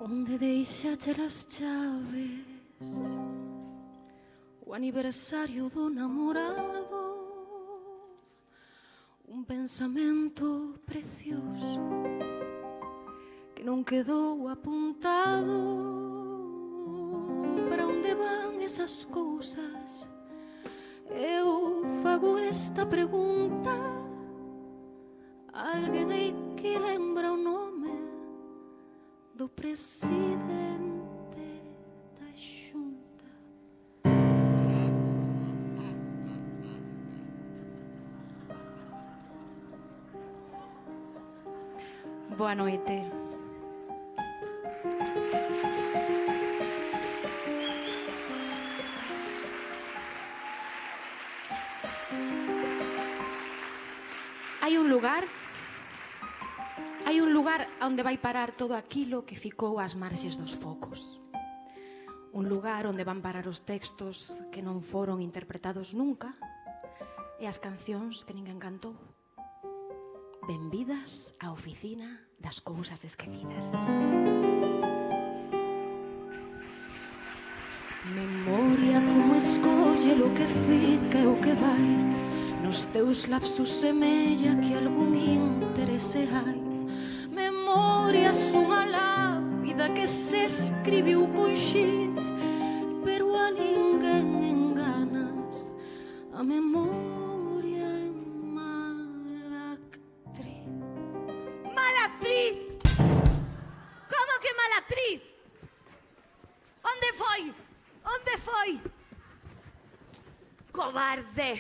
Onde deixache as chaves, o aniversario do namorado, un pensamento precioso que non quedou apuntado. Para onde van esas cousas? Eu fago esta pregunta. Alguén aí que lembra o nome do presidente da Xunta? Boa noite. Hai un lugar onde vai parar todo aquilo que ficou ás marxes dos focos. Un lugar onde van parar os textos que non foron interpretados nunca e as cancións que ninguén cantou. Benvidas á oficina das cousas esquecidas. Memoria como escolle lo que fica e o que vai. Nos teus lapsus semella que algún interese hai. Memoria es unha lápida que se escribiu con xiz, pero a ninguén enganas. A memoria é mala actriz. Mala actriz? Como que mala actriz? Onde foi? Onde foi? Cobarde.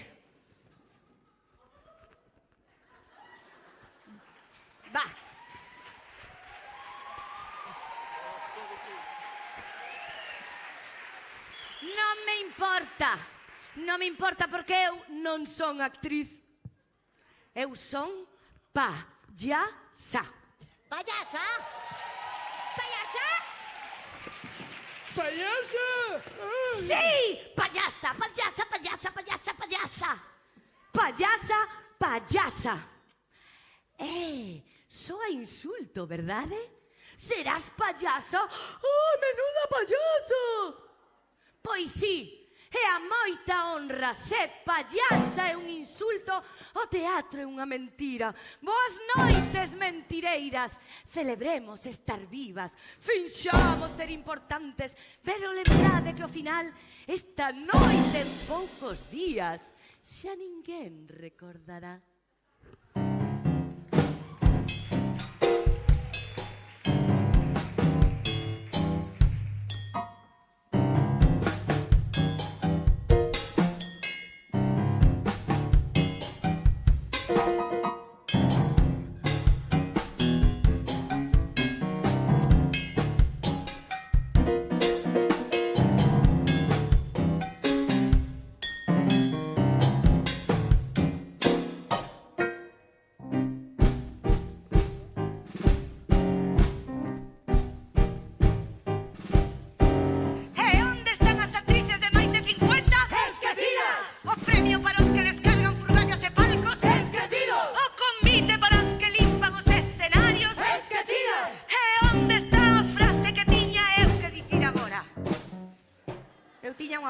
Va. Non me importa porque eu non son actriz. Eu son payasa. Payasa? Payasa? ¡Payasa! Sí, payasa, payasa, payasa, payasa, payasa. Payasa, payasa. Soa insulto, verdade? Serás payasa? Oh, menuda payaso! Pois sí. É a moita honra ser payasa é un insulto, o teatro é unha mentira. Boas noites, mentireiras. Celebremos estar vivas, finxamos ser importantes, pero lembrade que ao final esta noite en poucos días xa ninguén recordará.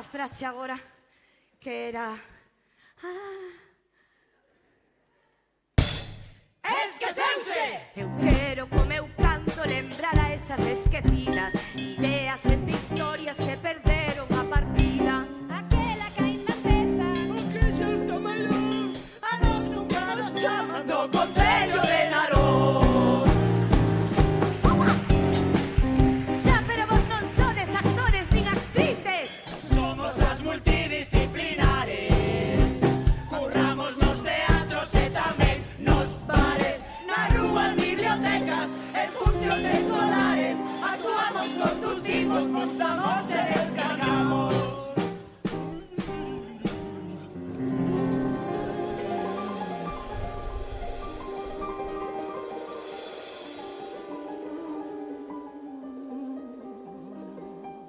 Frase agora que era esqueceuse. Eu quero co meu canto lembrar a esas esquecidas ideas entre historias que perderon a partida. Aquela cae na peza o que xa está maior. A nos nunca nos chaman do Concello de Narón. Montamos e descargamos.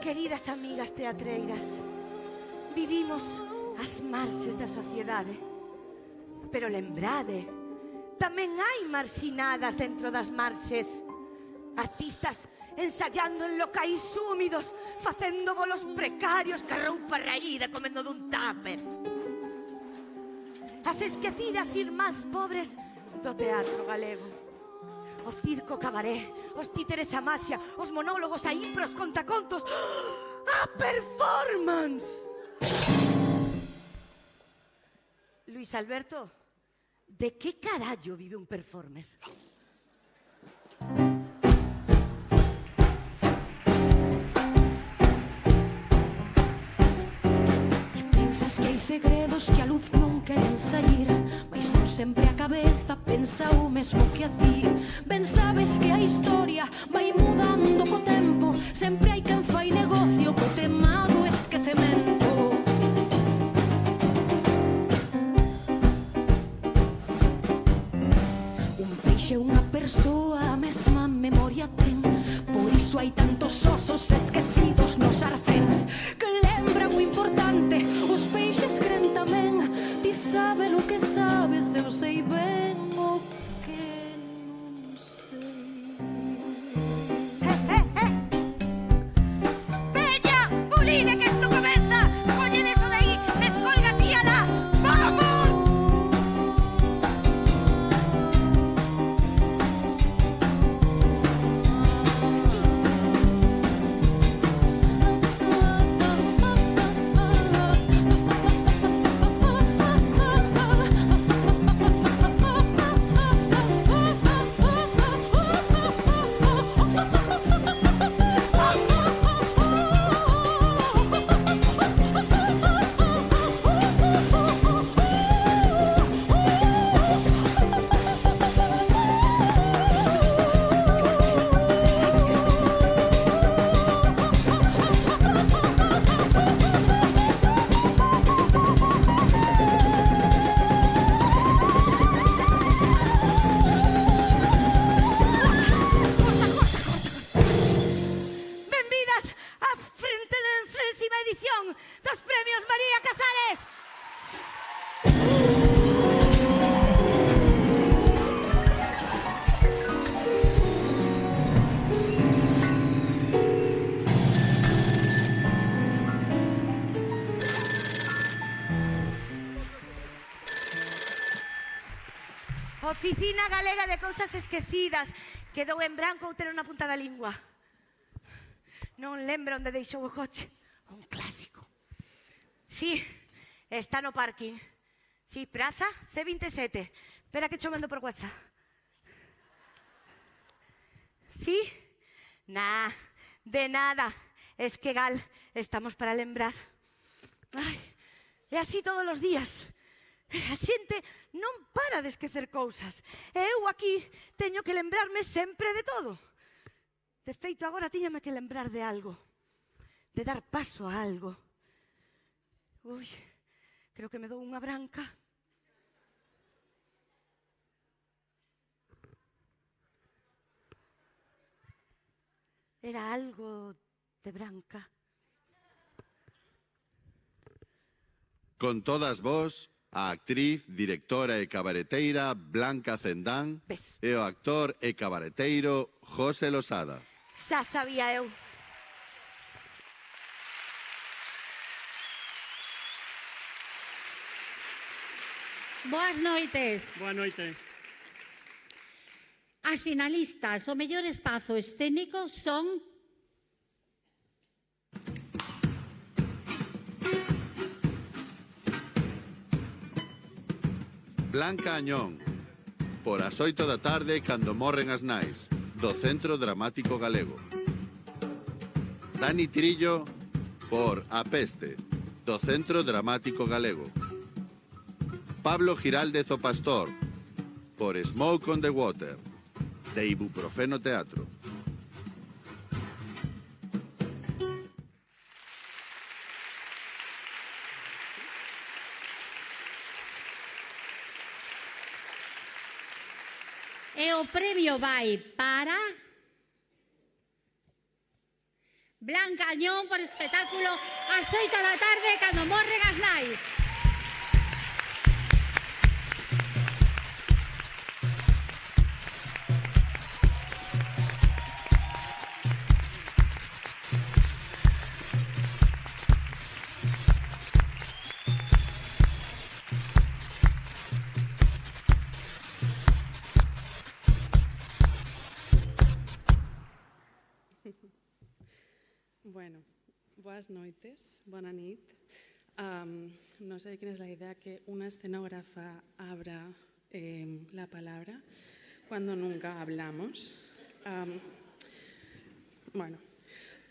Queridas amigas teatreiras, vivimos as marxes da sociedade, pero lembrade, tamén hai marxinadas dentro das marxes. Artistas ensayando en locais húmidos, facendo bolos precarios ca roupa raída, comendo dun tupper. As esquecidas irmás pobres do teatro galego. O circo cabaré, os títeres a maxia, os monólogos a impros, contacontos. A performance! Luis Alberto, de que carallo vive un performer? Pensas que hai segredos que a luz non queren sair, mais non sempre a cabeza pensa o mesmo que a ti. Ben sabes que a historia vai mudando co tempo, sempre hai quen fai negocio co tema do esquecemento. Un peixe, unha persoa, a mesma memoria ten, por iso hai tantos osos esquecidos nos arcéns que lembran o importante. Os peixes cren tamén, ti sabe lo que sabes, eu sei ben o que non sei. Veña, Puline, que isto comeza. Colle deso de aí, descolga ti alá. Vamos! Dos premios María Casares. Oficina Galega de Cousas Esquecidas. Quedou en branco ou ter unha punta da lingua. Non lembro onde deixou o coche. Un clásico. Sí, está no parking. Sí, praza C27. Espera que cho mando por WhatsApp. Sí? Nah, de nada. Es que gal, estamos para lembrar. Ai, é así todos os días. A xente non para de esquecer cousas. E eu aquí teño que lembrarme sempre de todo. De feito, agora tiñame que lembrar de algo. De dar paso a algo. Ui, creo que me dou unha branca. Era algo de branca. Con todas vos, a actriz, directora e cabareteira Blanca Cendán e o actor e cabareteiro José Losada. Xa sabía eu. Boas noites. Boa noite. As finalistas, o mellor espazo escénico son Blanca Añón, por as 8 da tarde cando morren as nais, do Centro Dramático Galego. Dani Trillo, por A Peste, do Centro Dramático Galego. Pablo Giraldez o Pastor, por Smoke on the Water, de Ibuprofeno Teatro. e o premio vai para Blanca Añón por espectáculo ás 8 da tarde cando morren as nais. Boas noites, bona nit. No sé de quién es la idea que una escenógrafa abra la palabra cuando nunca hablamos. Bueno,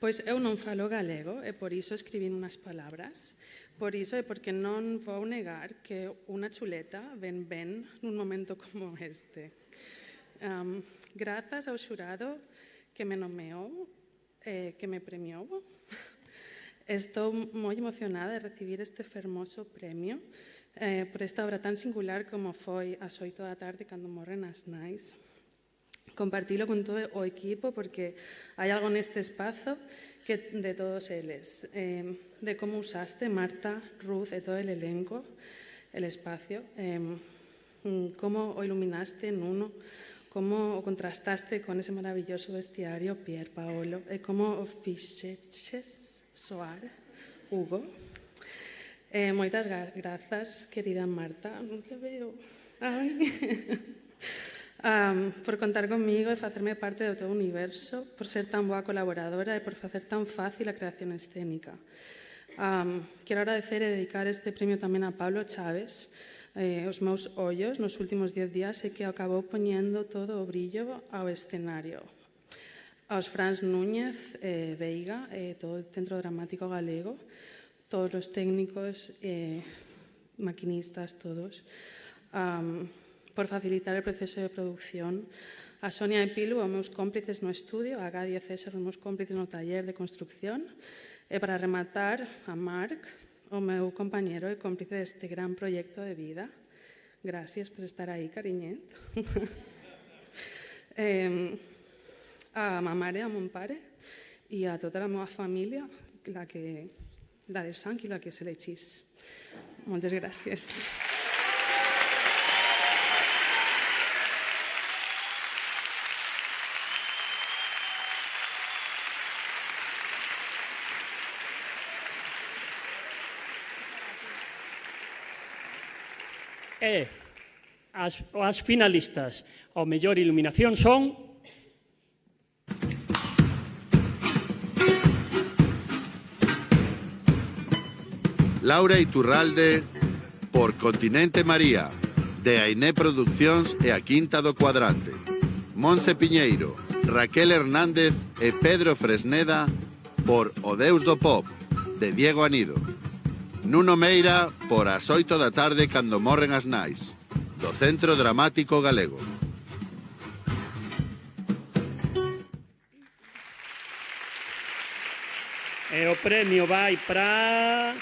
pois eu non falo galego e por iso escribín unhas palabras. Por iso e porque non vou negar que unha chuleta ven ben nun momento como este. Grazas ao xurado que me nomeou, que me premiou. Estou moi emocionada de recibir este fermoso premio por esta obra tan singular como foi As 8 da tarde cando morren as nais. Compartilo con todo o equipo porque hai algo neste espazo que de todos eles, de como usaste, Marta, Ruth e todo el elenco, el espacio, como o iluminaste, Nuno, como o contrastaste con ese maravilloso vestiario, Pier Paolo, e como o fixeches soar, Hugo. Moitas grazas, querida Marta, non te veo. Por contar comigo e facerme parte do teu universo, por ser tan boa colaboradora e por facer tan fácil a creación escénica. Quero agradecer e dedicar este premio tamén a Pablo Chaves, os meus ollos nos últimos 10 días e que acabou poñendo todo o brillo ao escenario. Aos Frans Núñez, Veiga, todo o Centro Dramático Galego, todos os técnicos, maquinistas, todos, por facilitar o proceso de producción. A Sonia e Pilu, os meus cómplices no estudio, a Gadia e César, os meus cómplices no taller de construcción. E para rematar, a Marc, o meu compañero e cómplice deste gran proxecto de vida. Gracias por estar aí, cariñet. A ma mare, a mon pare i a tota la meva família, la de sang i la que se l'eixís. Moltes gràcies. As finalistas ao mellor iluminación son Laura Iturralde por Continente María, de Ainé Produccións e a Quinta do Cuadrante. Monse Piñeiro, Raquel Hernández e Pedro Fresneda por O Deus do Pop, de Diego Anido. Nuno Meira por As 8 da tarde cando morren as nais, do Centro Dramático Galego. E o premio vai para...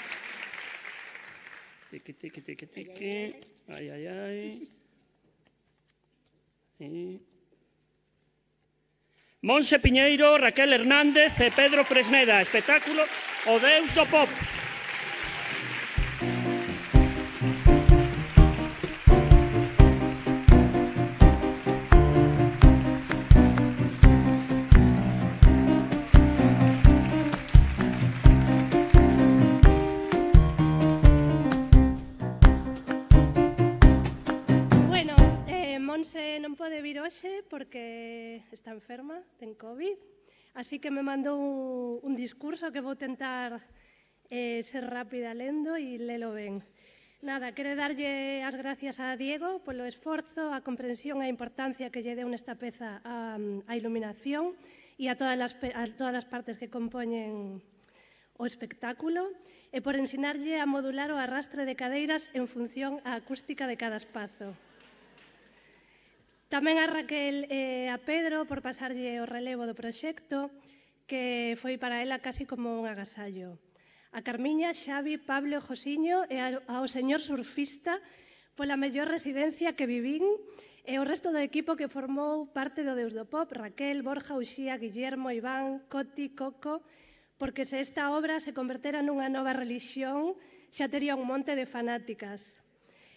Monse Piñeiro, Raquel Hernández e Pedro Fresneda. Espectáculo O Deus do Pop. Non pode vir hoxe porque está enferma, ten COVID, así que me mandou un discurso que vou tentar ser rápida lendo e lelo ben. Nada, quero darlle as gracias a Diego polo esforzo, a comprensión e a importancia que lle deu nesta peza a iluminación e a todas as partes que compoñen o espectáculo e por ensinarlle a modular o arrastre de cadeiras en función á acústica de cada espazo. Tamén a Raquel e a Pedro por pasarlle o relevo do proxecto, que foi para ela casi como un agasallo. A Carmiña, Xavi, Pablo, Josiño e ao señor surfista pola mellor residencia que vivín e o resto do equipo que formou parte do Deus do Pop, Raquel, Borja, Uxía, Guillermo, Iván, Coti, Coco, porque se esta obra se convertera nunha nova religión xa tería un monte de fanáticas.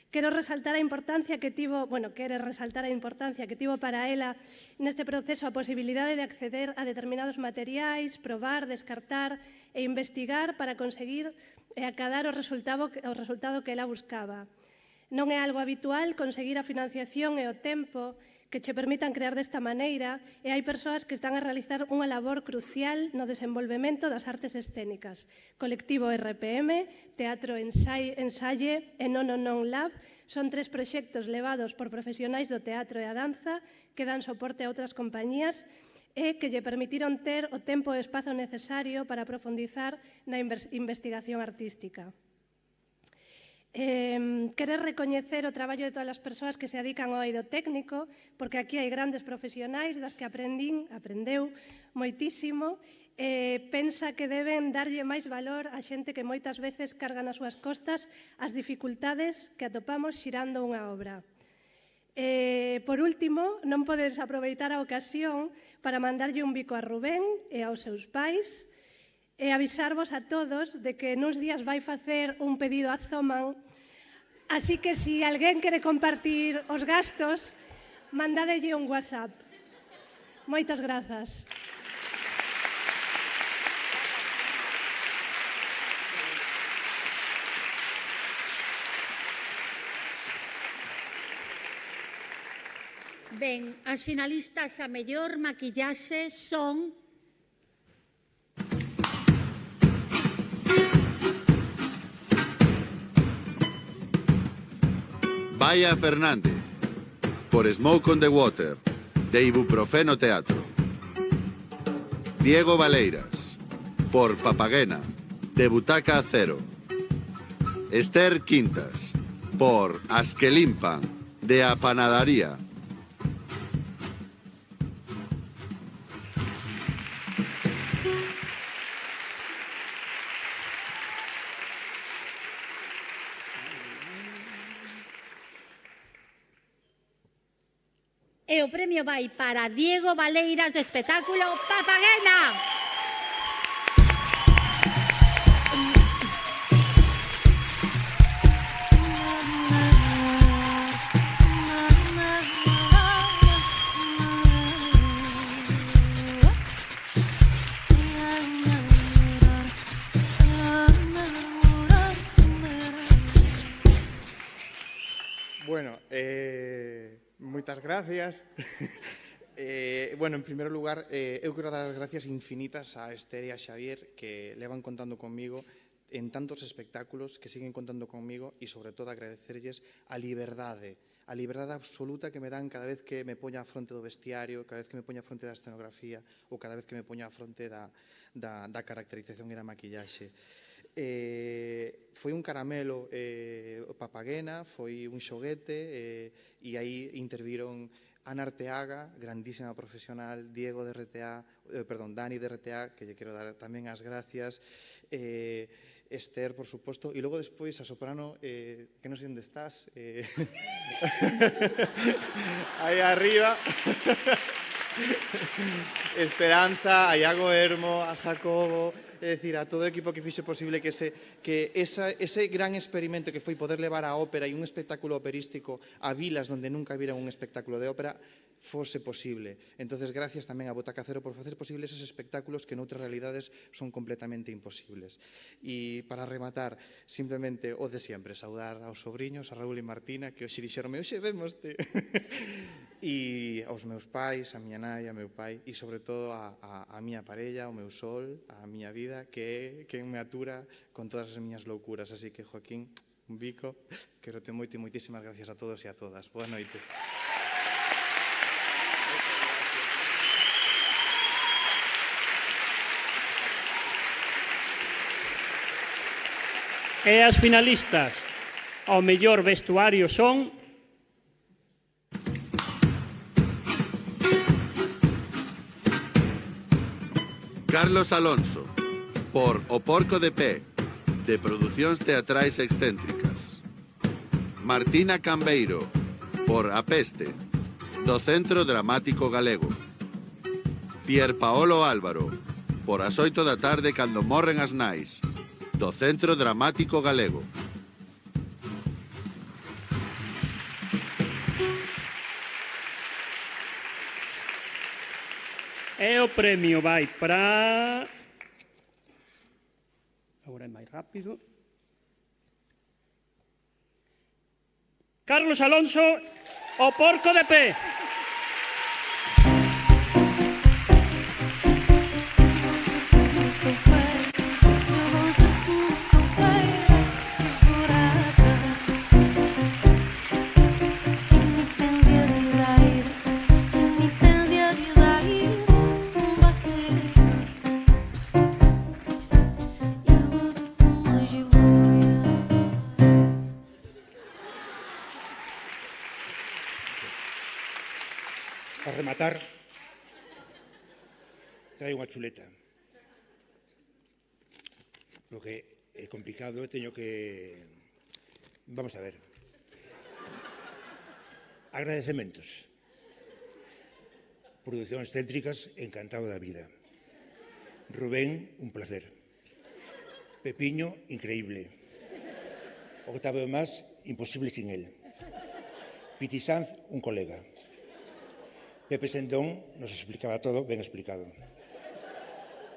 Quero resaltar a importancia que tivo para ela neste proceso a posibilidade de acceder a determinados materiais, probar, descartar e investigar para conseguir e acadar o resultado que ela buscaba. Non é algo habitual conseguir a financiación e o tempo que che permitan crear desta maneira e hai persoas que están a realizar unha labor crucial no desenvolvemento das artes escénicas. Colectivo RPM, Teatro Ensalle e Non Lab son 3 proxectos levados por profesionais do teatro e a danza que dan soporte a outras compañías e que lle permitiron ter o tempo e o espazo necesario para profundizar na investigación artística. Querer recoñecer o traballo de todas as persoas que se dedican ao eido técnico, porque aquí hai grandes profesionais das que aprendeu moitísimo, pensa que deben darlle máis valor a xente que moitas veces carga nas súas costas as dificultades que atopamos xirando unha obra. Por último, non podes aproveitar a ocasión para mandarlle un bico a Rubén e aos seus pais e avisarvos a todos de que nuns días vai facer un pedido a Zoman, así que se alguén quere compartir os gastos, mandadelle un WhatsApp. Moitas grazas. Ben, as finalistas a mellor maquillaxe son Baia Fernández, por Smoke on the Water, de Ibuprofeno Teatro. Diego Valeiras, por Papagena, de Butaca Acero. Esther Quintas, por As que limpan, de A Panadaría. E o premio vai para Diego Valeiras do espectáculo Papagena. Bueno, moitas gracias. Bueno, en primeiro lugar, eu quero dar as gracias infinitas a Esther e a Xavier que levan contando conmigo en tantos espectáculos, que siguen contando conmigo e, sobre todo, agradecerlles a liberdade absoluta que me dan cada vez que me poño a fronte do vestiario, cada vez que me poño a fronte da escenografía ou cada vez que me poño a fronte da caracterización e da maquillaxe. Foi un caramelo o Papagena, foi un xoguete e aí interviron Ana Arteaga, grandísima profesional, Diego de RTA, Dani de RTA, que lle quero dar tamén as gracias, Esther, por suposto, e logo despois a soprano, que non sei onde estás, aí arriba, Esperanza, a Iago Hermo, a Jacobo, é dicir, a todo o equipo que fixe posible que ese gran experimento que foi poder levar a ópera e un espectáculo operístico a vilas onde nunca viran un espectáculo de ópera fose posible. Entonces, gracias tamén a Butaca Acero por facer posible esos espectáculos que noutras realidades son completamente imposibles. E para rematar, simplemente o de sempre, saudar aos sobriños, a Raúl e Martina, que hoxe dixeron, hoxe vémoste. E aos meus pais, a miña nai, a meu pai, e sobre todo a miña parella, o meu sol, a miña vida, que é quen me atura con todas as miñas loucuras. Así que, Joaquín, un bico, quero te moito e moitísimas gracias a todos e a todas. Boa noite. E as finalistas ao mellor vestuario son Carlos Alonso, por O Porco de Pé, de Producións Teatrais Excéntricas. Martina Cambeiro, por A Peste, do Centro Dramático Galego. Pier Paolo Álvaro, por As 8 da tarde cando morren as nais, do Centro Dramático Galego. E o premio vai para... Agora é máis rápido. Carlos Alonso, O Porco de Pé. rematar, trae unha chuleta. Lo que é complicado, teño que... Vamos a ver. Agradecementos. Producións céntricas, encantado da vida. Rubén, un placer. Pepiño, increíble. Octavio Más, imposible sin él. Piti Sanz, un colega. Pepe Sendón nos explicaba todo ben explicado.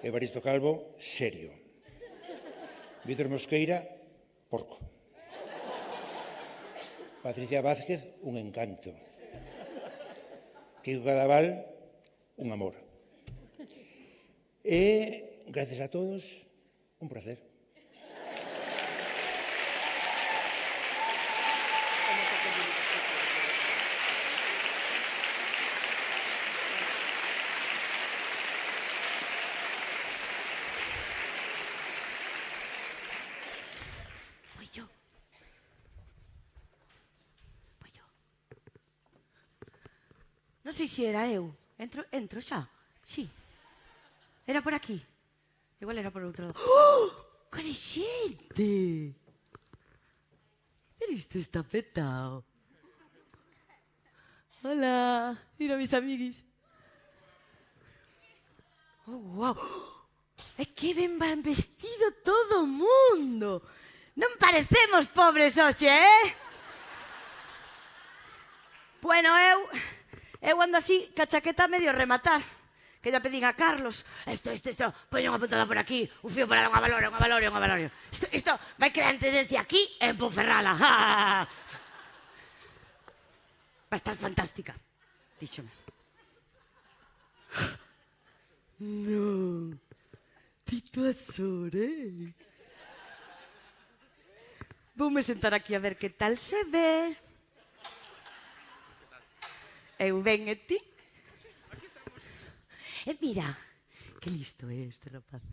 Evaristo Calvo, serio. Víctor Mosqueira, porco. Patricia Vázquez, un encanto. Kiko Cadaval, un amor. E, gracias a todos, un placer. Non sei se era eu. Entro xa? Sí. Era por aquí. Igual era por outro lado. ¡Oh! Que de xente! Pero isto está petao. Hola. Mira mis amiguis. Oh, guau. É que ben van vestido todo o mundo. Non parecemos pobres hoxe, Bueno, eu ando así, ca chaqueta medio rematar. Que ya pedín a Carlos. Isto, poño unha puntada por aquí, un fío para unha valorio. Isto vai crear tendencia aquí en Ponferrada. Va a estar fantástica. Díxome. Non. Tito Azore. Voume sentar aquí a ver que tal se ve. Eu ben e ti. E mira, que listo é este rapaz.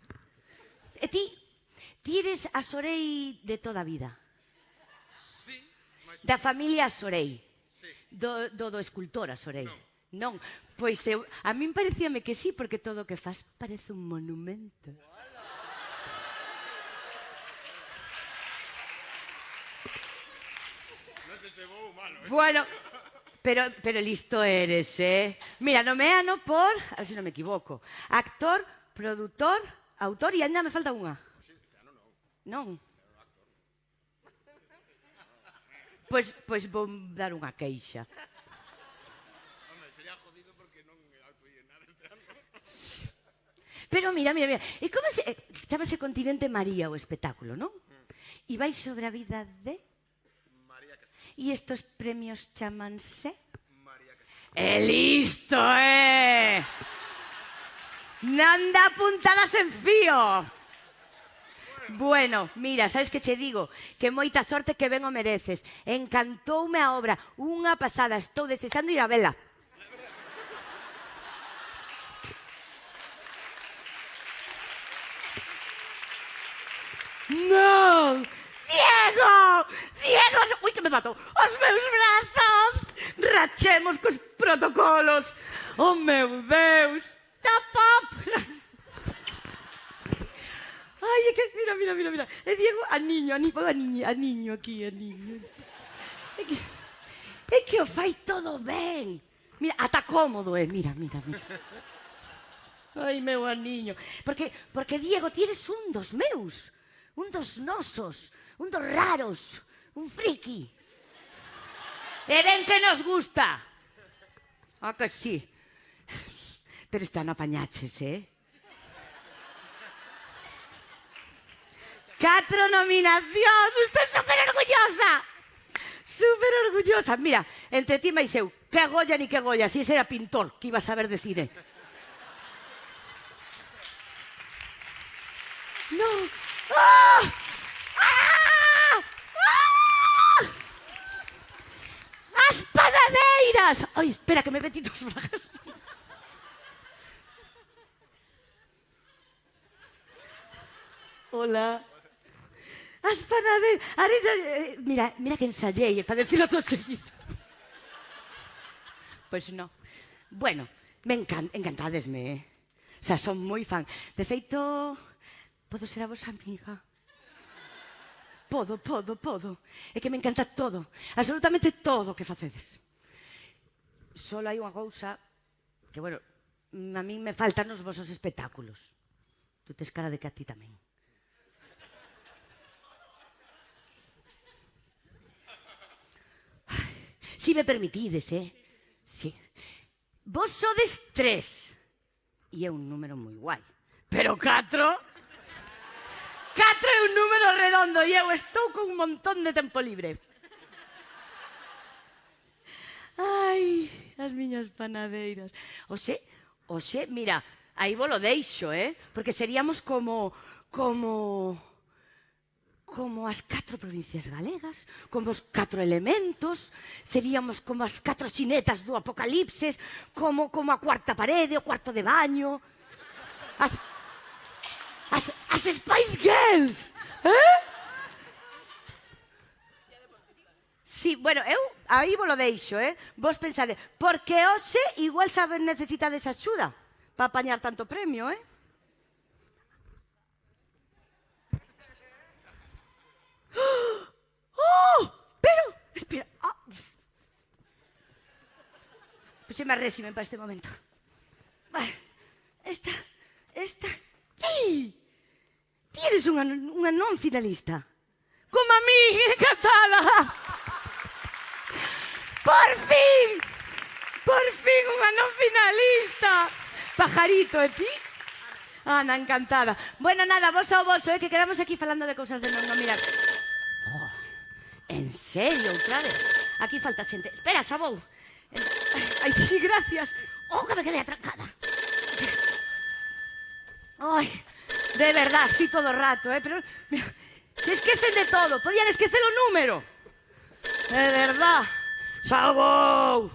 E ti eres a Sorei de toda a vida? Sí. Da familia Sorei? Sí. Do escultor a Sorei? Non. Pois a min parecíame que sí, porque todo o que faz parece un monumento. Non sei se vou malo. Bueno... Pero listo eres, Mira, nomeano por, a ver se non me equivoco, actor, produtor, autor e ainda me falta unha. Non? Pois vou dar unha queixa. Home, sería jodido porque non apoiei nada este ano. Pero mira, e como se... Chámase Continente María o espectáculo, non? E vai sobre a vida de... E estos premios chamanse? Listo, Non dá puntadas en fío. Bueno, mira, sabes que che digo? Que moita sorte, que ben o mereces. Encantoume a obra, unha pasada. Estou desexando ir a vela. Non! Diego! Ui, que me matou! Os meus brazos! Rachemos cos protocolos! Oh, meu Deus! Tap! Ai, é que... Mira. E Diego, a niño aquí. É que o fai todo ben. Mira, ata cómodo, mira. Ai, meu aniño. Porque Diego, ti eres un dos meus. Un dos nosos. Un dos raros, un friki. E ben que nos gusta. Ah, que sí. Pero están apañaches, 4 nominacións, estou super orgullosa. Mira, entre ti máis eu, que Goya ni que Goya, si ese era pintor, que iba a saber de cine. Non. As panadeiras! Ai, espera, que me metí dos bragas. Hola. As panadeiras... Mira que ensayei, para decirlo todo seguido. Pois non. Bueno, encantadesme, O sea, son moi fan. De feito, podo ser a vosa amiga? Podo. É que me encanta todo, absolutamente todo o que facedes. Solo hai unha cousa que, bueno, a min me faltan os vosos espectáculos. Tú tes cara de que a ti tamén. Si me permitides, Si. Vos sodes 3. E é un número moi guai. Pero 4? 4 é un número redondo e eu estou con un montón de tempo libre. Ai, as miñas panadeiras. Oxe, mira, aí vos lo deixo, Porque seríamos como as 4 provincias galegas, como os 4 elementos, seríamos como as 4 xinetas do apocalipsis, como a cuarta parede, o cuarto de baño, as Spice Girls, Sí, bueno, eu aí vos lo deixo, Vos pensade, porque hoxe igual saben necesitades axuda para apañar tanto premio, Pero, espera. Puxeme a réxime para este momento. Esta. Ti eres unha non finalista. Como a mí, encantada. Por fin unha non finalista. Pajarito, e ti? Ana, encantada. Bueno, nada, vos, que quedamos aquí falando de cousas de non mirar. En serio, outra vez? Aquí falta xente. Espera, xa vou. Ai, sí, gracias. Que me quedei atrancada. Ai, de verdad, sí todo o rato, pero... Se esquecen de todo. Podían esquecer o número. De verdad. Xa vou.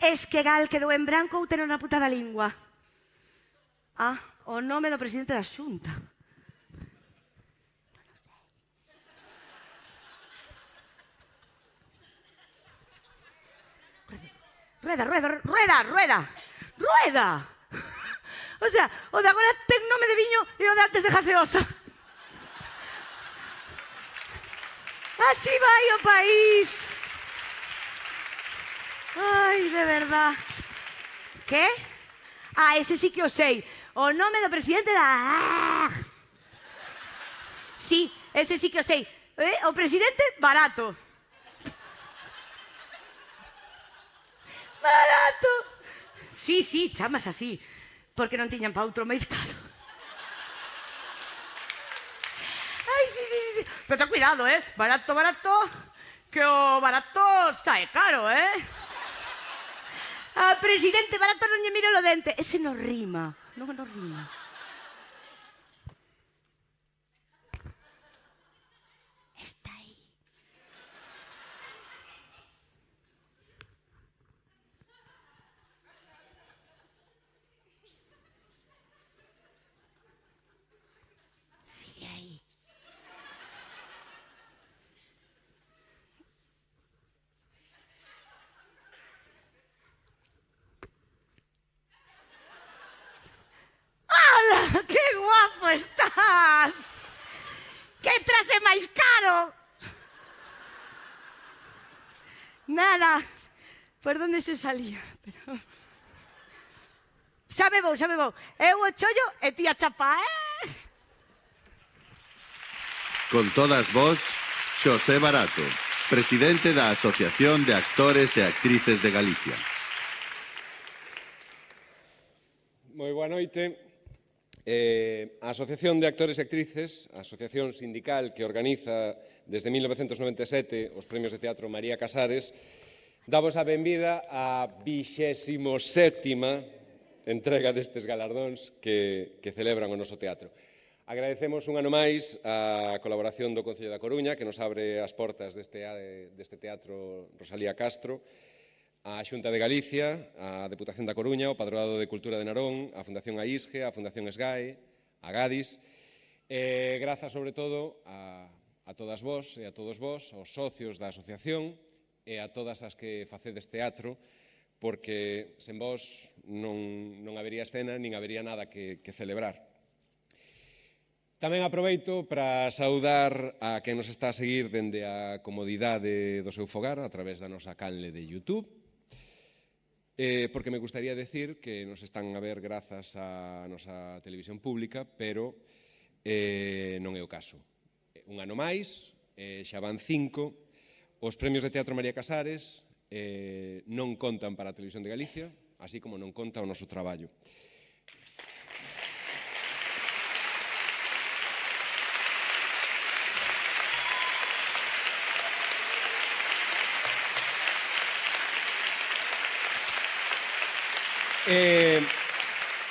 Es que gal quedou en branco ou teno na puta da lingua. O nome do presidente da Xunta. Rueda! O sea, o de agora ten nome de viño e o de antes de gaseosa. Así vai o país. Ai, de verdad. Que? Ese sí que o sei. O nome do presidente da... Sí, ese sí que o sei. O presidente barato. Barato. Sí, chamas así. Porque non tiñan pa outro máis caro. Ai, sí. Pero ten cuidado, Barato, que o barato sae caro, A presidente barato non lle miro o dente. Ese non rima. Non rima. Está aí. Sigue aí. ¡Hala! ¡Qué guapo estás! ¡Qué traje máis caro! Nada. Por onde se salía? Pero... Xa me vou. Eu o chollo e ti a chapa, Con todas vos, Xosé Barato, presidente da Asociación de Actores e Actrices de Galicia. Moi boa noite. A Asociación de Actores e Actrices, a asociación sindical que organiza desde 1997 os premios de teatro María Casares, damos a benvida á 27ª entrega destes galardóns que celebran o noso teatro. Agradecemos un ano máis a colaboración do Concello da Coruña, que nos abre as portas deste teatro Rosalía Castro, a Xunta de Galicia, a Deputación da Coruña, o Padroado de Cultura de Narón, a Fundación AISGE, a Fundación SGAE, a Gadis, e grazas sobre todo a todas vos e a todos vos, aos socios da asociación, e a todas as que facedes teatro, porque sen vós non habería escena nin habería nada que celebrar. Tamén aproveito para saudar a quen nos está a seguir dende a comodidade do seu fogar a través da nosa canle de YouTube, porque me gustaría decir que nos están a ver grazas á nosa televisión pública, pero non é o caso. Un ano máis, xa van 5, os premios de Teatro María Casares non contan para a Televisión de Galicia, así como non conta o noso traballo.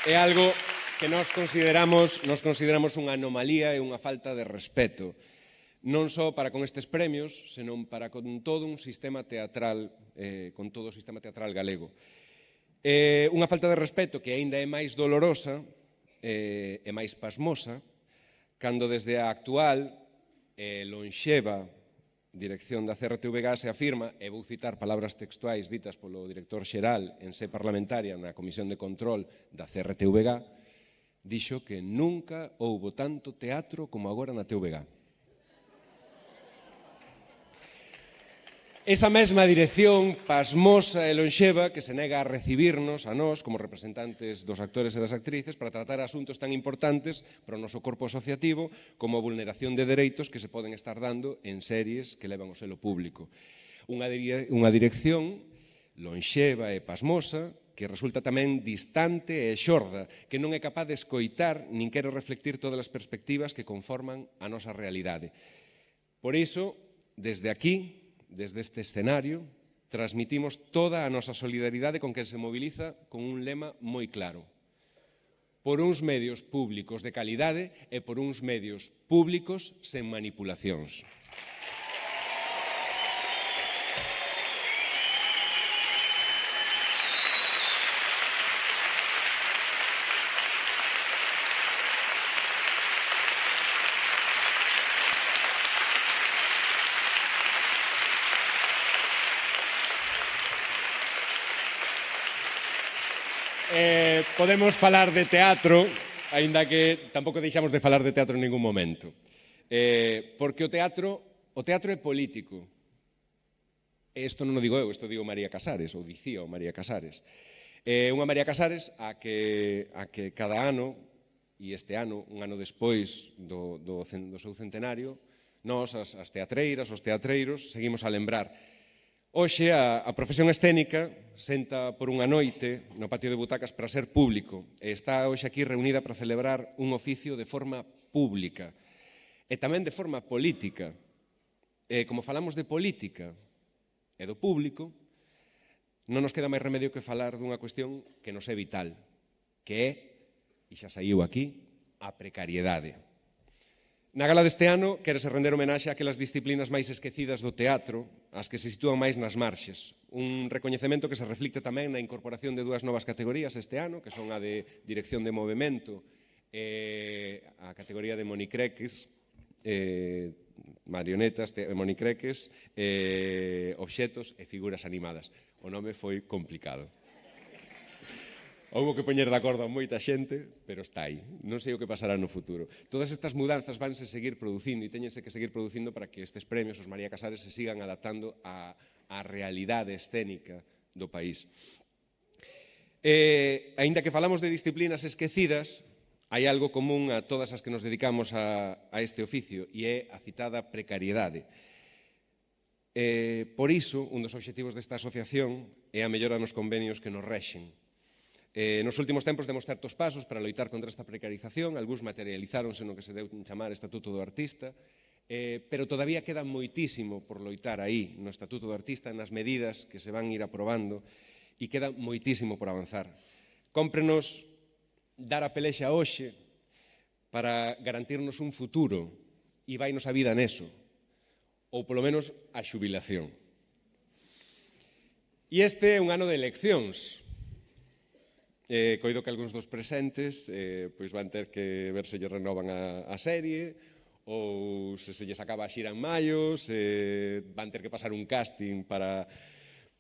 É algo que nos consideramos unha anomalía e unha falta de respeto, non só para con estes premios, senón para con todo un sistema teatral, con todo o sistema teatral galego. Unha falta de respeto que aínda é máis dolorosa e máis pasmosa, cando desde a actual lonxeva dirección da CRTVG se afirma, e vou citar palabras textuais ditas polo director xeral en sé parlamentaria na Comisión de Control da CRTVG, dixo que nunca houbo tanto teatro como agora na TVG. Esa mesma dirección pasmosa e lonxeva que se nega a recibirnos a nós como representantes dos actores e das actrices para tratar asuntos tan importantes para o noso corpo asociativo como a vulneración de dereitos que se poden estar dando en series que levan o selo público. Unha dirección lonxeva e pasmosa que resulta tamén distante e xorda, que non é capaz de escoitar nin quere reflectir todas as perspectivas que conforman a nosa realidade. Por iso, desde aquí, desde este escenario, transmitimos toda a nosa solidaridade con quen se moviliza con un lema moi claro: por uns medios públicos de calidade e por uns medios públicos sen manipulacións. Podemos falar de teatro, aínda que tampouco deixamos de falar de teatro en ningún momento. Porque o teatro é político. Isto non o digo eu, isto digo María Casares, ou dicía o María Casares. Unha María Casares a que cada ano, e este ano, un ano despois do seu centenario, nós, as teatreiras, os teatreiros, seguimos a lembrar. Hoxe, a profesión escénica senta por unha noite no patio de butacas para ser público e está hoxe aquí reunida para celebrar un oficio de forma pública e tamén de forma política. Como falamos de política e do público, non nos queda máis remedio que falar dunha cuestión que nos é vital, que é, e xa saiu aquí, a precariedade. Na gala deste ano quérese render homenaxe a aquelas disciplinas máis esquecidas do teatro, as que se sitúan máis nas marxes. Un recoñecemento que se reflicte tamén na incorporación de dúas novas categorías este ano, que son a de dirección de movimento e a categoría de monicreques, marionetas, monicreques, obxetos e figuras animadas. O nome foi complicado. Houbo que poñer de acordo a moita xente, pero está aí. Non sei o que pasará no futuro. Todas estas mudanzas vanse seguir producindo e teñense que seguir producindo para que estes premios, os María Casares, se sigan adaptando á realidade escénica do país. Aínda que falamos de disciplinas esquecidas, hai algo común a todas as que nos dedicamos a este oficio e é a citada precariedade. Por iso, un dos obxectivos desta asociación é a mellora nos convenios que nos rexen. Nos últimos tempos demos certos pasos para loitar contra esta precarización, algúns materializáronse no que se deu chamar Estatuto do Artista, pero todavía queda moitísimo por loitar aí no Estatuto do Artista, nas medidas que se van ir aprobando, e queda moitísimo por avanzar. Cómprenos dar a pelexa hoxe para garantirnos un futuro, e vainos a vida neso, ou polo menos a xubilación. E este é un ano de eleccións. Coido que algúns dos presentes pois van ter que ver se lle renovan a serie ou se lles acaba a xira en maio, se van ter que pasar un casting para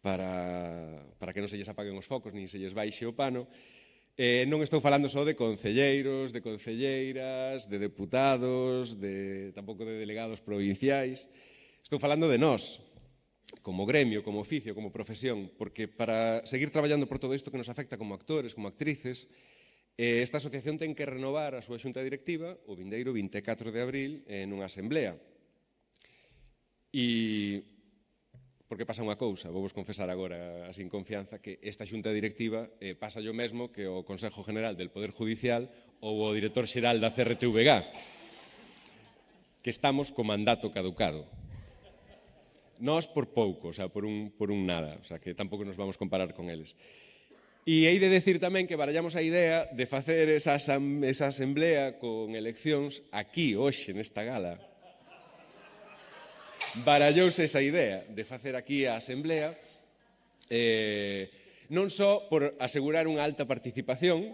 que non se lles apaguen os focos nin se lles baixe o pano. Non estou falando só de concelleiros, de concelleiras, de deputados, tampouco de delegados provinciais. Estou falando de nós, como gremio, como oficio, como profesión, porque para seguir traballando por todo isto que nos afecta como actores, como actrices, esta asociación ten que renovar a súa xunta directiva o vindeiro 24 de abril nunha asamblea. E porque pasa unha cousa, vou vos confesar agora, sin confianza, que esta xunta directiva pasa o mesmo que o Consejo General del Poder Judicial ou o director xeral da CRTVG, que estamos co mandato caducado. Nós por pouco, o sea, por un nada, o sea, que tampouco nos vamos comparar con eles. E hei de decir tamén que barallamos a idea de facer esa asamblea con eleccións aquí, hoxe, nesta gala. Barallouse esa idea de facer aquí a asamblea, non só por asegurar unha alta participación,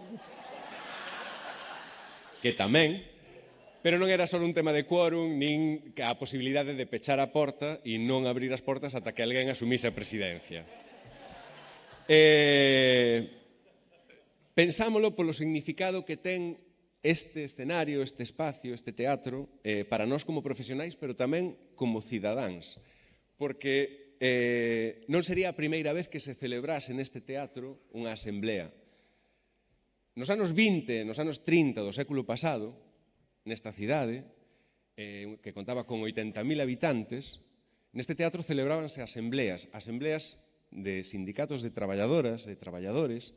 que tamén, pero non era só un tema de quórum, nin a posibilidade de pechar a porta e non abrir as portas ata que alguén asumise a presidencia. Pensámolo polo significado que ten este escenario, este espacio, este teatro, para nós como profesionais, pero tamén como cidadáns. Porque non sería a primeira vez que se celebrase neste teatro unha asamblea. Nos anos 20, nos anos 30 do século pasado, nesta cidade, que contaba con 80.000 habitantes, neste teatro celebrábanse asambleas de sindicatos de traballadoras e traballadores,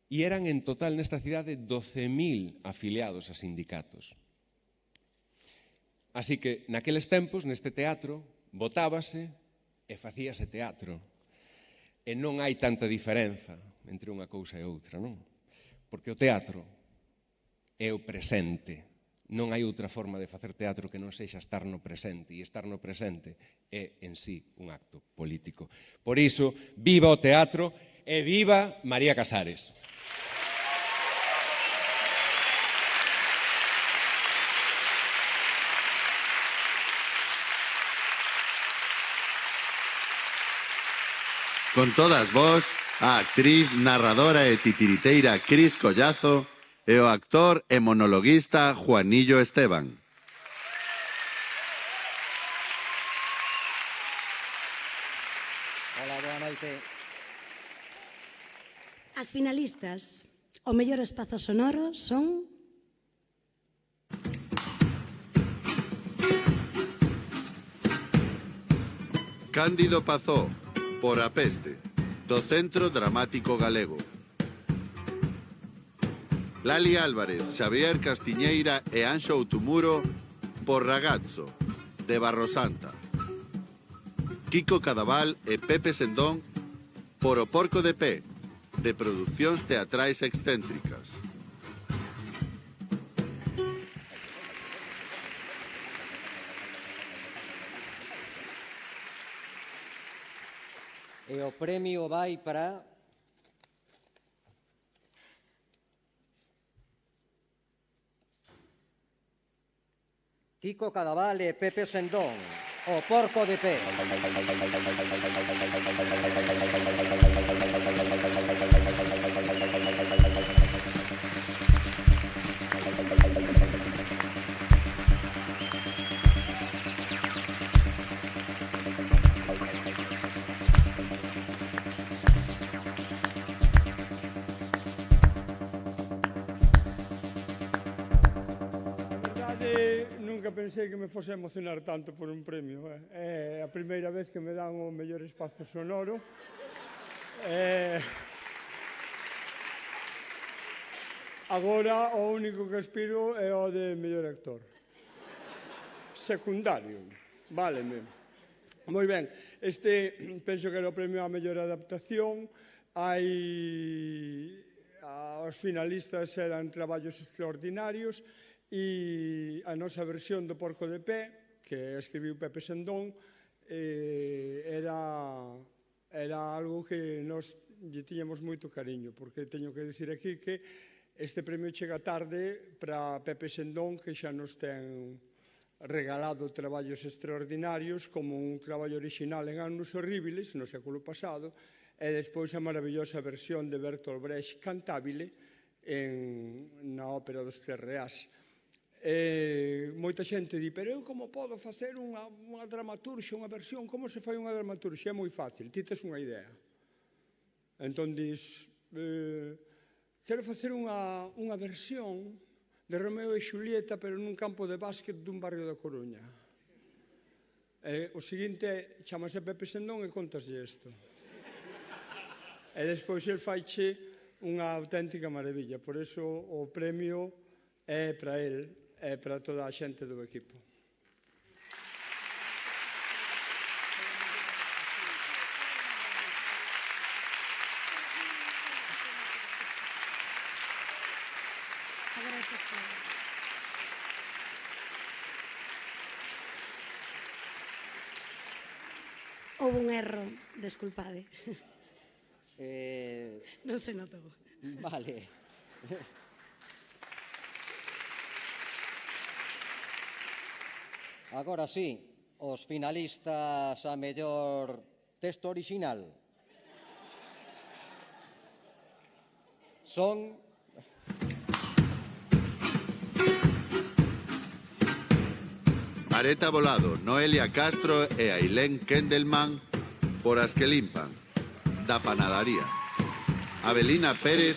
e eran en total nesta cidade 12.000 afiliados a sindicatos. Así que, naqueles tempos, neste teatro, votábase e facíase teatro. E non hai tanta diferenza entre unha cousa e outra, non? Porque o teatro é o presente. Non hai outra forma de facer teatro que non sexa estar no presente, e estar no presente é, en sí, un acto político. Por iso, viva o teatro e viva María Casares. Con todas vos, a actriz, narradora e titiriteira Cris Collazo e o actor e monologuista Juanillo Esteban. Hola, boa noite. As finalistas, o mellor espazo sonoro son... Cándido Pazó, por A Peste, do Centro Dramático Galego. Lali Álvarez, Xavier Castiñeira e Anxo Outumuro, por Ragazzo, de Barrosanta. Kiko Cadaval e Pepe Sendón, por O Porco de Pé, de Producións Teatrais Excéntricas. E o premio vai para... Kiko Cadaval e Pepe Sendón, O Porco de Pé. Nunca pensei que me fose a emocionar tanto por un premio. É a primeira vez que me dan o mellor espazo sonoro. Agora o único que aspiro é o de mellor actor. Secundario. Váleme. Moi ben. Penso que era o premio a mellor adaptación. Os finalistas eran traballos extraordinarios. E a nosa versión do Porco de Pé, que escribiu Pepe Sendón, era algo que nós lle tiñamos moito cariño, porque teño que dicir aquí que este premio chega tarde para Pepe Sendón, que xa nos ten regalado traballos extraordinarios como un traballo original en Annus Horribilis no século pasado e despois a maravillosa versión de Bertolt Brecht Cantabile na ópera dos Tres Reás. Moita xente di, pero eu como podo facer unha dramaturxia, unha versión, como se fai unha dramaturxia? É moi fácil, ti tes unha idea. Entón dis, quero facer unha versión de Romeo e Xulieta, pero nun campo de básquet dun barrio da Coruña. O seguinte, chamase Pepe Sendón e contaslle isto. E despois el faiche unha auténtica maravilla. Por iso o premio é para el, é para toda a xente do equipo. Houve un erro, desculpade. Non se notou. Vale. Agora sí, os finalistas a mellor texto original son... Areta Volado, Noelia Castro e Ailén Kendelman por As que limpan, da Panadaría. Avelina Pérez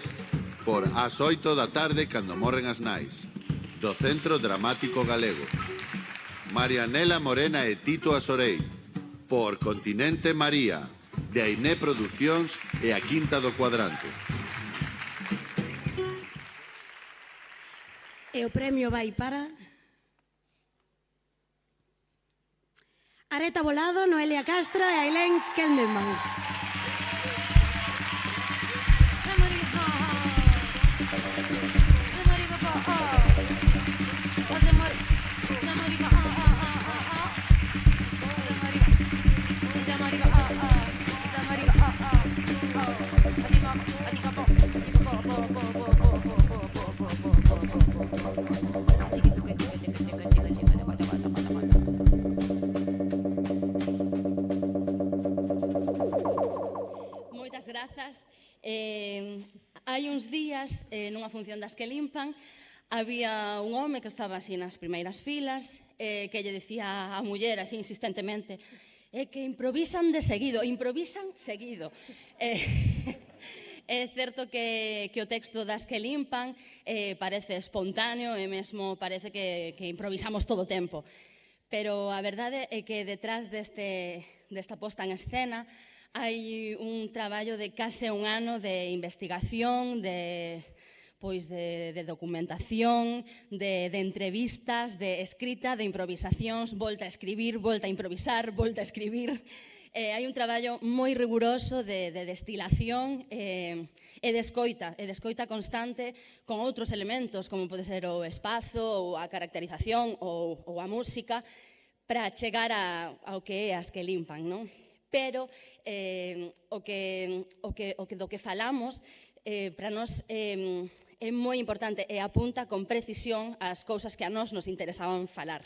por As 8 da tarde cando morren as nais, do Centro Dramático Galego. Marianela Morena e Tito Asorei por Continente María, de Ainé Producións e a Quinta do Cuadrante. E o premio vai para... Areta Volado, Noelia Castro e Ailén Kendelman. Grazas. Hai uns días, nunha función das que limpan, había un home que estaba así nas primeiras filas, que lle dicía a muller así insistentemente que improvisan de seguido, improvisan seguido. É certo que o texto das que limpan parece espontáneo e mesmo parece que improvisamos todo o tempo. Pero a verdade é que detrás desta posta en escena hai un traballo de case un ano de investigación, de documentación, de entrevistas, de escrita, de improvisacións, volta a escribir, volta a improvisar, volta a escribir. Hai un traballo moi riguroso de destilación e de escoita constante con outros elementos, como pode ser o espazo, ou a caracterización, ou a música, para chegar ao que é As que limpan, non? Pero do que falamos para nós é moi importante e apunta con precisión as cousas que a nós nos interesaban falar.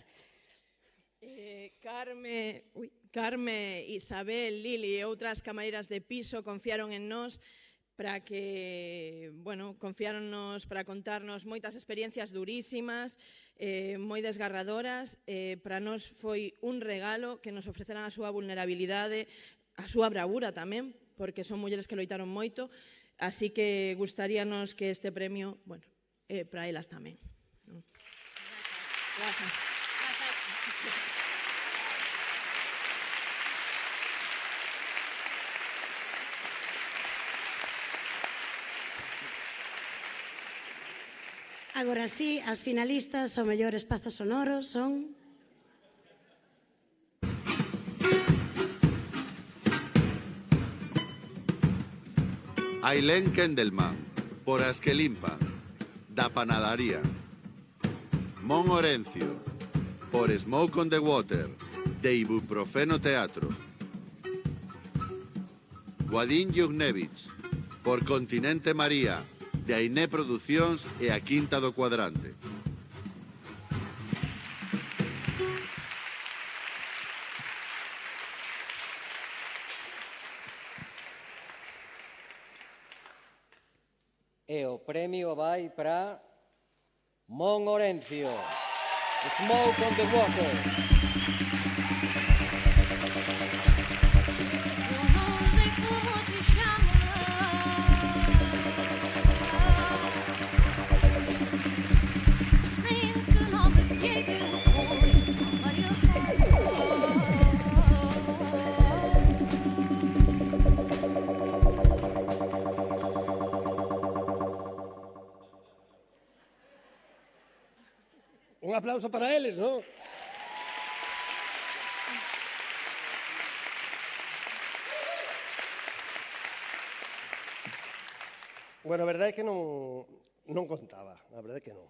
Carme, Isabel, Lili e outras camareiras de piso confiaron en nós para confiáronnos para contarnos moitas experiencias durísimas, moi desgarradoras. Para nós foi un regalo que nos ofreceran a súa vulnerabilidade, a súa bravura tamén, porque son mulleres que loitaron moito, así que gustaríanos que este premio, para elas tamén. Gracias. Agora sí, as finalistas ao mellor espazo sonoro son... Ailén Kendelman, por As que limpan, da Panadaría. Mon Orencio, por Smoke on the Water, de Ibuprofeno Teatro. Guadín Jugnevich, por Continente María, de Ainé Producións e a Quinta do Cuadrante. E o premio vai para Mon Orencio, Smoke on the Water. Un aplauso para eles, non? Bueno, a verdade é que non contaba, a verdade é que non.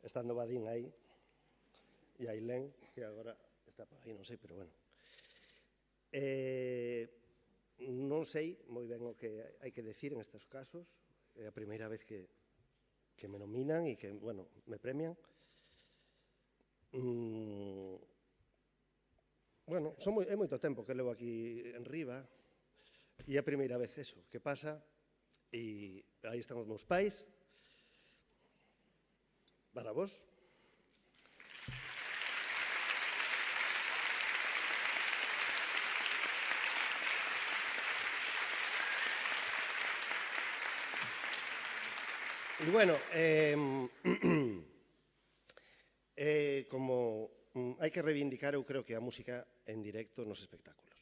Estando Badín aí, e Ailén, que agora está por aí, non sei, pero bueno. Non sei moi ben o que hai que decir en estes casos. É a primeira vez que me nominan e que, bueno, me premian. Bueno, é moito tempo que levo aquí en riba e é a primeira vez eso que pasa e aí están os meus pais para vos. E bueno, como hai que reivindicar, eu creo que a música en directo nos espectáculos.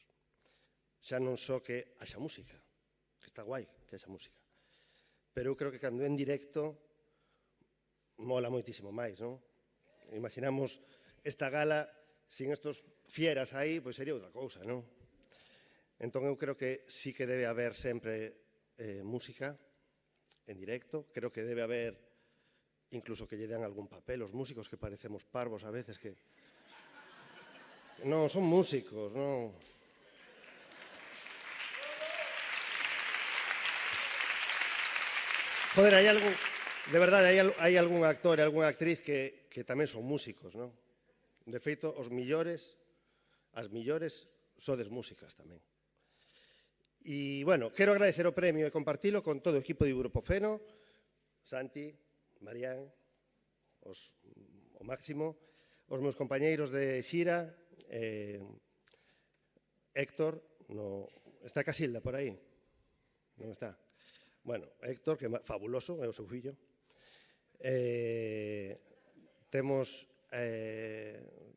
Xa non só que haxa música, que está guai que haxa música, pero eu creo que cando en directo mola moitísimo máis, non? Imaginamos esta gala sin estos fieras aí, pois sería outra cousa, non? Entón eu creo que sí que debe haber sempre música en directo, creo que debe haber incluso que lle dan algún papel os músicos, que parecemos parvos a veces, que non, son músicos, non. Joder, hai algún, de verdade, hai algún actor e algunha actriz que tamén son músicos, non? De feito, as millores sodes músicas tamén. E, bueno, quero agradecer o premio e compartilo con todo o equipo de Ibuprofeno, Santi, Marián, o Máximo, os meus compañeiros de xira, Héctor, está Casilda por aí? Non está? Bueno, Héctor, que é fabuloso, é o seu fillo. Temos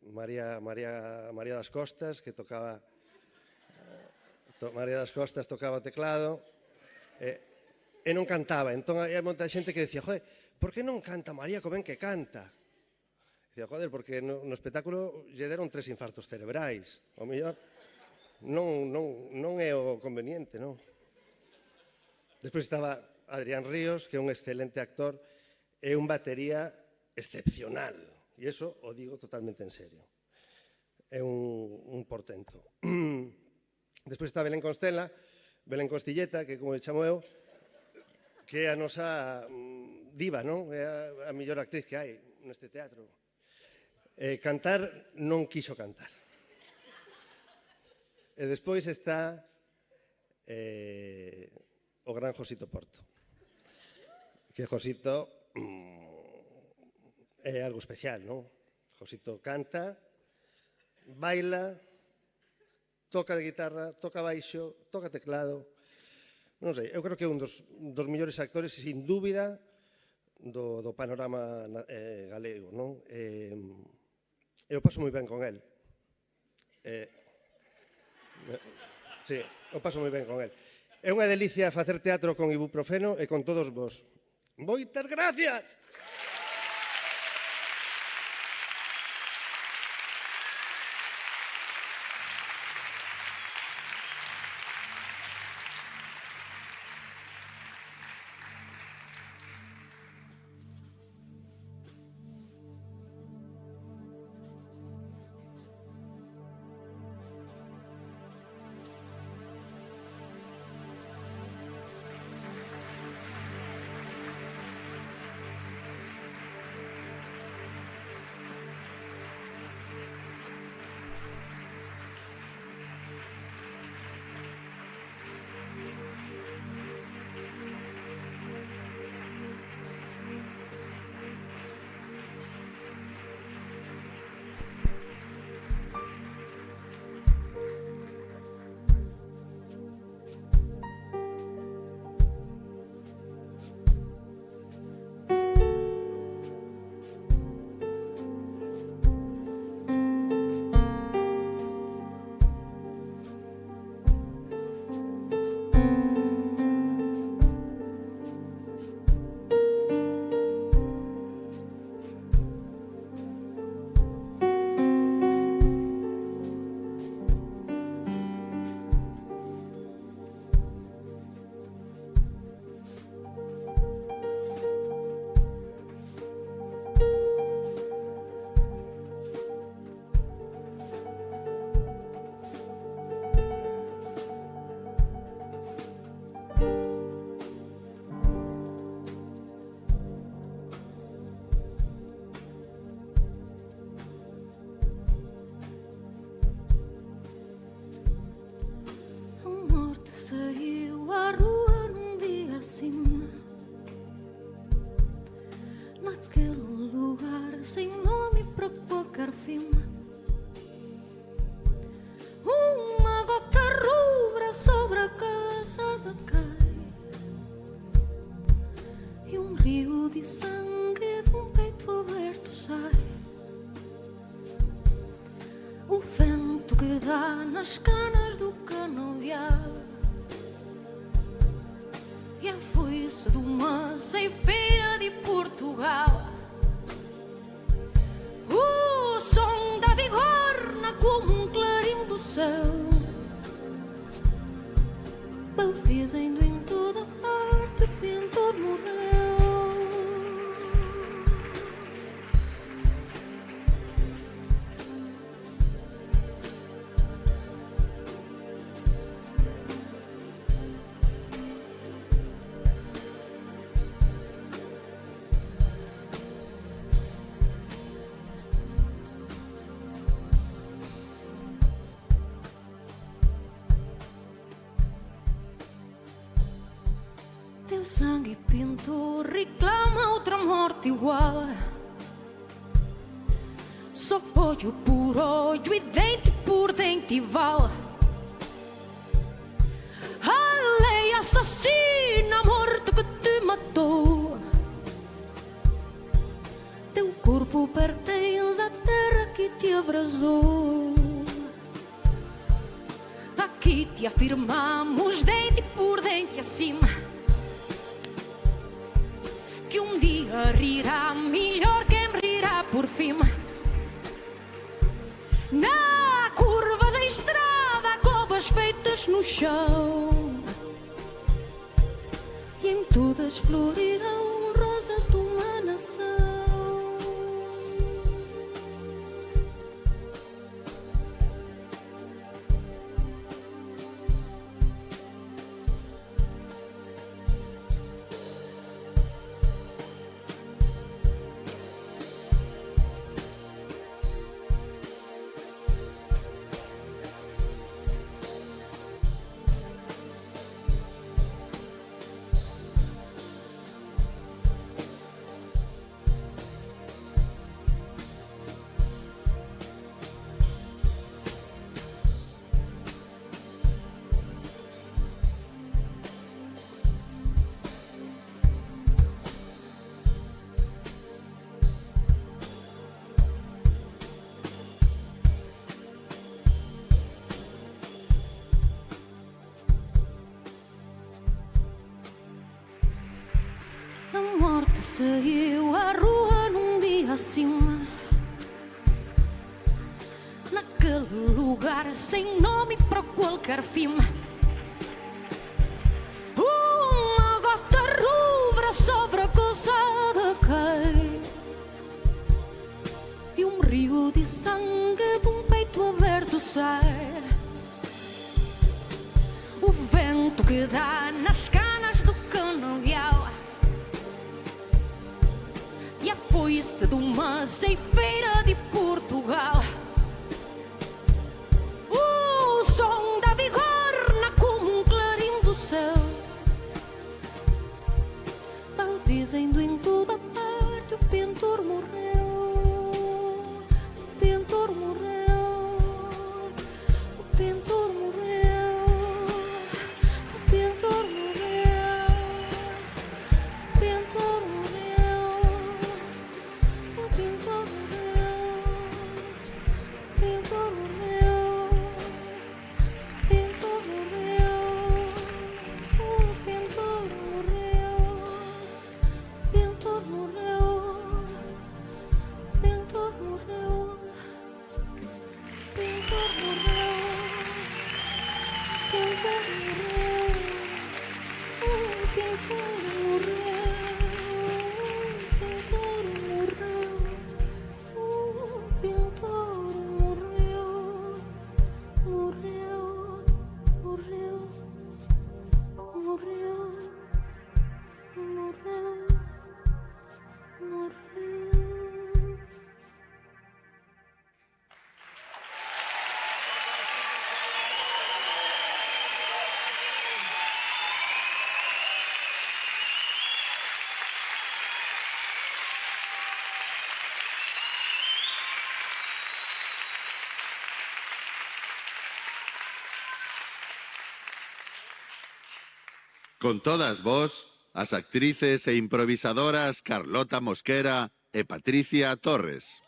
María das Costas, que tocaba... María das Costas tocaba o teclado e non cantaba. Entón, hai moita xente que decía, joder, por que non canta María co ben que canta? Dicía, joder, porque no espectáculo lle deron 3 infartos cerebrais. O mellor non é o conveniente, non? Despois estaba Adrián Ríos, que é un excelente actor e un batería excepcional. E iso o digo totalmente en serio. É un portento. Despois está Belén Constela, Belén Costilleta, que como chamo eu, que é a nosa diva, non? É a mellor actriz que hai neste teatro. Cantar non quiso cantar. E despois está o gran Josito Porto. Que Josito é algo especial, non? Josito canta, baila, toca de guitarra, toca baixo, toca teclado. Non sei, eu creo que é un dos mellores actores, sin dúbida, do panorama galego, non? Eu paso moi ben con el. Sí, eu paso moi ben con el. É unha delicia facer teatro con Ibuprofeno e con todos vos. Moitas gracias! fim. Uma gota rubra sobre a calçada cai e um rio de sangue de um peito aberto sai. O vento que dá nas canas do canavial e a foice de uma ceifeira de Portugal. O som da bigorna como um clarim do céu, dizendo em toda parte o pintor morreu. Teu sangue pintor reclama outra morte igual. Só olho por olho e dente por dente val. A lei assassina a morte que te matou. Teu corpo pertence à terra que te abrasou. Aqui te afirmamos dente por dente acima que um dia rirá melhor quem rirá por fim. Na curva da estrada, covas feitas no chão, e em todas florirão rosas de uma nação. A morte saiu à rua num dia assim, naquele lugar sem nome para qualquer fim. Uma gota rubra sobre a calçada cai e um rio de sangue de um peito aberto sai. O vento que dá nas canas do canavial e a foice de uma ceifeira de Portugal. O som da bigorna como um clarim do céu, dizendo em toda parte o pintor morreu. O pintor morreu. O pintor morreu. O pintor morreu. O pintor morreu. O pintor morreu. Con todas vos, as actrices e improvisadoras Carlota Mosquera e Patricia Torres.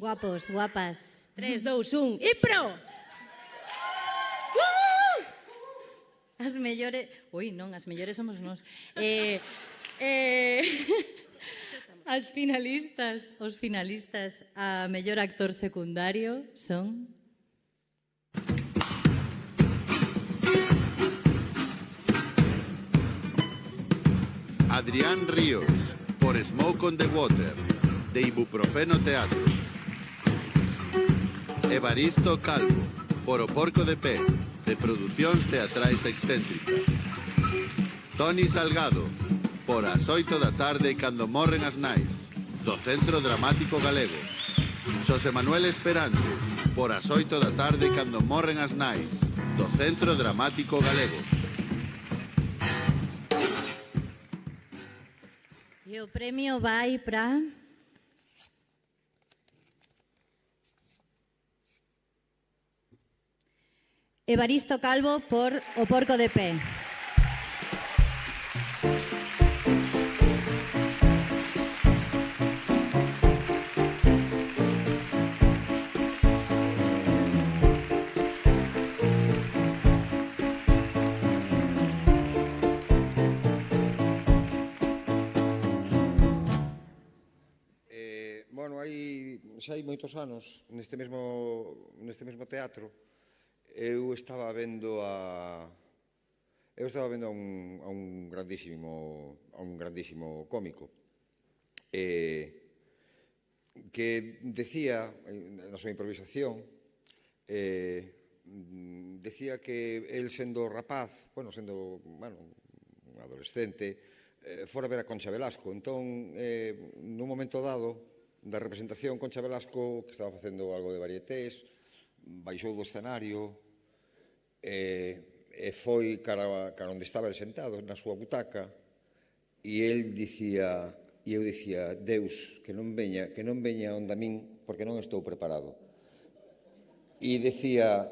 Guapos, guapas. 3, 2, 1, impro! As mellores... Ui, non, as mellores somos nós. As finalistas, os finalistas a mellor actor secundario son... Adrián Ríos, por Smoke on the Water, de Ibuprofeno Teatro. Evaristo Calvo, por O Porco de Pé, de Producións Teatrais Excéntricas. Toni Salgado, por As 8 da tarde cando morren as nais, do Centro Dramático Galego. Xosé Manuel Esperante, por As 8 da tarde cando morren as nais, do Centro Dramático Galego. E o premio vai para... Evaristo Calvo por O Porco de Pé. Bueno, xa hai moitos anos neste mesmo teatro eu estaba vendo a un grandísimo cómico que decía na súa improvisación decía que el sendo rapaz, sendo un adolescente, fora ver a Concha Velasco. Entón, nun momento dado da representación, Concha Velasco, que estaba facendo algo de varietés, baixou do escenario e foi cara onde estaba el sentado, na súa butaca, e eu dicía, Deus, que non veña onde a min, porque non estou preparado. E decía,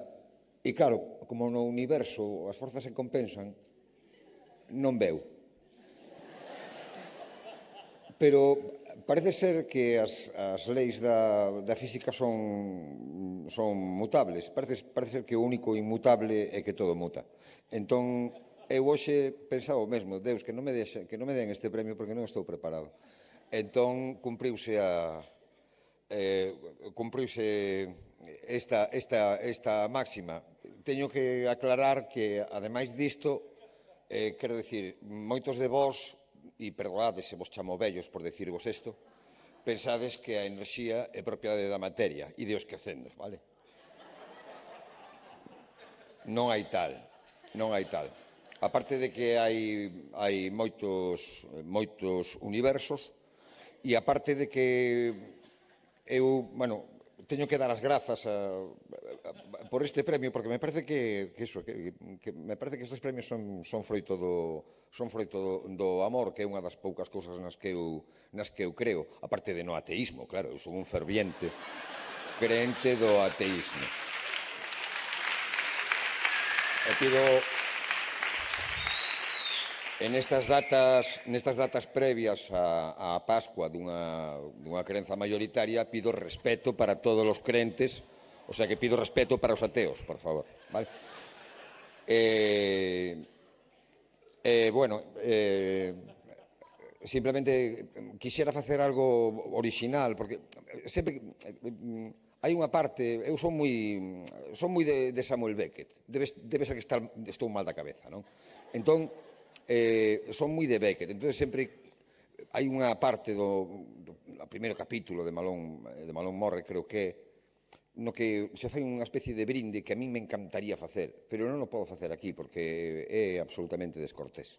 e claro, como no universo as forzas se compensan, non veu. Pero parece ser que as leis da física son mutables. Parece ser que o único inmutable é que todo muta. Entón, eu hoxe pensaba o mesmo, Deus, que non me den este premio porque non estou preparado. Entón, cumpriuse esta máxima. Teño que aclarar que, ademais disto, quero dicir, moitos de vós, e perdonades se vos chamo vellos por decirvos isto, pensades que a enerxía é propiedade da materia e de os quecendos, vale? Non hai tal. Aparte de que hai moitos universos, e aparte de que eu, teño que dar as grazas por este premio, porque me parece que me parece que estes premios son froito do amor, que é unha das poucas cousas nas que eu creo, aparte de no ateísmo, claro, eu son un ferviente creente do ateísmo. E pido, nestas datas previas á Pascua dunha crenza mayoritaria, pido respeto para todos os crentes, o sea que pido respeto para os ateos, por favor. Vale? Simplemente quixera facer algo orixinal, porque sempre hai unha parte, eu son moi de Samuel Beckett, debe ser que estou mal da cabeza, non? Entón, son moi de Beckett, entón sempre hai unha parte do primeiro capítulo de Malón Morre, creo que é, no que se fai unha especie de brinde que a min me encantaría facer, pero non o podo facer aquí porque é absolutamente descortés.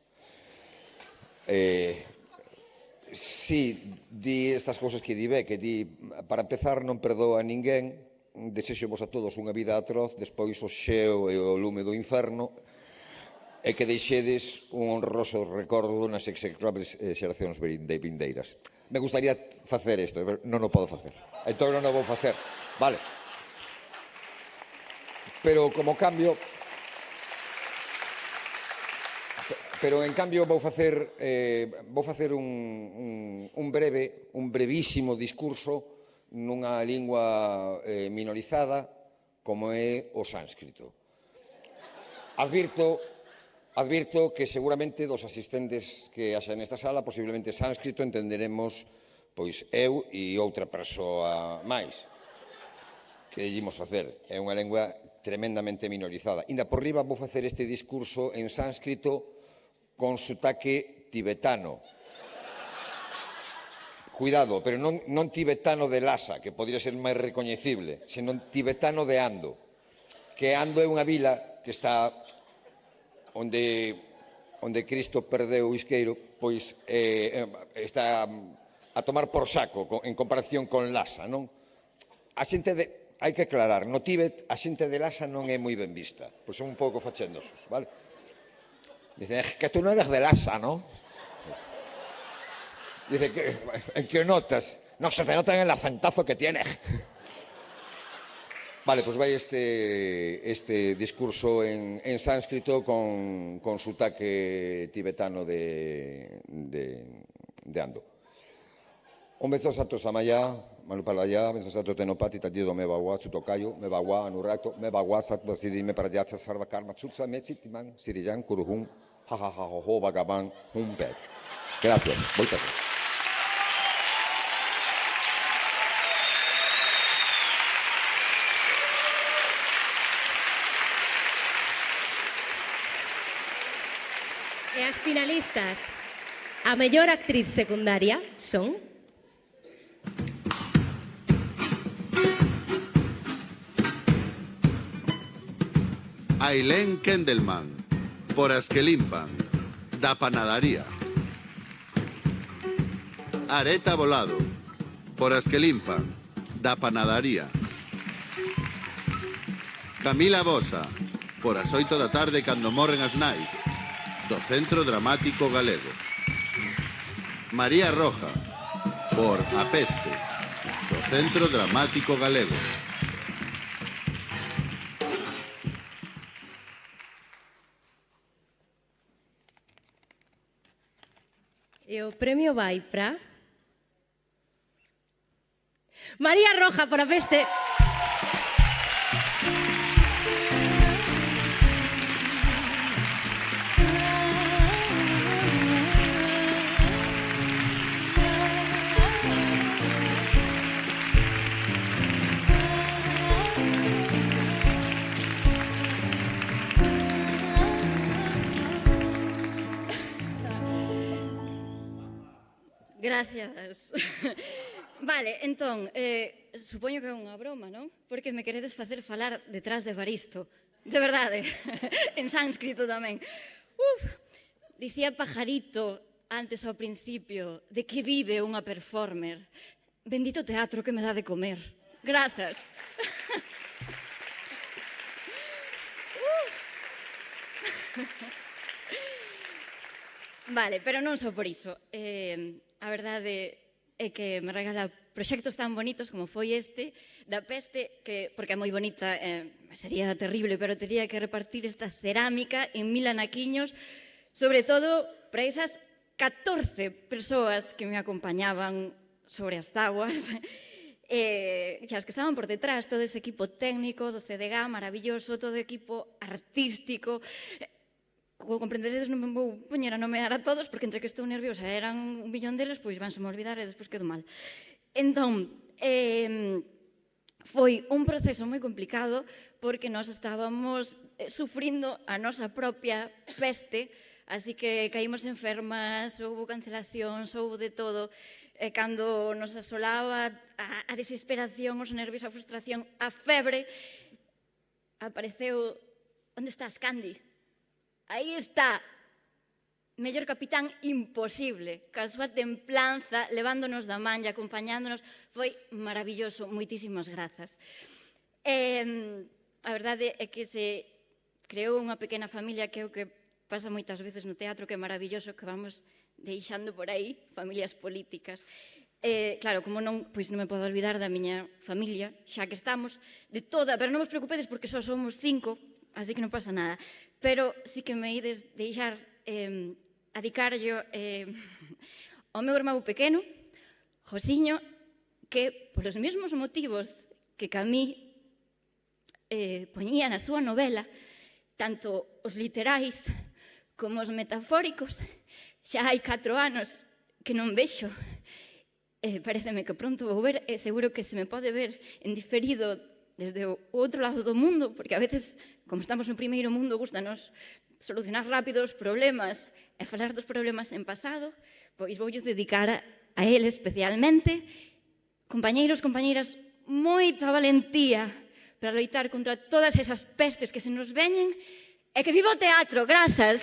Si di estas cousas que di Beckett, di, para empezar non perdoa a ninguén, desexo vos a todos unha vida atroz, despois o xeo e o lume do inferno, e que deixedes un honroso recordo nas execrables xeracións vindeiras. Me gustaría facer isto, pero non o podo facer. Entón non o vou facer. Vale. Pero como cambio... Pero, en cambio, vou facer un brevísimo discurso nunha lingua minorizada como é o sánscrito. Advirto que seguramente dos asistentes que haxa nesta sala, posiblemente sánscrito entenderemos pois eu e outra persoa máis. Que ímos facer? É unha lingua tremendamente minorizada. Inda por riba vou facer este discurso en sánscrito con sotaque tibetano. Cuidado, pero non tibetano de Lhasa, que podría ser máis recoñecible, senón tibetano de Ando, que Ando é unha vila que está onde Cristo perdeu o isqueiro, pois está a tomar por saco en comparación con Lhasa, non? A xente hai que aclarar, no Tíbet a xente de Lhasa non é moi ben vista, pois son un pouco fachendosos, vale? Dicen, es que tú no eres de Lhasa, ¿no? Dice, ¿en qué notas? No, se te nota en el acentazo que tienes. Vale, pues vai este discurso en sánscrito con sotaque tibetano de Ando. Un beso sato samaya, manupalaya, beso sato tenopati, tadido me bagua, sutokayo, me bagua, anurato, me bagua, satva sirime para yacha, sarva karma, tsutsa, metsitiman, siriyan, kuruhun, jajajajojo, vagabán, un pet. Gracias. Muchas gracias. E as finalistas, a mellor actriz secundaria son... Ailén Kendelman, por as que limpan, da panadería. Areta Volado, por as que limpan, da panadería. Camila Bosa, por as 8 da tarde cando morren as nais, do Centro Dramático Galego. María Roja, por A Peste, do Centro Dramático Galego. E o premio vai para... María Roja, por A Peste. Gracias. Vale, entón, supoño que é unha broma, non? Porque me queredes facer falar detrás de Evaristo. De verdade. En sánscrito tamén. Dicía Pajarito antes ao principio de que vive unha performer. Bendito teatro que me dá de comer. Grazas. Vale, pero non só por iso. A verdade é que me regala proxectos tan bonitos como foi este da Peste, que, porque é moi bonita, sería terrible, pero tería que repartir esta cerámica en 1000 anaquiños, sobre todo para esas 14 persoas que me acompañaban sobre as tabuas, xa, as que estaban por detrás, todo ese equipo técnico do CDG, maravilloso, todo o equipo artístico. Como comprenderedes, non me vou poñer a nomear a todos, porque entre que estou nerviosa eran un millón deles, pois vanse me olvidar e despois quedo mal. Entón, foi un proceso moi complicado porque nós estábamos sufrindo a nosa propia peste, así que caímos enfermas, houve cancelacións, houve de todo. E cando nos asolaba a desesperación, os nervios, a frustración, a febre, apareceu... Onde estás, Candy? Aí está, mellor capitán imposible, ca súa templanza, levándonos da man e acompañándonos, foi maravilloso, moitísimas grazas. A verdade é que se creou unha pequena familia que é o que pasa moitas veces no teatro, que é maravilloso que vamos deixando por aí familias políticas. Claro, como non, pois non me podo olvidar da miña familia, xa que estamos, de toda, pero non vos preocupedes porque só somos 5, así que non pasa nada. Pero sí que me ides deixar adicarllo ao meu irmão pequeno, Josiño, que polos mesmos motivos que Camí poñía na súa novela, tanto os literais como os metafóricos, xa hai 4 anos que non vexo. Pareceme que pronto vou ver, e seguro que se me pode ver en diferido desde o outro lado do mundo, porque a veces, como estamos no primeiro mundo, gustanos solucionar rápido os problemas e falar dos problemas en pasado, pois voulles dedicar a ele especialmente. Compañeiros, compañeiras, moita valentía para loitar contra todas esas pestes que se nos veñen, e que viva o teatro, grazas.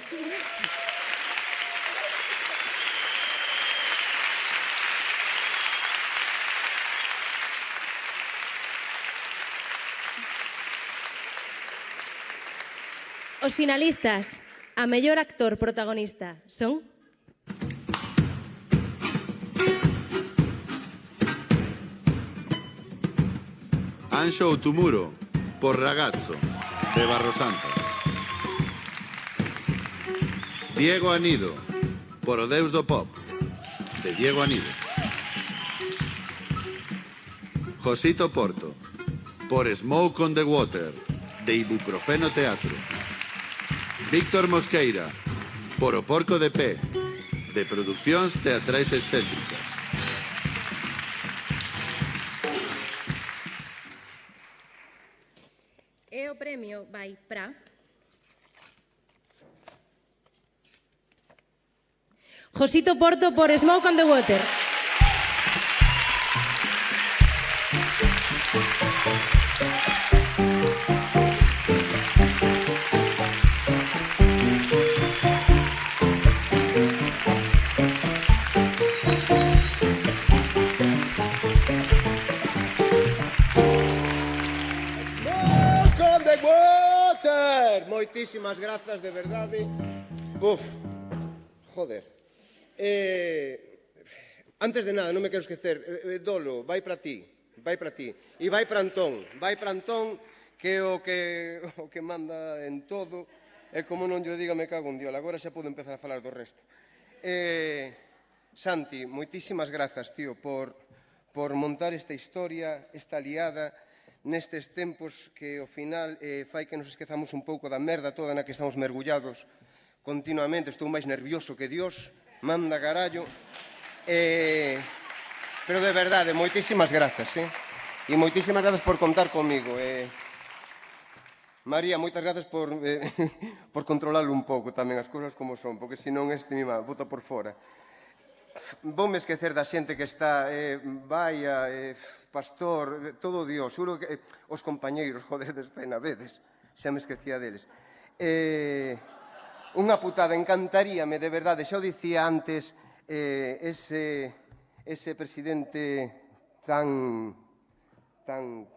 Os finalistas a mellor actor protagonista son... Anxo Outumuro, por Ragazzo, de Barrosanta. Diego Anido, por O Deus do Pop, de Diego Anido. Josito Porto, por Smoke on the Water, de Ibuprofeno Teatro. Víctor Mosqueira, por O Porco de Pé, de Producións Teatrais Excéntricas. E o premio vai para... Josito Porto por Smoke on the Water. Moitísimas grazas, de verdade. Joder. Antes de nada, non me quero esquecer, Dolo, vai para ti, e vai para Antón, que é o que manda en todo, e como non yo diga, me cago en Dios, agora xa podo empezar a falar do resto. Santi, moitísimas grazas, tío, por montar esta historia, esta liada, nestes tempos que ao final fai que nos esquezamos un pouco da merda toda na que estamos mergullados continuamente. Estou máis nervioso que Dios, manda carallo. Pero de verdade, moitísimas grazas, e moitísimas grazas por contar comigo. María, moitas grazas por controlarlo un pouco tamén, as cousas como son, porque senón mima, bota por fora. Voume esquecer da xente que está, Baia, Pastor, todo Dios, seguro que os compañeiros, joder, de escena, vedes, xa me esquecía deles. Unha putada, encantaríame, de verdade, xa o dicía antes, ese presidente tan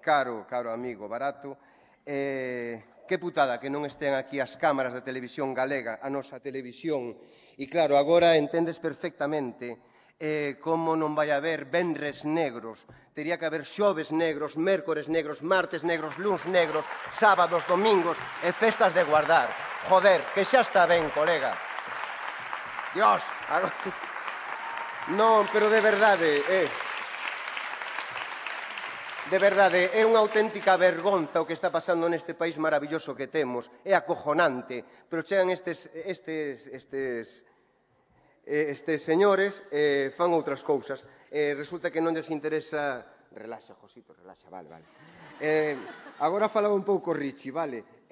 caro amigo, barato, que putada que non estén aquí as cámaras da televisión galega, a nosa televisión. E claro, agora entendes perfectamente como non vai haber venres negros. Tería que haber xoves negros, mércores negros, martes negros, luns negros, sábados, domingos e festas de guardar. Joder, que xa está ben, colega. Dios. Non, pero de verdade, é unha auténtica vergonza o que está pasando neste país maravilloso que temos. É acojonante, pero chegan estes señores fan outras cousas. Resulta que non lles interesa... Relaxa, Josito, relaxa, vale. Agora falaba un pouco Richie, vale?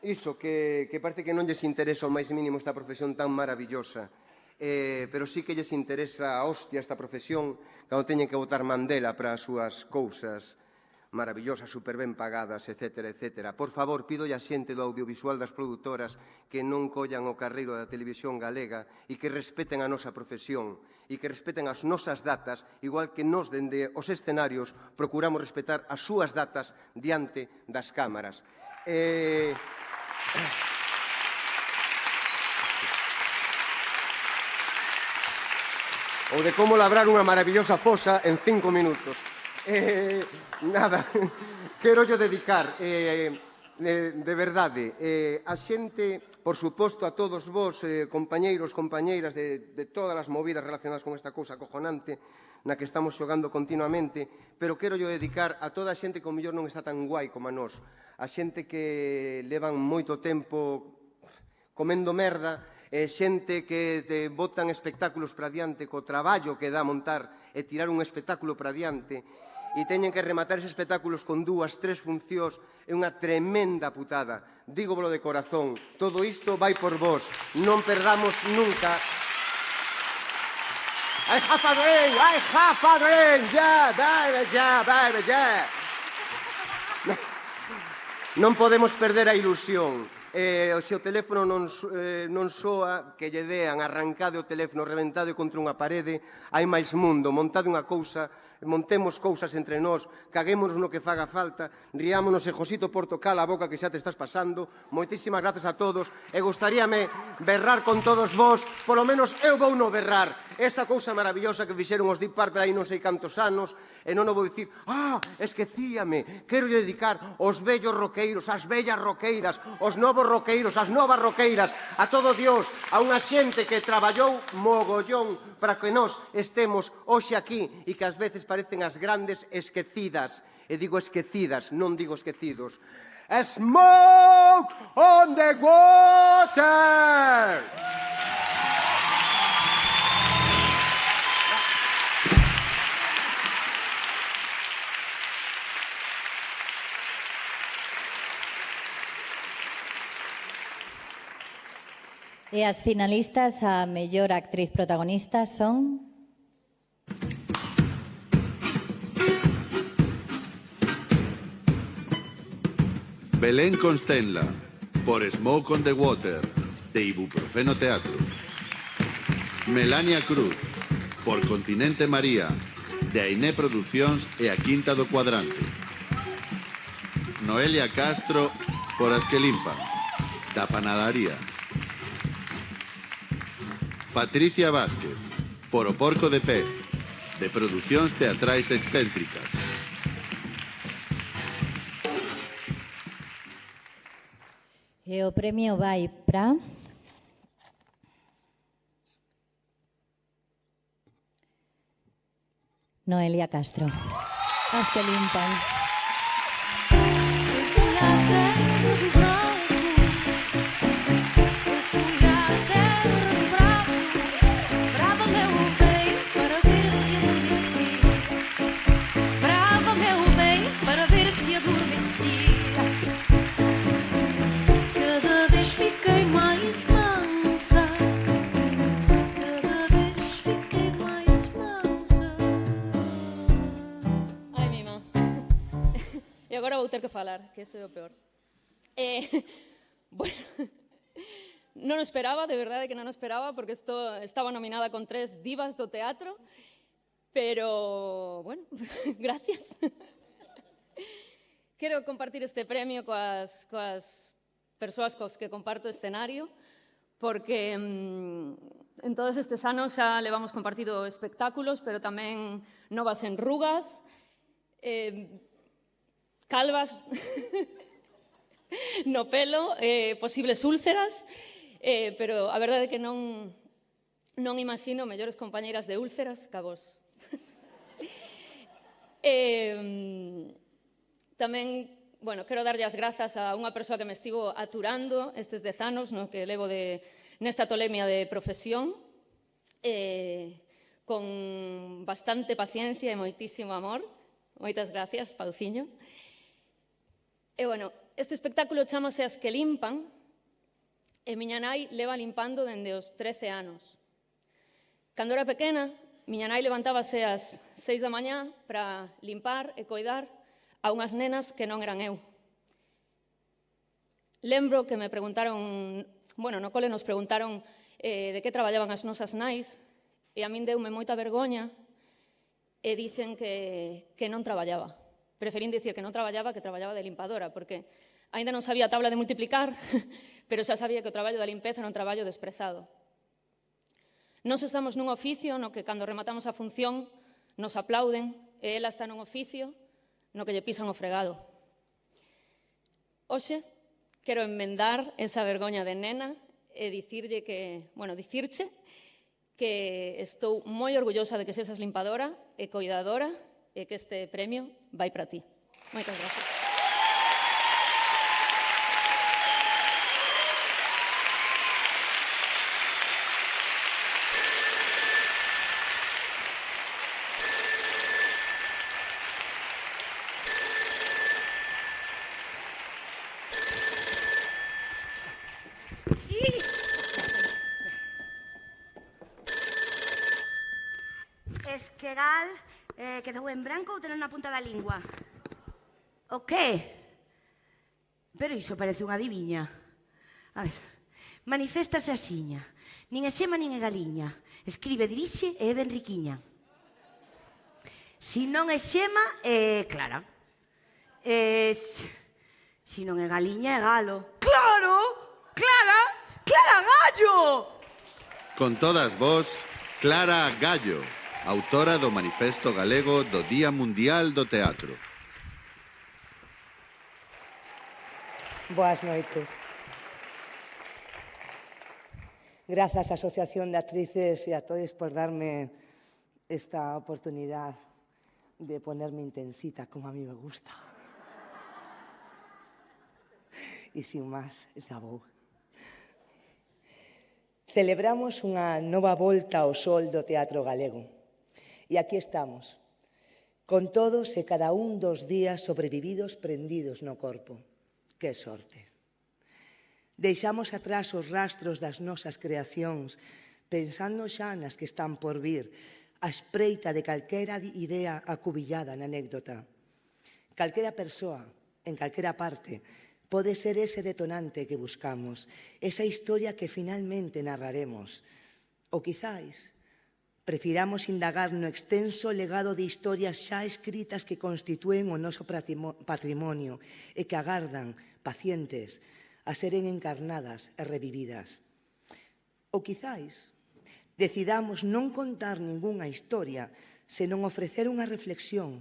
Iso, que parece que non lles interesa o máis mínimo esta profesión tan maravillosa. Pero sí que lles interesa a hostia esta profesión cando teñen que botar Mandela para as súas cousas maravillosas, super ben pagadas, etcétera, etcétera. Por favor, pido a xente do audiovisual das produtoras que non collan o carreiro da televisión galega e que respeten a nosa profesión e que respeten as nosas datas, igual que nos dende os escenarios procuramos respetar as súas datas diante das cámaras. ou de como labrar unha maravillosa fosa en 5 minutos. Nada, quero yo dedicar, de verdade, a xente, por suposto, a todos vos, compañeiros, compañeiras de todas as movidas relacionadas con esta cousa acojonante na que estamos xogando continuamente, pero quero yo dedicar a toda a xente que ao mellor non está tan guai como a nós, a xente que levan moito tempo comendo merda, xente que botan espectáculos para diante co traballo que dá montar e tirar un espectáculo para diante e teñen que rematar esos espectáculos con 2, 3 funcións, é unha tremenda putada. Dígovolo de corazón, todo isto vai por vos, non perdamos nunca. I have a dream, yeah, baby, yeah. Non podemos perder a ilusión. Se o teléfono non soa, que lle dean, arrancade o teléfono, reventade contra unha parede, hai máis mundo, montade unha cousa, montemos cousas entre nós, caguémonos no que faga falta, riámonos e Josito Porto, cala a boca que xa te estás pasando. Moitísimas grazas a todos e gostaríame berrar con todos vos, polo menos eu vou no berrar esta cousa maravillosa que fixeron os Deep Purple aí non sei cantos anos, e non o vou dicir, esquecíame, quero dedicar aos vellos roqueiros, ás vellas roqueiras, aos novos roqueiros, ás novas roqueiras, a todo Dios, a unha xente que traballou mogollón para que nós estemos hoxe aquí e que ás veces parecen as grandes esquecidas, e digo esquecidas, non digo esquecidos. Smoke on the water! E as finalistas a mellor actriz protagonista son... Belén Constenla, por Smoke on the Water, de Ibuprofeno Teatro. Melania Cruz, por Continente María, de Ainé Producións e a Quinta do Cuadrante. Noelia Castro, por As que Limpan, da Panadaría. Patricia Vázquez, por O Porco de Pé, de Producións Teatrais Excéntricas. E o premio vai para... Noelia Castro. As que Limpan. Agora vou ter que falar, que iso é o peor. Bueno, non o esperaba, de verdade que non o esperaba, porque estaba nominada con 3 divas do teatro, pero, bueno, gracias. Quero compartir este premio coas persoas cos que comparto escenario, porque en todos estes anos xa levamos compartido espectáculos, pero tamén novas enrugas, calvas no pelo, posibles úlceras, pero a verdade é que non imagino mellores compañeiras de úlceras que a vos. Tamén, bueno, quero darlle as grazas a unha persoa que me estivo aturando estes 10 anos, no que levo nesta tolemia de profesión, con bastante paciencia e moitísimo amor. Moitas gracias, Pauciño. E, bueno, este espectáculo chamase As que Limpan, e miña nai leva limpando dende os 13 anos. Cando era pequena, miña nai levantábase ás 6 da mañá para limpar e coidar a unhas nenas que non eran eu. Lembro que me preguntaron, bueno, no cole nos preguntaron de que traballaban as nosas nais, e a min deume moita vergoña e dixen que non traballaba. Preferín dicir que non traballaba que traballaba de limpadora, porque aínda non sabía a tabla de multiplicar, pero xa sabía que o traballo da limpeza era un traballo desprezado. Nós estamos nun oficio no que cando rematamos a función nos aplauden e ela está nun oficio no que lle pisan o fregado. Hoxe quero enmendar esa vergoña de nena e dicirche que estou moi orgullosa de que sexas limpadora e coidadora e que este premio vai para ti. Moitas gracias. Sí. Esquegal, quedou en branco ou tenon na punta da lingua? O que? Pero iso parece unha adiviña. A ver, maniféstase axiña. Nin é xema nin é galiña. Escribe, dirixe e é ben riquiña. Si non é xema, é clara. Si non é galiña, é galo. Claro! Clara! Clara Gallo! Con todas vos, Clara Gallo, autora do Manifesto Galego do Día Mundial do Teatro. Boas noites. Grazas á Asociación de Actrices e a todos por darme esta oportunidade de ponerme intensita como a mí me gusta. E sin máis, xa vou. Celebramos unha nova volta ao sol do teatro galego. E aquí estamos, con todos e cada un dos días sobrevividos prendidos no corpo. Que sorte! Deixamos atrás os rastros das nosas creacións, pensando xa nas que están por vir, a espreita de calquera idea acubillada na anécdota. Calquera persoa, en calquera parte, pode ser ese detonante que buscamos, esa historia que finalmente narraremos. Ou quizáis, prefiramos indagar no extenso legado de historias xa escritas que constitúen o noso patrimonio e que agardan, pacientes, a seren encarnadas e revividas. Ou quizáis, decidamos non contar ningunha historia, senón ofrecer unha reflexión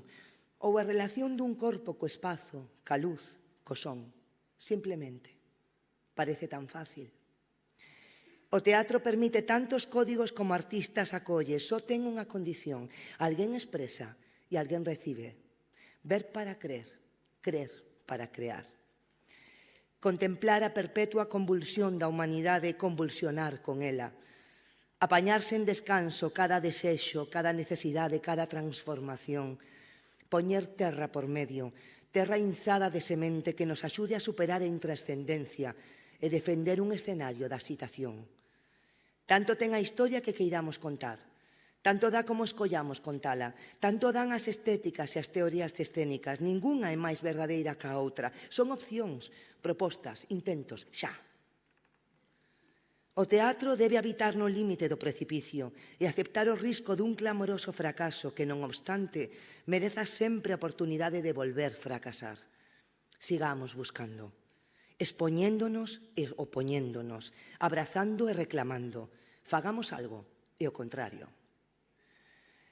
ou a relación dun corpo co espazo, ca luz, co son. Simplemente. Parece tan fácil. O teatro permite tantos códigos como artistas acolle. Só ten unha condición. Alguén expresa e alguén recibe. Ver para crer. Crer para crear. Contemplar a perpetua convulsión da humanidade e convulsionar con ela. Apañarse en descanso cada desexo, cada necesidade, cada transformación. Poñer terra por medio, terra inzada de semente que nos axude a superar a intrascendencia e defender un escenario da excitación. Tanto ten a historia que queiramos contar, tanto dá como escollamos contala, tanto dan as estéticas e as teorías escénicas, ningunha é máis verdadeira que a outra. Son opcións, propostas, intentos, xa. O teatro debe habitar no límite do precipicio e aceptar o risco dun clamoroso fracaso que, non obstante, mereza sempre a oportunidade de volver fracasar. Sigamos buscando, expoñéndonos e opoñéndonos, abrazando e reclamando. Fagamos algo e o contrario.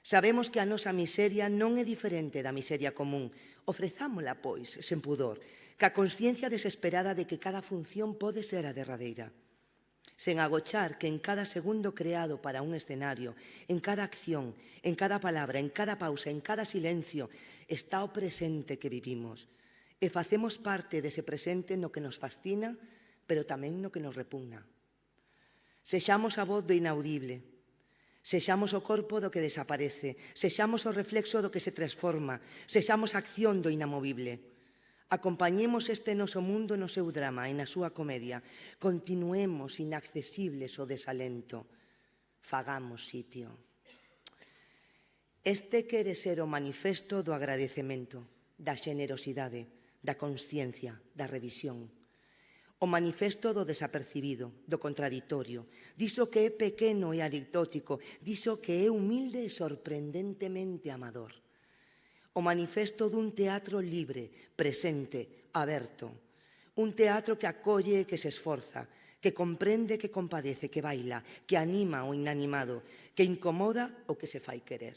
Sabemos que a nosa miseria non é diferente da miseria común. Ofrezámola, pois, sen pudor, ca consciencia desesperada de que cada función pode ser a derradeira. Sen agochar que en cada segundo creado para un escenario, en cada acción, en cada palabra, en cada pausa, en cada silencio, está o presente que vivimos. E facemos parte dese presente no que nos fascina, pero tamén no que nos repugna. Sexamos a voz do inaudible, sexamos o corpo do que desaparece, sexamos o reflexo do que se transforma, sexamos a acción do inamovible. Acompañemos este noso mundo no seu drama e na súa comedia. Continuemos inaccesibles ao desalento. Fagamos sitio. Este quere ser o manifesto do agradecemento, da xenerosidade, da consciencia, da revisión. O manifesto do desapercibido, do contradictorio, diso que é pequeno e anecdótico, diso que é humilde e sorprendentemente amador. O manifesto dun teatro libre, presente, aberto. Un teatro que acolle e que se esforza, que comprende, que compadece, que baila, que anima o inanimado, que incomoda o que se fai querer.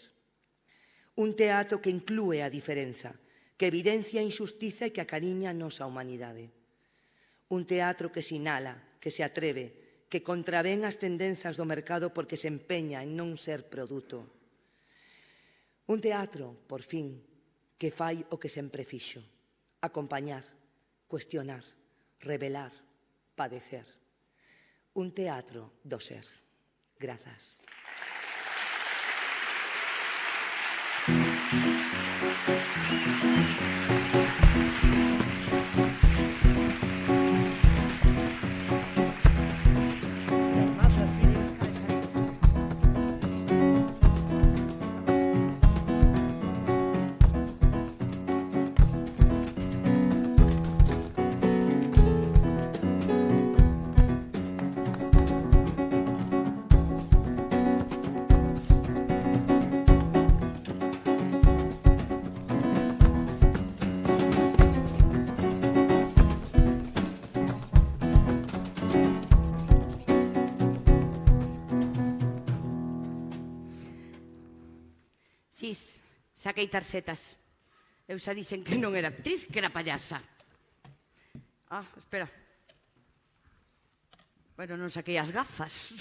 Un teatro que inclúe a diferenza, que evidencia a injustiza e que acariña a nosa humanidade. Un teatro que sinala, que se atreve, que contravén as tendenzas do mercado porque se empeña en non ser produto. Un teatro, por fin, que fai o que sempre fixo: acompañar, cuestionar, revelar, padecer. Un teatro do ser. Grazas. Xis, saquei tarxetas. Eu xa dixen que non era actriz, que era payasa. Ah, espera. Bueno, non saquei as gafas.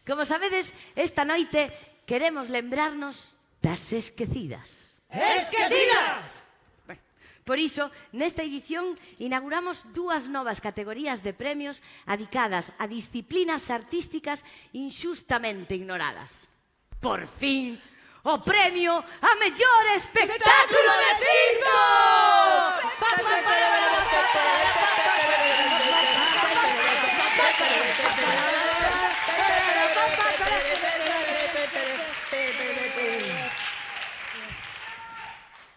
Como sabedes, esta noite queremos lembrarnos das esquecidas. ¡Esquecidas! Por iso, nesta edición inauguramos dúas novas categorías de premios adicadas a disciplinas artísticas inxustamente ignoradas. Por fin, o premio a mellor espectáculo de circo!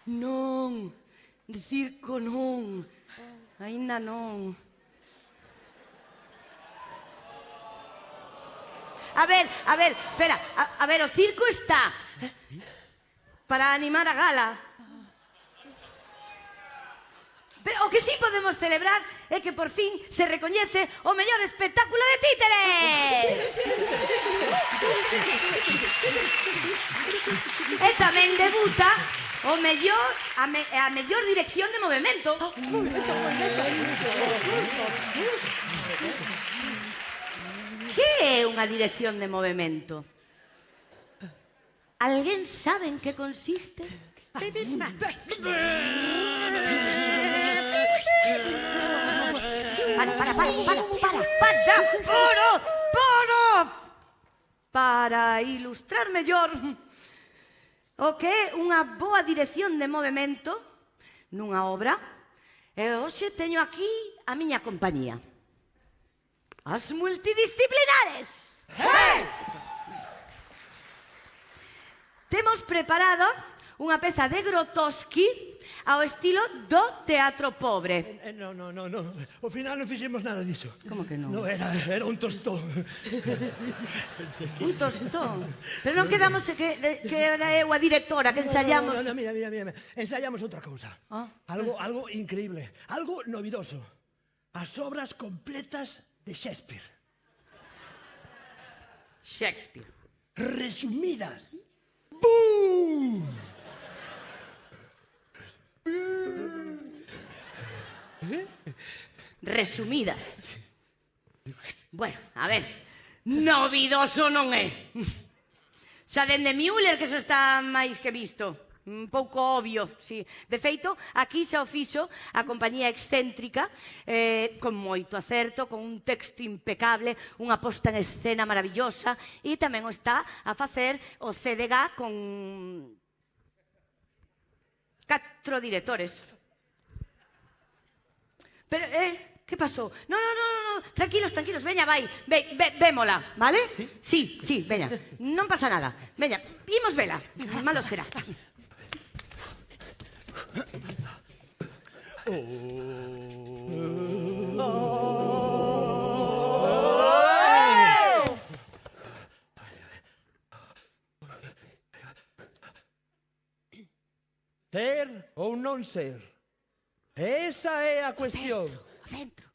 Non, de circo non, aínda non. A ver, espera, a ver, o circo está para animar a gala. Pero o que sí podemos celebrar é que por fin se recoñece o mellor espectáculo de títeres. E tamén debuta o mellor, a mellor dirección de movimento. Que é unha dirección de movimento? Alguén sabe en que consiste? Para ilustrar mellor o que é unha boa dirección de movimento nunha obra, hoxe teño aquí a miña compañía. As multidisciplinares. Temos preparado unha peza de Grotowski ao estilo do teatro pobre. No. Ao final non fixemos nada diso. Como que non? Non, era un tostón. Un tostón? Pero non quedamos que era eu a directora, que ensayamos... No, mira. Ensayamos outra cousa. Algo increíble, algo novidoso. As obras completas de Shakespeare. Shakespeare. Resumidas. ¡Bum! Resumidas. Bueno, a ver, novidoso non é. Xa dende Müller que xo está máis que visto. Un pouco obvio, sí. De feito, aquí xa o fixo a compañía excéntrica, con moito acerto, con un texto impecable, unha posta en escena maravillosa, e tamén o está a facer o CDG con 4 directores. Pero, que pasou? No, tranquilos, veña, vai, vémola, vale? Sí, veña, non pasa nada. Veña, imos vela, malo será. Ser ou non ser? Esa é a cuestión. centro.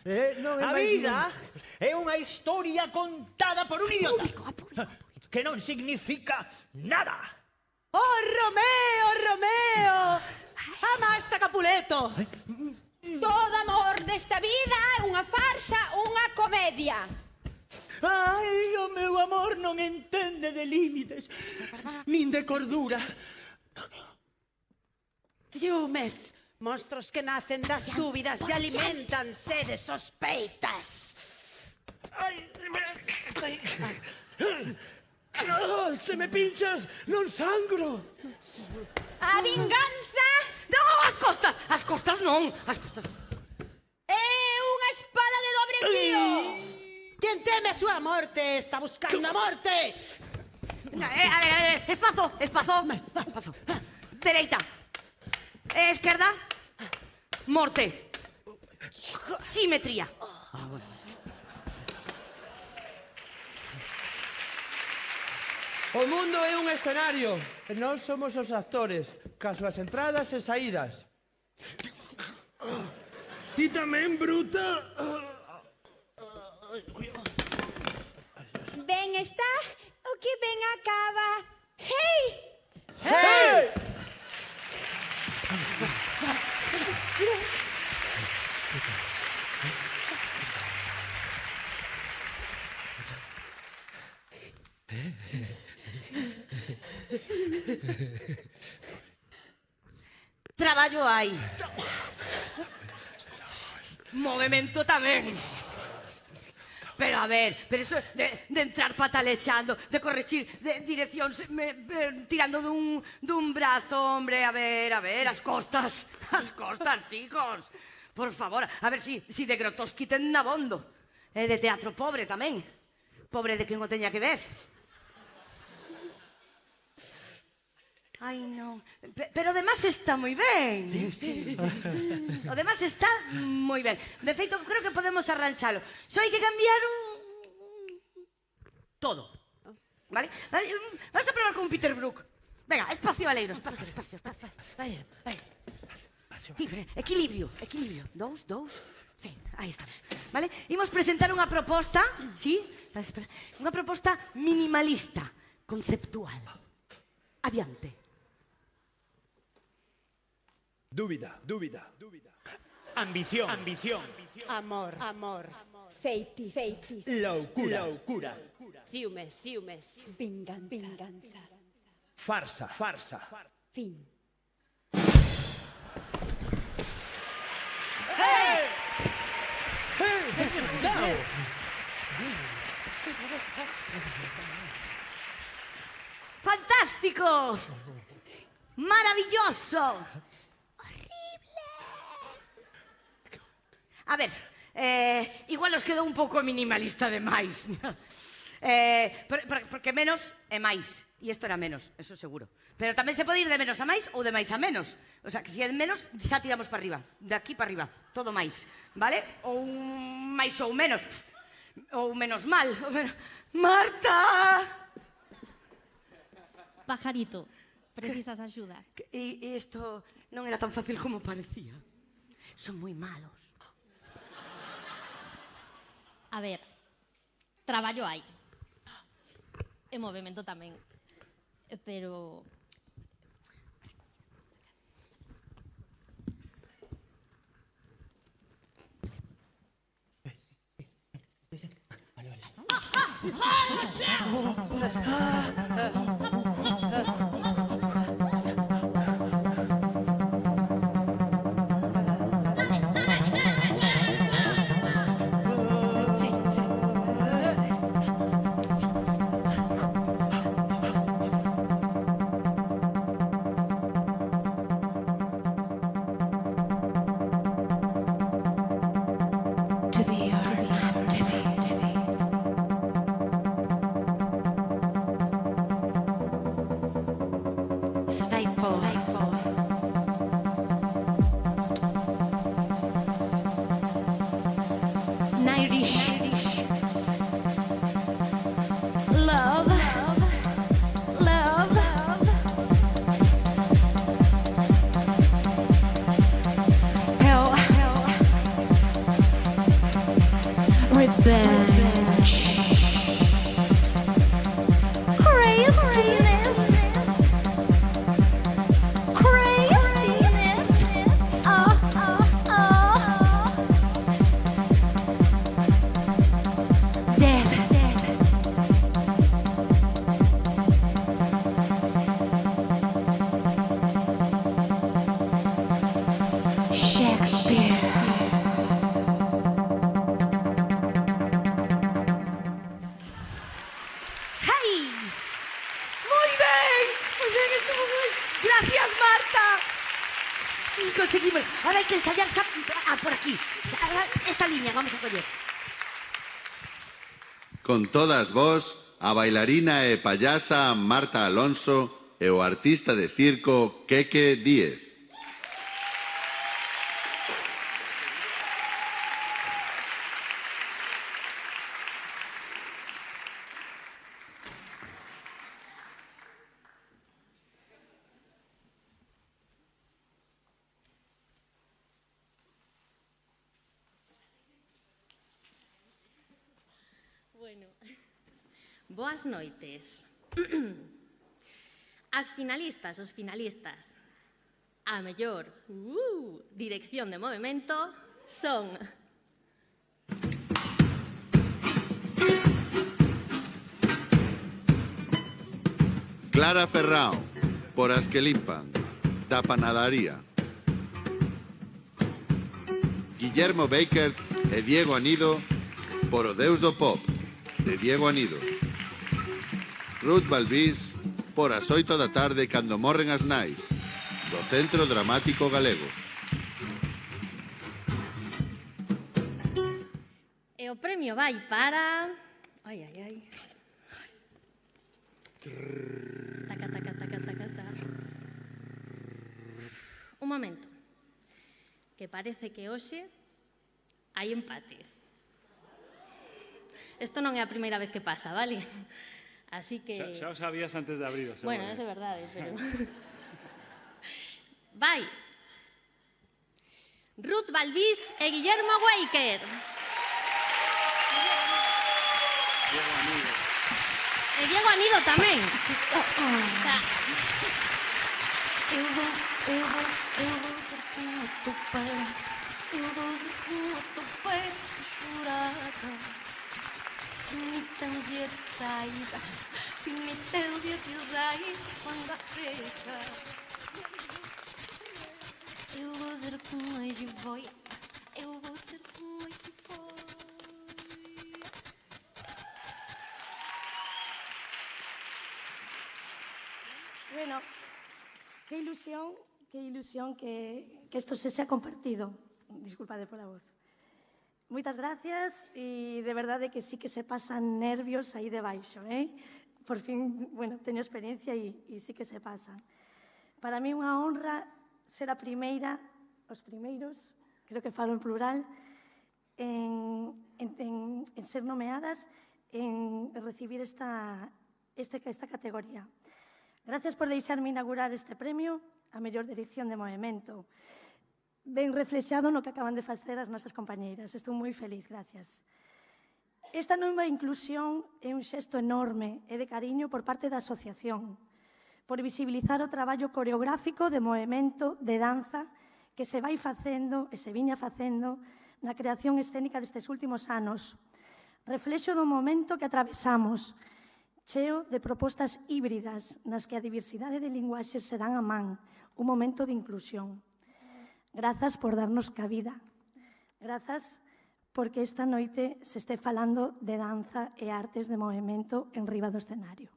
A vida é unha historia contada por un idiota que non significa nada. Oh, Romeo, Romeo! Amasta Capuleto! Todo amor desta vida é unha farsa, unha comedia. Ai, o meu amor non entende de límites, nin de cordura. Ciúmes, monstros que nacen das dúbidas e alimentanse de sospeitas. Se me pinchas, non sangro. A vinganza Non, as costas! As costas non! As costas... é unha espada de dobre filo. Quen teme a súa morte está buscando a morte. A ver, espazo. Dereita. Esquerda. Morte. Simetría. O mundo é un escenario e nós somos os actores, caso as entradas e saídas. Ti tamén, bruta? Ben está o que ben acaba. Hey! Hey! Traballo hai. Movimento tamén. Pero a ver, pero eso de entrar patalexando, de corregir de direccións, tirando dun brazo, hombre, a ver, as costas, chicos. Por favor, a ver si de Grotowski ten abondo. E de teatro pobre tamén. Pobre de quen o teña que ver. Ai, non. Pero además está moi ben. O demás está moi ben. De feito, creo que podemos arranxalo. Só hai que cambiar todo. Vale? Vamos a probar con Peter Brook. Venga, espacio aleiro, espacio. Vai. Equilibrio. Dous. Sí, aí estamos. Vale? Imos presentar unha proposta, sí? Unha proposta minimalista, conceptual. Adiante. Dúbida. Ambición. Amor. Feitis. Loucura. Ciúmes. Vinganza. Farsa. Fin. ¡Fantástico! ¡Maravilloso! A ver, igual os quedou un pouco minimalista demais. Porque menos é máis. E isto era menos, eso seguro. Pero tamén se pode ir de menos a máis ou de máis a menos. O sea, que se é menos, xa tiramos para arriba. De aquí para arriba, todo máis. Vale? Ou máis ou menos. Ou menos mal. Marta! Pajarito, precisas axuda. E isto non era tan fácil como parecía. Son moi malos. A ver, traballo hai. E movimento tamén. Pero... revenge. Craziness. Craziness. Death. Shakespeare. ¡Hey! Muy bien, estuvo muy... Gracias, Marta. Sí, conseguimos. Ahora hay que ensayar por aquí. Ahora esta línea vamos a coger. Con todas vos, a bailarina e payasa Marta Alonso e o artista de circo Queque Díez. Bueno, boas noites. As finalistas, os finalistas, a mellor dirección de movimento son... Clara Ferrao, por As que limpan, da Panadaría. Guillermo Baker e Diego Anido, por O Deus do Pop, de Diego Anido. Ruth Balbís, por As 8 da tarde cando morren as nais, do Centro Dramático Galego. E o premio vai para... Ai. Taca, taca, taca, taca, taca. Un momento. Que parece que hoxe hai empate. Isto non é a primeira vez que pasa, vale? Así que... Xa o sabías antes de abrir o seu. Bueno, eso é verdade, pero... Vai. Ruth Balbís e Guillermo Weiker. E Diego Anido tamén. O sea... Eu vou ser como tu pai. Eu vou ser como tu pai. Chorada. Finita dia de saída. Finita dia de sair quando a seca. Eu vou ser como a jiboia. Eu vou ser como a jiboia. Bueno, qué ilusión que esto se sea compartido. Disculpade por la voz. Moitas gracias e de verdade que sí que se pasan nervios aí debaixo, Por fin, bueno, teño experiencia e sí que se pasan. Para mí unha honra ser a primeira, os primeiros, creo que falo en plural, en ser nomeadas, en recibir esta categoría. Gracias por deixarme inaugurar este premio a mellor dirección de movimento. Ben reflexado no que acaban de facer as nosas compañeiras. Estou moi feliz, gracias. Esta nova inclusión é un xesto enorme e de cariño por parte da asociación, por visibilizar o traballo coreográfico de movimento, de danza, que se vai facendo e se viña facendo na creación escénica destes últimos anos. Reflexo do momento que atravesamos, cheo de propostas híbridas nas que a diversidade de linguaxes se dan a man, un momento de inclusión. Grazas por darnos cabida. Grazas porque esta noite se este falando de danza e artes de movimento en riba do escenario.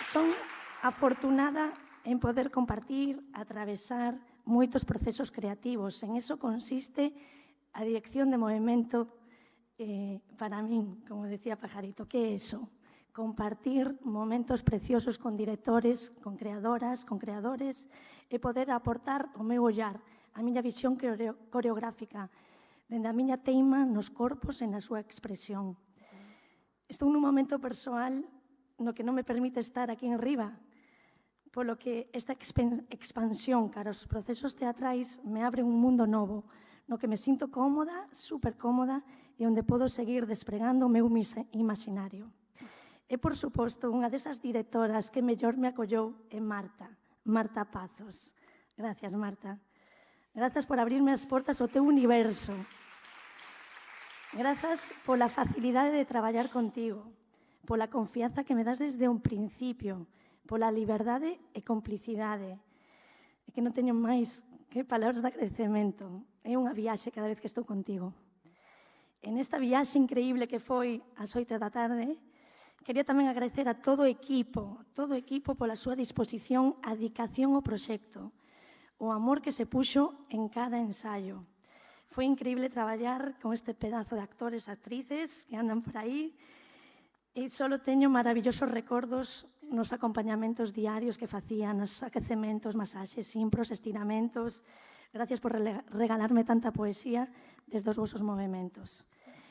Son afortunada en poder compartir, atravesar moitos procesos creativos. En eso consiste a dirección de movimento para min, como decía Pajarito. Que é eso? Compartir momentos preciosos con directores, con creadoras, con creadores e poder aportar o meu ollar, a miña visión coreográfica, dende a miña teima nos corpos e na súa expresión. Estou nun momento persoal no que non me permite estar aquí en riba, polo que esta expansión cara aos procesos teatrais me abre un mundo novo, no que me sinto cómoda, super cómoda, e onde podo seguir despregando o meu imaginario. E, por suposto, unha desas directoras que mellor me acollou é Marta Pazos. Gracias, Marta. Grazas por abrirme as portas ao teu universo. Grazas pola facilidade de traballar contigo, pola confianza que me das desde un principio, pola liberdade e complicidade. É que non teño máis que palabras de agradecemento. É unha viaxe cada vez que estou contigo. En esta viaxe increíble que foi ás 8 da tarde, quería tamén agradecer a todo o equipo pola súa disposición, a dedicación ao proxecto, o amor que se puxo en cada ensaio. Foi increíble traballar con este pedazo de actores e actrices que andan por aí, e só teño maravillosos recordos nos acompañamentos diarios que facían, nos aquecementos, masaxes, impros, estiramentos. Gracias por regalarme tanta poesía desde os vosos movimentos.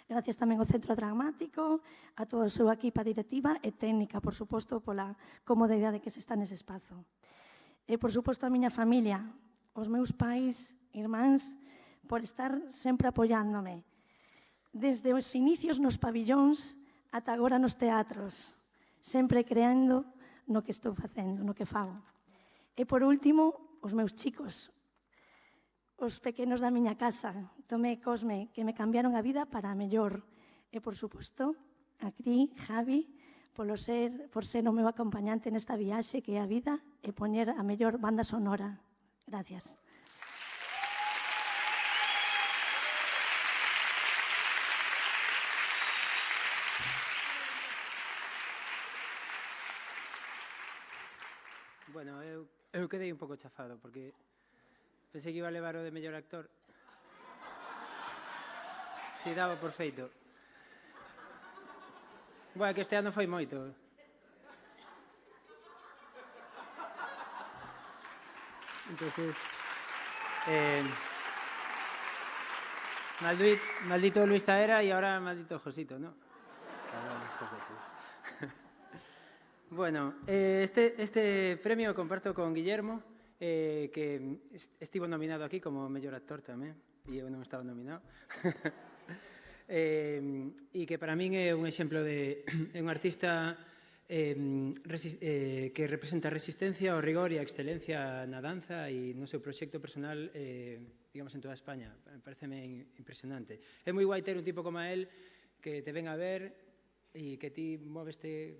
Gracias tamén ao Centro Dramático, a toda a súa equipa directiva e técnica, por suposto, pola comodidade que se está nese espazo. E, por suposto, a miña familia, os meus pais, irmáns, por estar sempre apoiándome. Desde os inicios nos pabillóns ata agora nos teatros, sempre creando no que estou facendo, no que fago. E, por último, os meus chicos, os pequenos da miña casa, Tomé e Cosme, que me cambiaron a vida para a mellor. E, por suposto, a ti, Javi, por ser o meu acompañante nesta viaxe que é a vida e poñer a mellor banda sonora. Gracias. Bueno, eu quedei un pouco chafado, porque pensei que iba a levar o de mellor actor. Si, daba por feito. Bueno, que este ano foi moito. Entonces, maldito Luis Taera y ahora maldito Josito, ¿no? Bueno, este premio lo comparto con Guillermo, que estivo nominado aquí como mellor actor tamén, e eu non estaba nominado. E que para min é un exemplo de un artista que representa a resistencia, o rigor e a excelencia na danza e no seu proxecto personal, digamos, en toda España. Pareceme impresionante. É moi guai ter un tipo como a él que te ven a ver e que ti moveste.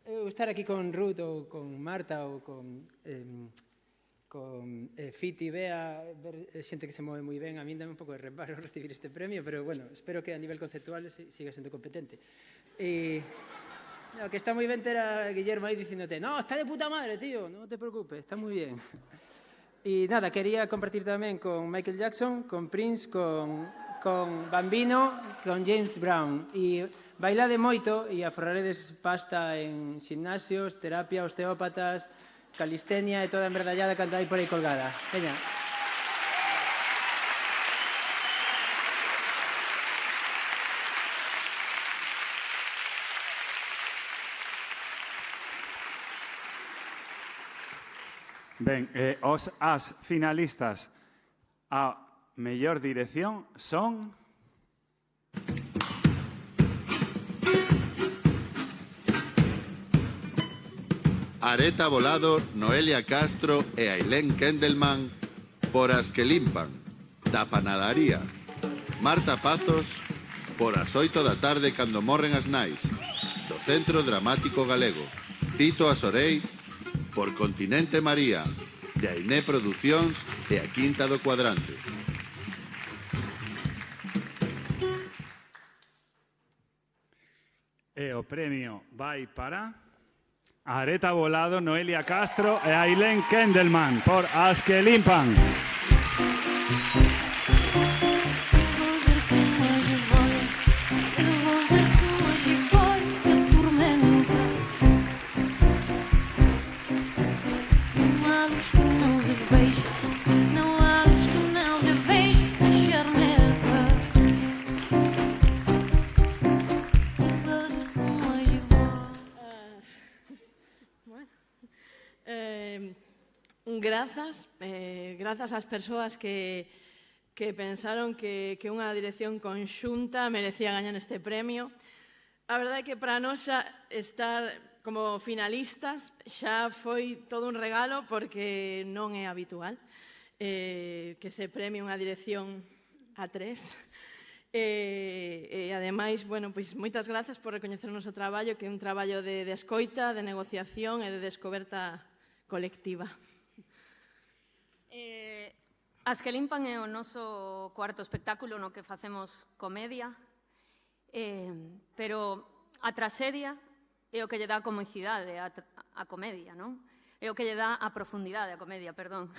Eu estar aquí con Ruth ou con Marta ou con Fiti, Bea, ver xente que se move moi ben, a min dame un pouco de reparo recibir este premio, pero bueno, espero que a nivel conceptual siga sendo competente. E que está moi ben ter a Guillermo aí dicíndote, no, está de puta madre, tío, non te preocupes, está moi bien. E nada, quería compartir tamén con Michael Jackson, con Prince, con Bambino, con James Brown. E bailade moito e aforraredes pasta en gimnasios, terapia, osteópatas, calistenia e toda a embredallada que anda aí por aí colgada. Veña. Ben, as finalistas a mellor dirección son... Areta Volado, Noelia Castro e Ailén Kendelman por As que limpan, da Panadaría. Marta Pazos por As 8 da tarde cando morren as nais, do Centro Dramático Galego. Tito Asorei por Continente María, de Ainé Producións e a Quinta do Cuadrante. E o premio vai para... Areta Volado, Noelia Castro e Ailén Kendelman por As que limpan. Grazas ás persoas que pensaron que unha dirección conxunta merecía gañar este premio. A verdade é que para nós estar como finalistas xa foi todo un regalo porque non é habitual que se premie unha dirección a tres. E ademais, moitas grazas por recoñecer o noso traballo, que é un traballo de escoita, de negociación e de descoberta colectiva. As que limpan é o noso cuarto espectáculo no que facemos comedia, pero a traxedia é o que lle dá a comicidade á comedia, non? É o que lle dá a profundidade á comedia, perdón.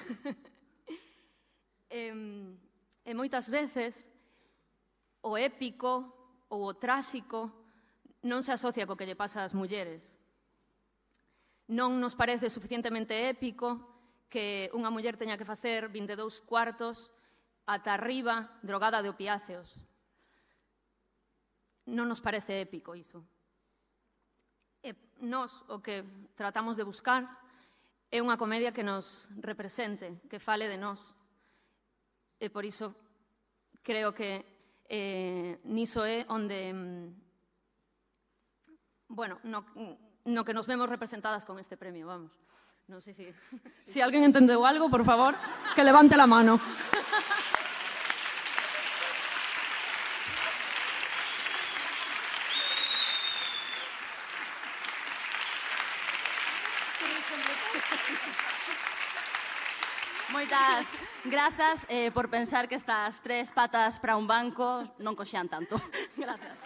E moitas veces o épico ou o tráxico non se asocia co que lle pasa ás mulleres. Non nos parece suficientemente épico que unha muller teña que facer 22 cuartos ata arriba drogada de opiáceos. Non nos parece épico iso. E nós o que tratamos de buscar é unha comedia que nos represente, que fale de nós. E por iso creo que niso é onde, no que nos vemos representadas con este premio, vamos. Non sei se alguén entendeu algo, por favor, que levante la mano. Moitas grazas por pensar que estas 3 patas para un banco non coxean tanto. Grazas.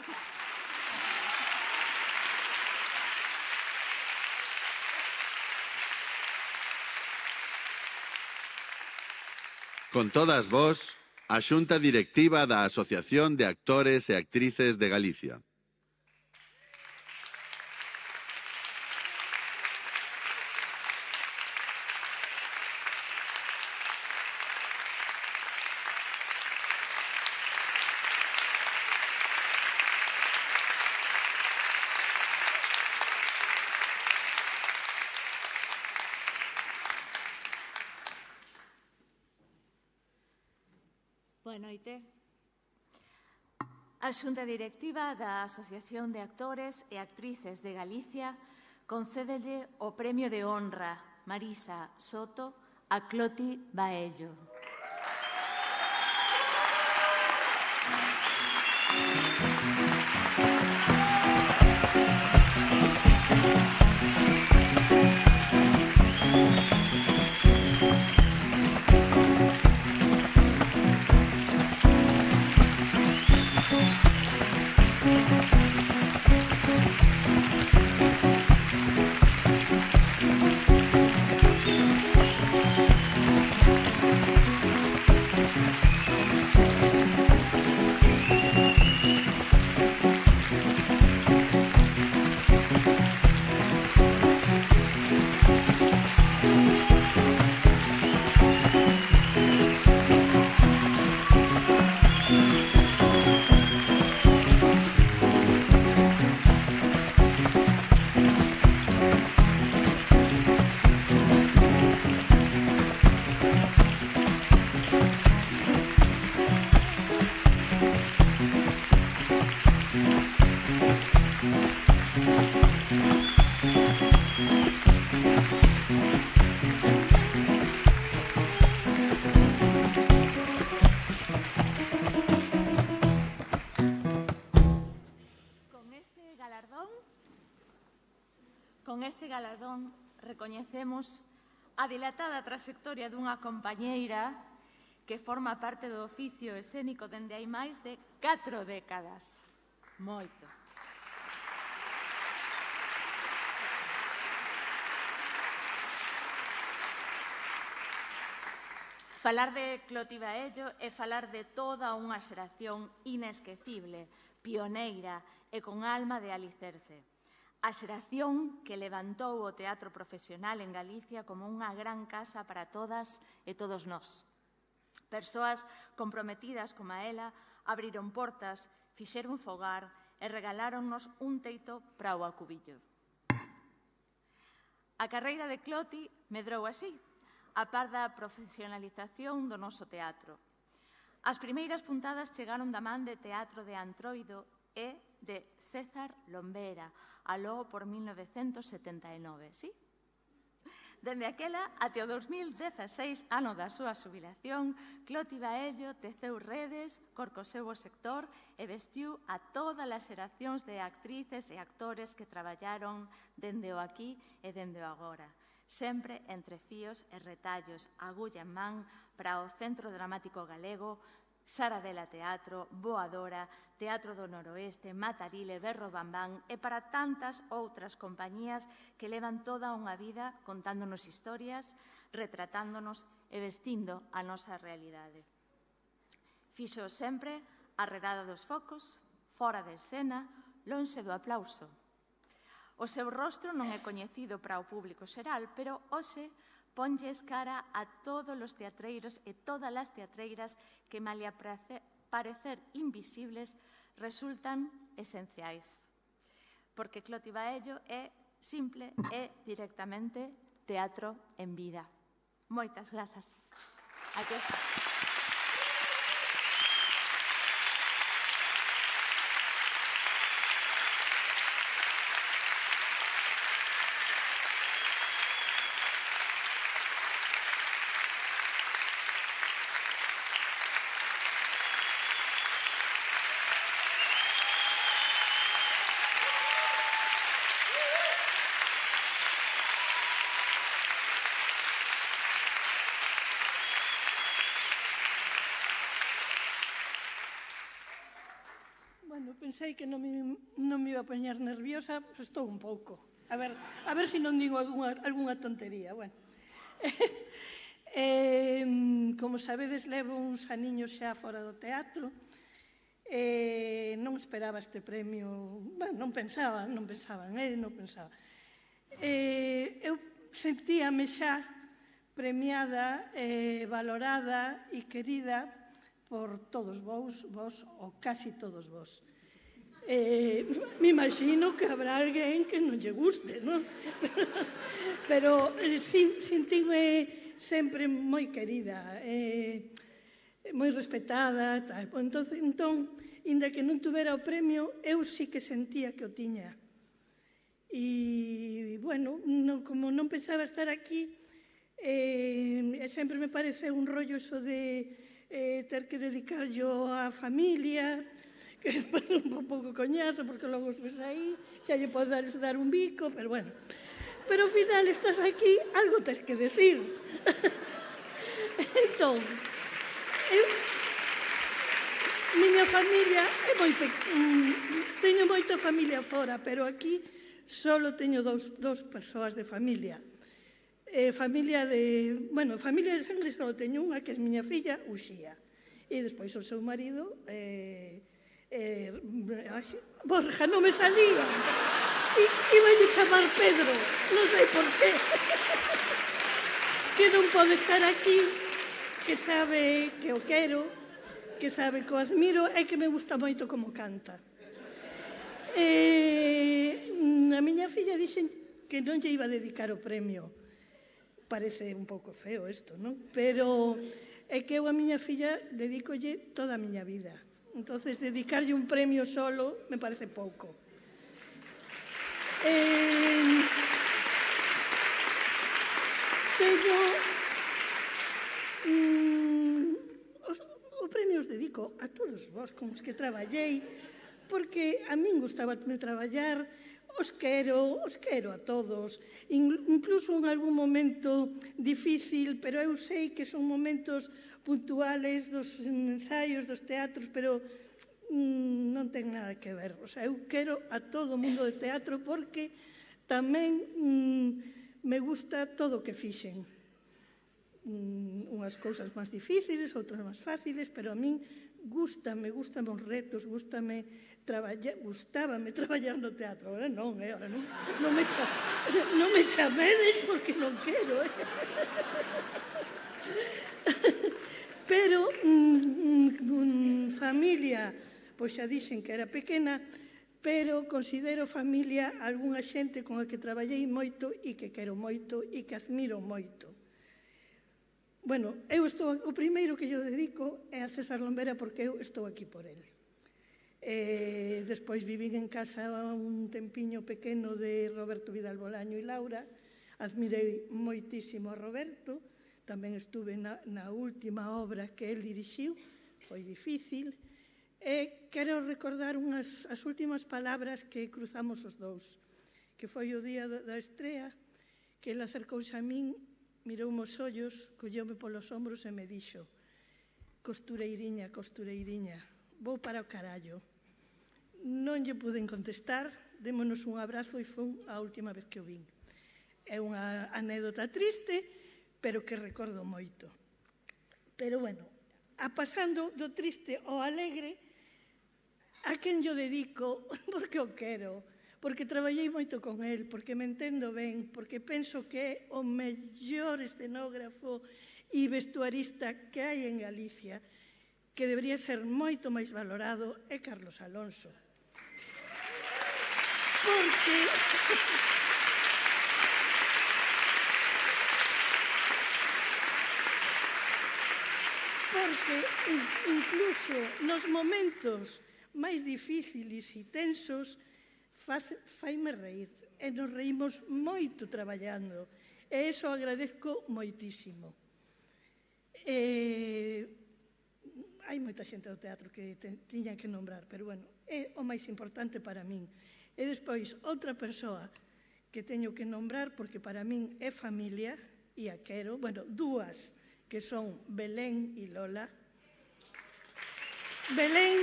Con todas vos, a Xunta Directiva da Asociación de Actores e Actrices de Galicia. Boa noite. A Xunta Directiva da Asociación de Actores e Actrices de Galicia concédelle o Premio de Honra Marisa Soto a Cloti Baello. Con este galardón recoñecemos a dilatada traxectoria dunha compañeira que forma parte do oficio escénico dende hai máis de 4 décadas. Moito. Falar de Cloti Baello é falar de toda unha xeración inesquecible, pioneira e con alma de alicerce. A xeración que levantou o teatro profesional en Galicia como unha gran casa para todas e todos nós. Persoas comprometidas como a ela abriron portas, fixeron fogar e regaláronnos un teito para o acubillo. A carreira de Cloti medrou así. a par da profesionalización do noso teatro. As primeiras puntadas chegaron da man de Teatro de Antroido e de César Lombera, aló por 1979, sí? Dende aquela até o 2016, ano da súa xubilación, Cloti Baello teceu redes, corcoseu o sector e vestiu a todas as xeracións de actrices e actores que traballaron dende o aquí e dende o agora, sempre entre fíos e retallos, agulla en man para o Centro Dramático Galego, Saradela Teatro, Boadora, Teatro do Noroeste, Matarile, Berro Bambán e para tantas outras compañías que levan toda unha vida contándonos historias, retratándonos e vestindo a nosa realidade. Fixo sempre arredada dos focos, fora de escena, lonxe do aplauso. O seu rostro non é coñecido para o público xeral, pero hoxe ponlles cara a todos os teatreiros e todas as teatreiras que, malia parecer invisibles, resultan esenciais. Porque Cloti Baello é simple e directamente teatro en vida. Moitas grazas. Aquí está. Pensei que non me iba a poñer nerviosa, pero estou un pouco. A ver se non digo algunha tontería. Bueno. Como sabedes, levo uns aniños xa fora do teatro. Non esperaba este premio. Non pensaba. Eu sentíame xa premiada, valorada e querida por todos vos, ou casi todos vos. Me imagino que habrá alguén que non lle guste, non? Pero sentíme sempre moi querida, moi respetada, tal. Entón, inda que non tuvera o premio, eu sí que sentía que o tiña. E, bueno, como non pensaba estar aquí, sempre me parece un rollo iso de ter que dedicarlo á familia, que é un pouco coñazo, porque logo ves aí, xa lle podes dar un bico, pero bueno. Pero ao final estás aquí, algo tens que decir. Entón, miña familia é moi pequena, teño moita familia fora, pero aquí só teño dos persoas de familia. Familia de sangre só teño unha, que é miña filla, Uxía. E despois o seu marido, Borja, non me salía. Iba a chamar Pedro, non sei por qué. Que non pode estar aquí, que sabe que o quero, que sabe que o admiro e que me gusta moito como canta. A miña filla dixen que non lle iba a dedicar o premio. Parece un pouco feo isto, non? Pero é que eu a miña filla dedícolle toda a miña vida. Entonces, dedicarlle un premio solo me parece pouco. O premio os dedico a todos vos con os que traballei, porque a min gustaba traballar, os quero a todos, incluso en algún momento difícil, pero eu sei que son momentos puntuales dos ensaios, dos teatros, pero non ten nada que ver. O sea, eu quero a todo o mundo de teatro porque tamén me gusta todo o que fixen. Unhas cousas máis difíciles, outras máis fáciles, pero a min gústame os retos, gústame traballar no teatro. Ahora non me chamedes porque non quero. Pero familia, pois xa dixen que era pequena, pero considero familia algunha xente con a que traballei moito e que quero moito e que admiro moito. Bueno, o primeiro que yo dedico é a César Lombera porque eu estou aquí por él. Despois vivín en casa un tempiño pequeno de Roberto Vidal Bolaño e Laura. Admirei moitísimo a Roberto. Tamén estuve na última obra que el dirixiu. Foi difícil. Quero recordar as últimas palabras que cruzamos os dous, que foi o día da estrea, que ele acercouse a min, miroume os ollos, colleume polos ombros e me dixo: costureiriña, costureiriña, vou para o carallo. Non lle puden contestar, démonos un abrazo e foi a última vez que o vin. É unha anécdota triste, pero que recordo moito. Pero, bueno, pasando do triste ao alegre, a quen yo dedico, porque o quero, porque traballei moito con el, porque me entendo ben, porque penso que é o mellor escenógrafo e vestuarista que hai en Galicia, que debería ser moito máis valorado, é Carlos Alonso. Porque incluso nos momentos máis difíciles e tensos faime reír, e nos reímos moito traballando, e iso agradezco moitísimo. Hai moita xente do teatro que tiña que nombrar, pero, bueno, é o máis importante para min. E despois, outra persoa que teño que nombrar, porque para min é familia, e a quero, bueno, dúas, que son Belén e Lola. Belén,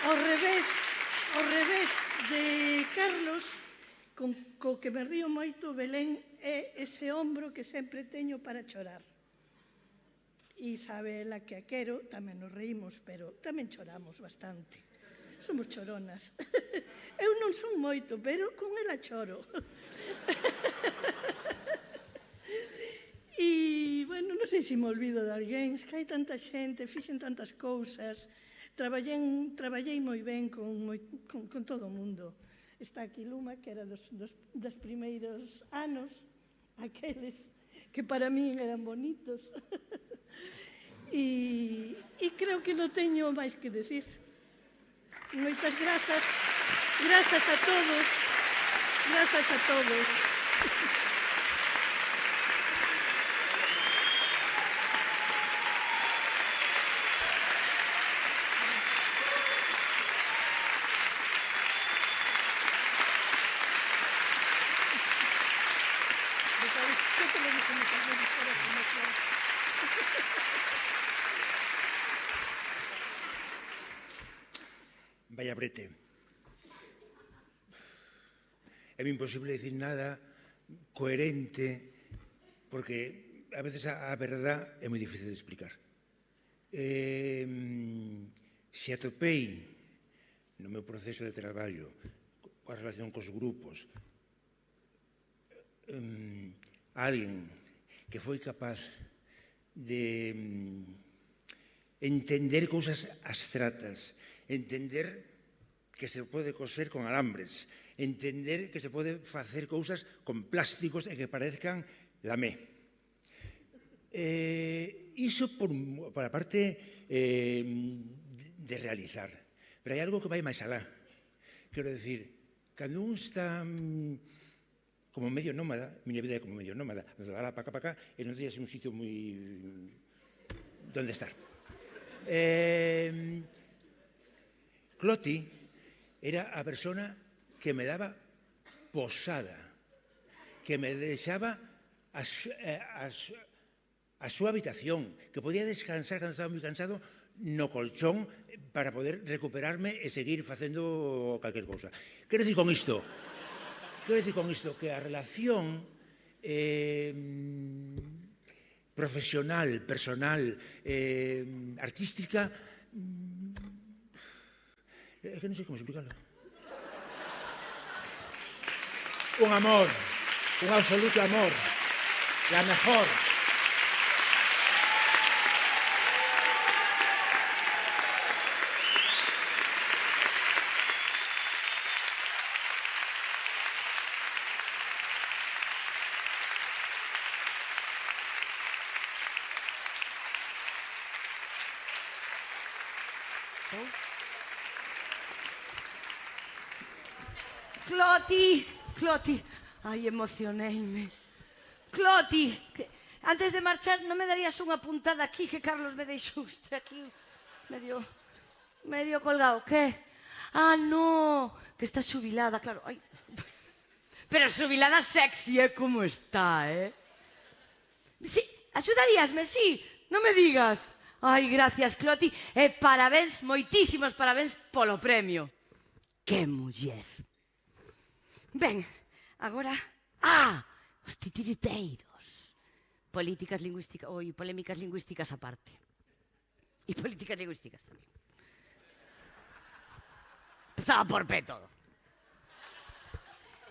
ao revés de Carlos, co que me río moito, Belén é ese ombro que sempre teño para chorar. E sabe ela que a quero, tamén nos reímos, pero tamén choramos bastante. Somos choronas. Eu non son moito, pero con ela choro. E, bueno, non sei se me olvido de alguén, que hai tanta xente, fixen tantas cousas, traballei moi ben con todo o mundo. Está aquí Luma, que era dos primeiros anos, aqueles que para min eran bonitos. E creo que non teño máis que decir. Moitas grazas. Grazas a todos. Grazas a todos. Vaya brete. É imposible dicir nada coherente, porque a veces a verdad é moi difícil de explicar. Se atopei no meu proceso de traballo, coa relación cos grupos, alguén que foi capaz de entender cousas abstratas, entender que se pode coser con alambres, entender que se pode facer cousas con plásticos e que parezcan lamé. Iso por a parte de realizar. Pero hai algo que vai máis alá. Quero dicir, cando un está como medio nómada, miña vida é como medio nómada, alá para cá, e non teñas un sitio moi... donde estar. Cloti era a persona que me daba posada, que me deixaba a súa habitación, que podía descansar cando estaba moi cansado no colchón para poder recuperarme e seguir facendo calquer cousa. Quero dicir con isto que a relación profesional, personal, artística, é que non sei como explicarlo. Un amor, un absoluto amor, la mejor. Cloti, ai, emocioneime. Cloti, antes de marchar, non me darías unha puntada aquí, que Carlos me deixou usted aquí medio colgado, que? Ah, no, que está xubilada, claro. Ai. Pero xubilada sexy, como está, Sí, axudaríasme, sí, non me digas. Ai, gracias, Cloti, e parabéns, moitísimos parabéns polo premio. Que muller. Ben, agora... os titiriteiros. Políticas lingüísticas, polémicas lingüísticas aparte. E políticas lingüísticas tamén. Empezaba por P todo.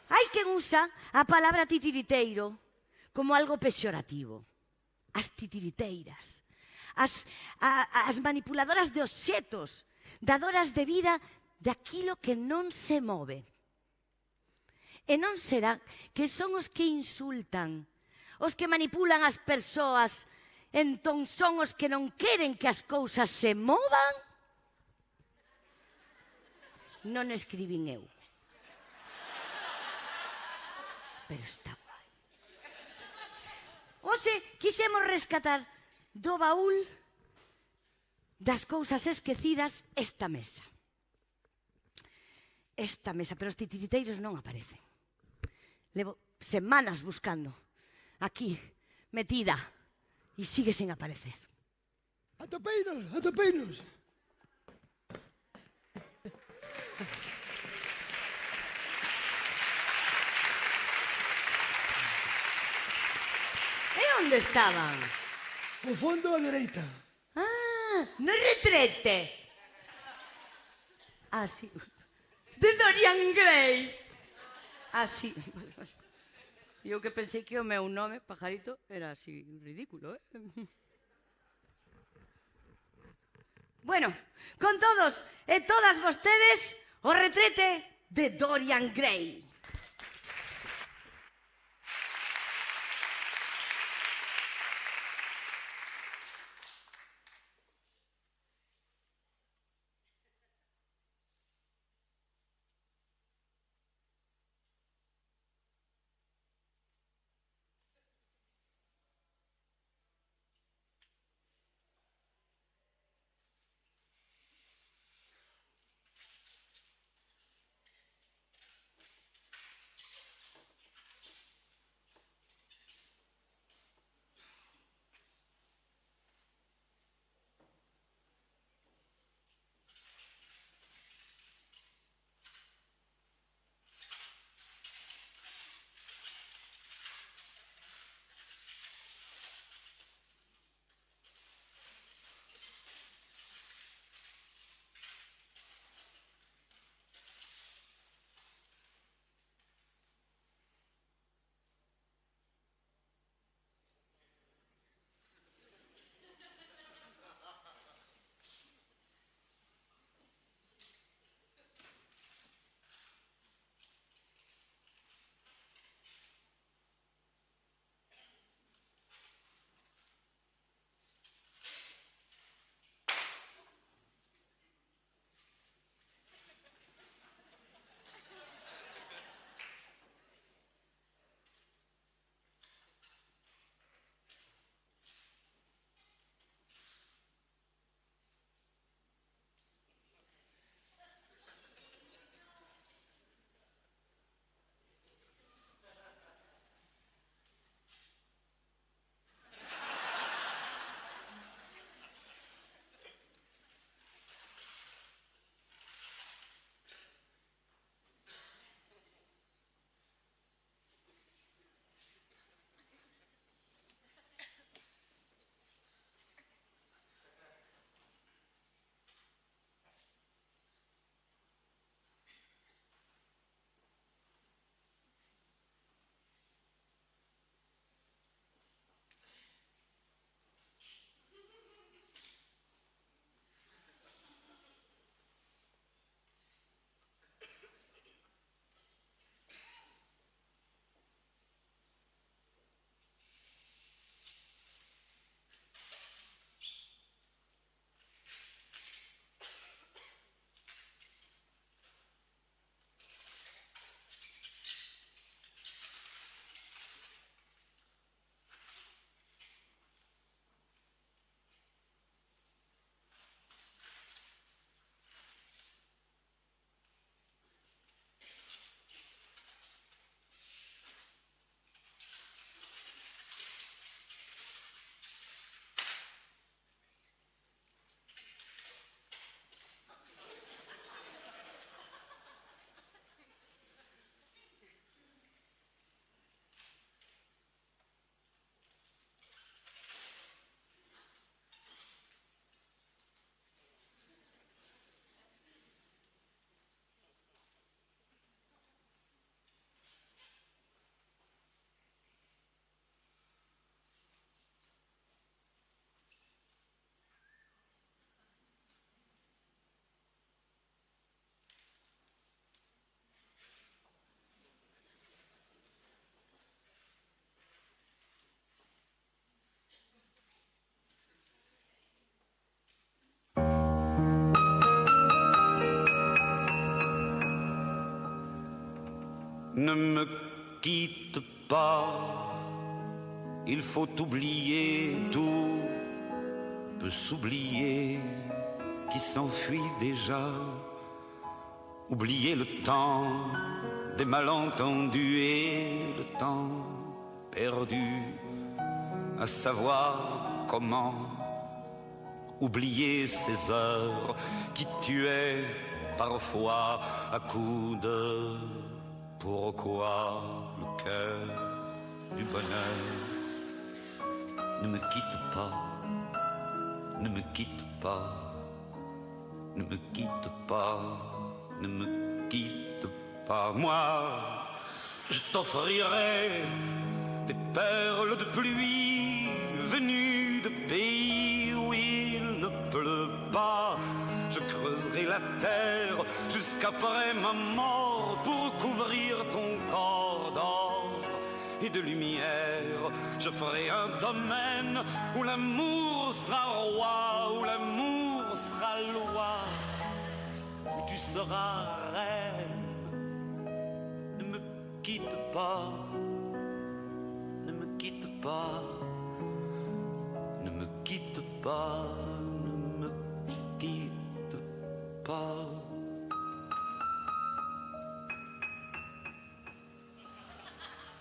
Hai quen usa a palabra titiriteiro como algo pexorativo. As titiriteiras, as manipuladoras de obxetos, dadoras de vida de aquilo que non se move. E non será que son os que insultan, os que manipulan as persoas, entón son os que non queren que as cousas se movan? Non escribín eu. Pero está guai. Hoxe quixemos rescatar do baúl das cousas esquecidas esta mesa. Esta mesa, pero os titiriteiros non aparecen. Levo semanas buscando, aquí, metida, e sigue sen aparecer. Atopeinos, atopeinos. E onde estaban? O fondo á dereita. No retrete. Sí. De Dorian Gray. Sí. Eu que pensei que o meu nome, Pajarito, era así ridículo, Bueno, con todos e todas vostedes, o retrete de Dorian Gray. Ne me quitte pas, il faut oublier, tout peut s'oublier, qui s'enfuit déjà. Oublier le temps des malentendus et le temps perdu à savoir comment. Oublier ces heures qui tuaient parfois à coups de pourquoi le cœur du bonheur. Ne me quitte pas, ne me quitte pas, ne me quitte pas, ne me quitte pas. Moi, je t'offrirai des perles de pluie venues de pays où il ne pleut pas. Je creuserai la terre jusqu'après ma mort pour couvrir ton corps d'or et de lumière. Je ferai un domaine où l'amour sera roi, où l'amour sera loi, où tu seras reine. Ne me quitte pas, ne me quitte pas, ne me quitte pas, ne me quitte pas.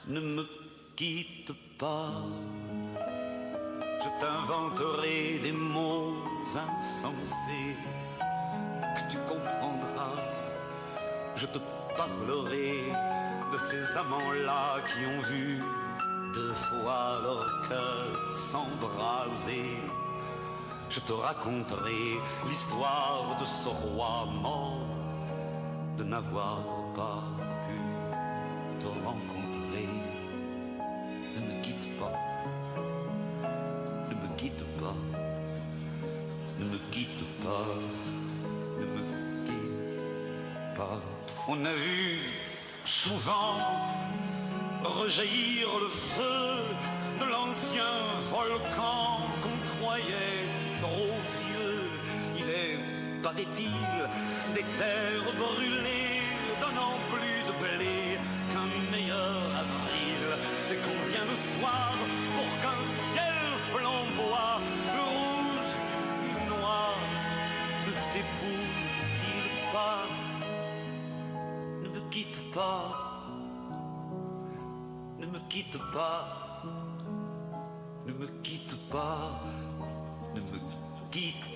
Ne me quitte pas, je t'inventerai des mots insensés que tu comprendras. Je te parlerai de ces amants-là qui ont vu 2 fois leur cœur s'embraser. Je te raconterai l'histoire de ce roi mort, de n'avoir pas pu te rencontrer. Ne me quitte pas, ne me quitte pas, ne me quitte pas, ne me quitte pas. On a vu souvent rejaillir le feu de l'ancien volcan qu'on croyait trop vieux. Il est, paraît-il, des terres brûlées, donnant plus de blé qu'un meilleur avril, et qu'on vient le soir pour qu'un ciel flamboie, le rouge et le noir ne s'épousent-ils pas? Ne me quitte pas, ne me quitte pas, ne me quitte pas, ne me quitte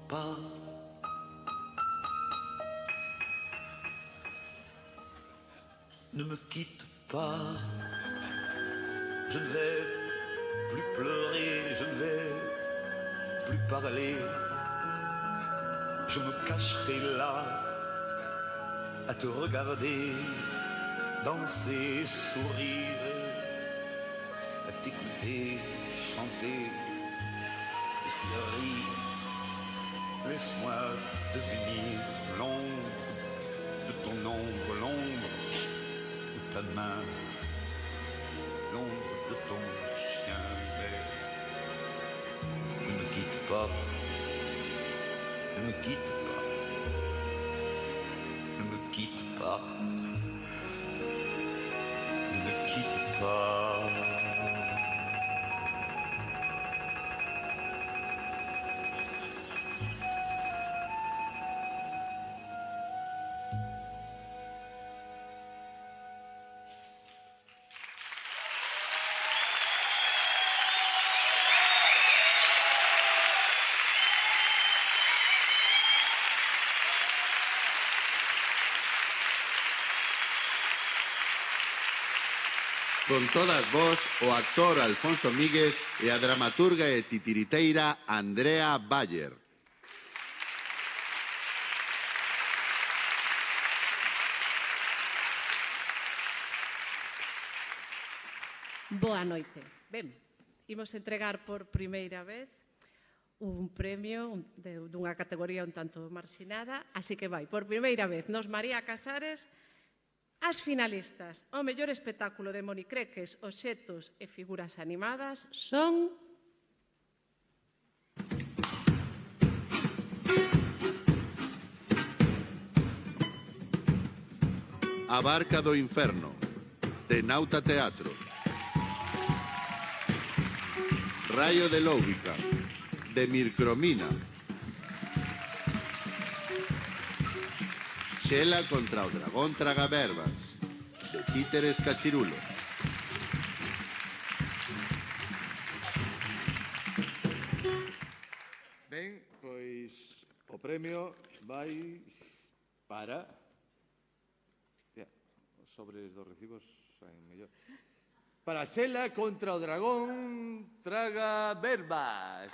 pas. Ne me quitte pas, je ne vais plus pleurer, je ne vais plus parler, je me cacherai là à te regarder danser, sourire, à t'écouter chanter et puis rire. Laisse-moi devenir l'ombre de ton ombre, l'ombre de ta main, l'ombre de ton chien. Mais ne me quitte pas, ne me quitte pas, ne me quitte pas, ne me quitte pas. Con todas vos, o actor Alfonso Míguez e a dramaturga e titiriteira Andrea Bayer. Boa noite. Ben, imos entregar por primeira vez un premio dunha categoría un tanto marxinada, así que vai, por primeira vez, nos María Casares. As finalistas ao mellor espectáculo de monicreques, obxetos e figuras animadas son... A Barca do Inferno, de Nauta Teatro. Rayo de Lóubica, de Mircromina. Xela contra o dragón tragaverbas, de Títeres Cachirulo. Ben, pois o premio vai para... Os sobres dos recibos saen mellor. Para Xela contra o dragón tragaverbas.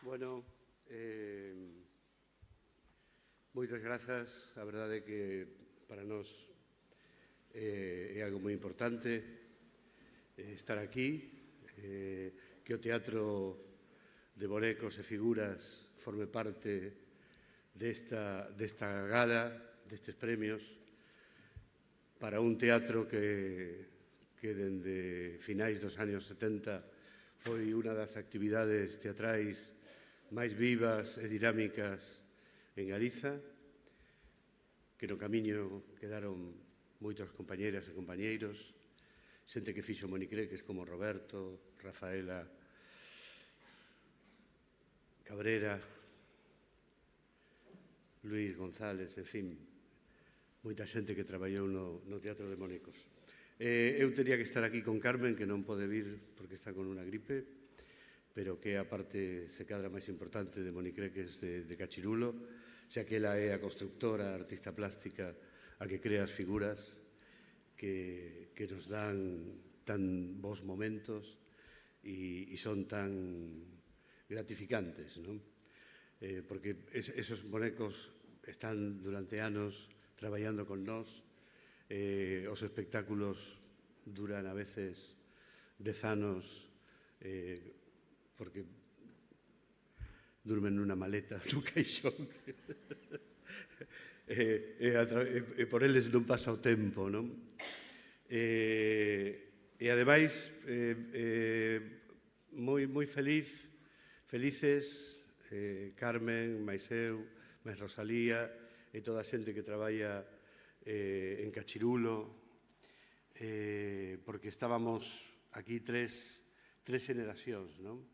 Bueno, moitas grazas. A verdade é que para nós é algo moi importante estar aquí, que o teatro de bonecos e figuras forme parte desta gala, destes premios, para un teatro que dende finais dos anos 70 foi unha das actividades teatrais máis vivas e dinámicas en Galiza, que no camiño quedaron moitas compañeiras e compañeiros, xente que fixo monicreques como Roberto, Rafaela, Cabrera, Luís González, en fin, moita xente que traballou no Teatro de Monecos. Eu teria que estar aquí con Carmen, que non pode vir porque está con unha gripe, pero que é a parte, se cadra, máis importante de monicreques de Cachirulo, xa que ela é a constructora, a artista plástica, a que crea as figuras que nos dan tan bons momentos e son tan gratificantes, non? Porque esos bonecos están durante anos traballando con nós, os espectáculos duran a veces 10 anos, porque durmen nunha maleta, nun caixón, e por eles non pasa o tempo, non? E ademais, moi felices, Carmen, máis eu, máis Rosalía, e toda a xente que traballa en Cachirulo, porque estábamos aquí tres xeneracións, non?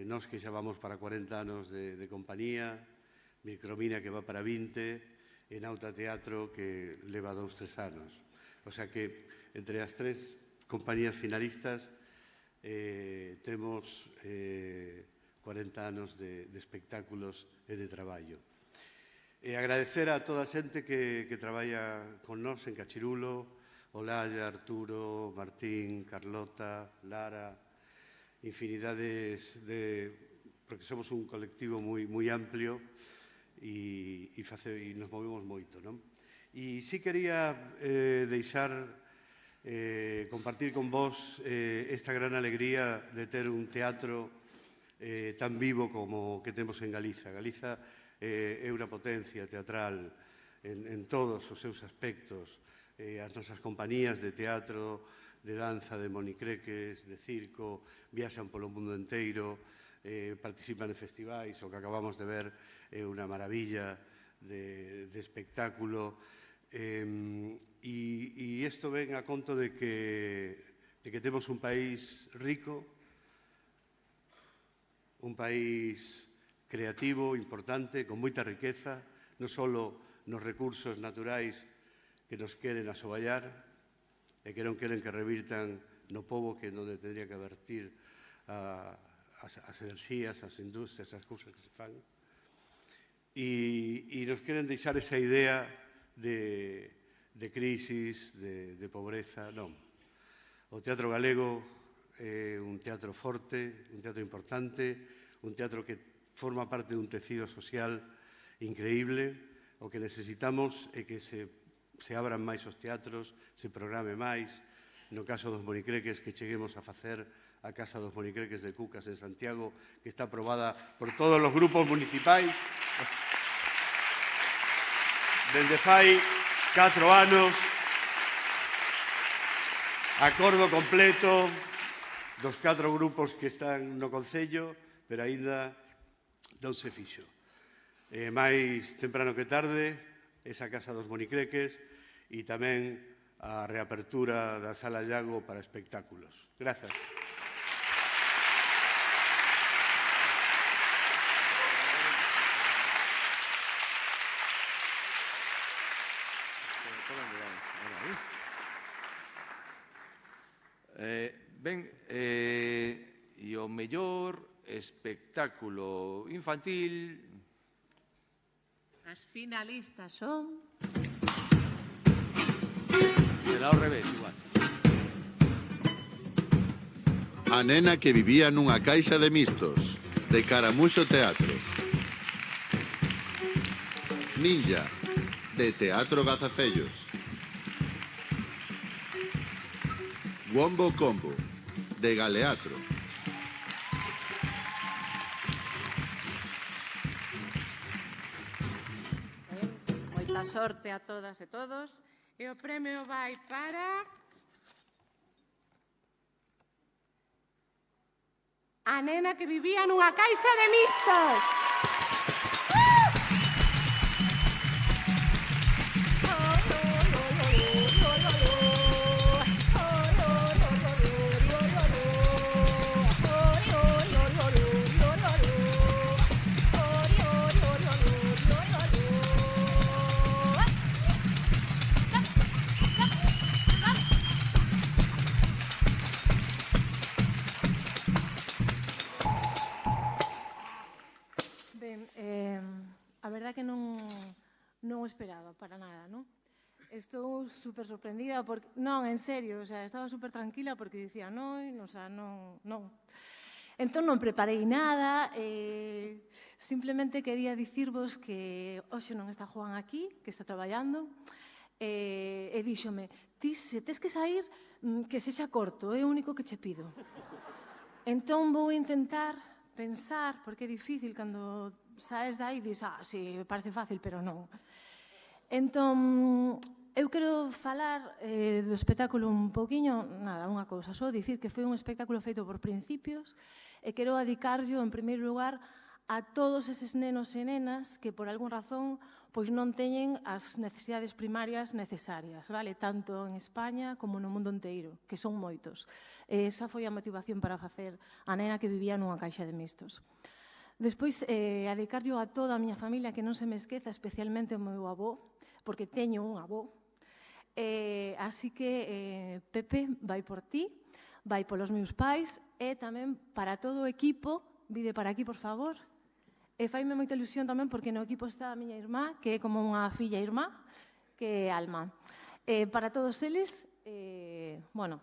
Nós que xa vamos para 40 anos de compañía, Mircromina que va para 20 e Nauta Teatro que leva 2-3 anos. O sea que entre as tres compañías finalistas temos 40 anos de espectáculos e de traballo. E agradecer a toda a xente que traballa con nós en Cachirulo, Olaya, Arturo, Martín, Carlota, Lara, infinidades porque somos un colectivo moi amplio e nos movemos moito, non? E si quería compartir con vos esta gran alegría de ter un teatro tan vivo como que temos en Galiza. Galiza é unha potencia teatral en todos os seus aspectos. As nosas compañías de teatro, de danza, de monicreques, de circo, viaxan polo mundo enteiro, participan en festivais, o que acabamos de ver é unha maravilla de espectáculo, e isto ven a conto de que temos un país rico, un país creativo, importante, con moita riqueza, non só nos recursos naturais que nos queren asoballar e que non queren que revirtan no pobo que non tendría que vertir as enerxías, as industrias, as cousas que se fan. E nos queren deixar esa idea de crisis, de pobreza. Non. O teatro galego é un teatro forte, un teatro importante, un teatro que forma parte dun tecido social increíble. O que necesitamos é que se se abran máis os teatros, se programe máis. No caso dos monicreques, que cheguemos a facer a Casa dos Monicreques de Cucas en Santiago, que está aprobada por todos os grupos municipais. Dende fai 4 anos, acordo completo dos 4 grupos que están no Concello, pero aínda non se fixo. máis temprano que tarde, esa Casa dos Monicreques e tamén a reapertura da Sala Llago para espectáculos. Grazas. E o mellor espectáculo infantil... As finalistas son... Será ao revés, igual. A nena que vivía nunha caixa de mistos, de Caramuxo Teatro. Ninja, de Teatro Gazafellos. Wombo Combo, de Galeatro. Moita sorte a todas e todos. E o premio vai para... a nena que vivía nunha caixa de mistos. A verdad que non o esperaba para nada, non? Estou super sorprendida porque... Non, en serio, o sea, estaba super tranquila porque dicía non. Entón non preparei nada, simplemente quería dicirvos que hoxe non está Juan aquí, que está traballando, e díxome, ti se tes que sair, que sexa corto, é o único que che pido. Entón vou intentar pensar, porque é difícil cando saes dai e dis, sí, parece fácil, pero non. Entón, eu quero falar do espectáculo un pouquiño, nada, unha cousa, só dicir que foi un espectáculo feito por Principios e quero dedicarlo, en primeiro lugar, a todos eses nenos e nenas que, por algún razón, pois non teñen as necesidades primarias necesarias, vale? Tanto en España como no mundo inteiro, que son moitos. Esa foi a motivación para facer a nena que vivía nunha caixa de mistos. Despois, a dedicarlo a toda a miña familia, que non se me esqueza, especialmente o meu avó, porque teño un avó. Así que, Pepe, vai por ti, vai polos meus pais, e tamén para todo o equipo, vide para aquí, por favor. E faime moita ilusión tamén, porque no equipo está a miña irmá, que é como unha filla irmá, que é Alma. Para todos eles, bueno,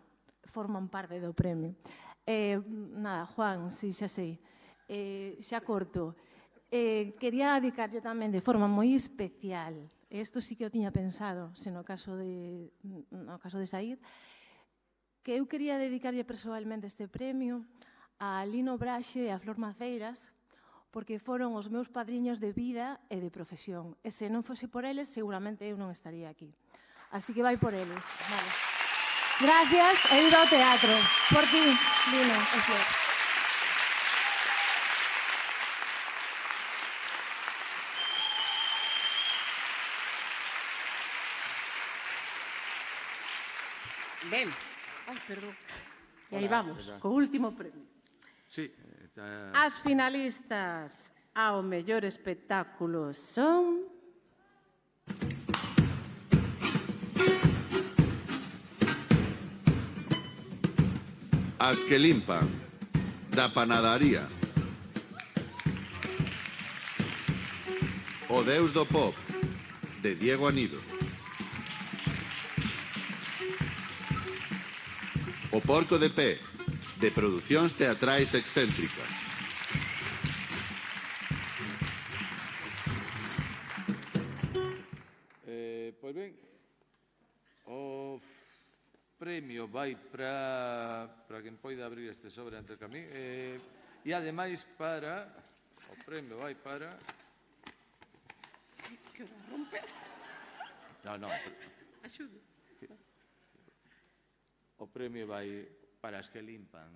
forman parte do premio. Nada, Juan, si xa sei. Xa corto. Quería dedicarlle tamén de forma moi especial, isto sí que o tiña pensado, se no caso de sair, que eu quería dedicarlle persoalmente este premio a Lino Braxe e a Flor Maceiras, porque foron os meus padriños de vida e de profesión. E se non fose por eles, seguramente eu non estaría aquí. Así que vai por eles. Vale. Gracias e viva o teatro. Por ti, Lino e Flor. Ben, perdón. E aí vamos, co último premio. Sí. As finalistas ao mellor espectáculo son... As que limpan, da Panadaría. O Deus do Pop, de Diego Anido. O Porco de Pé, de Producións Teatrais Excéntricas. Pois ben, premio vai para quen poida abrir este sobre entre camí. E ademais o premio vai para... Que vai romper. No. Axude. O premio vai para as que limpan.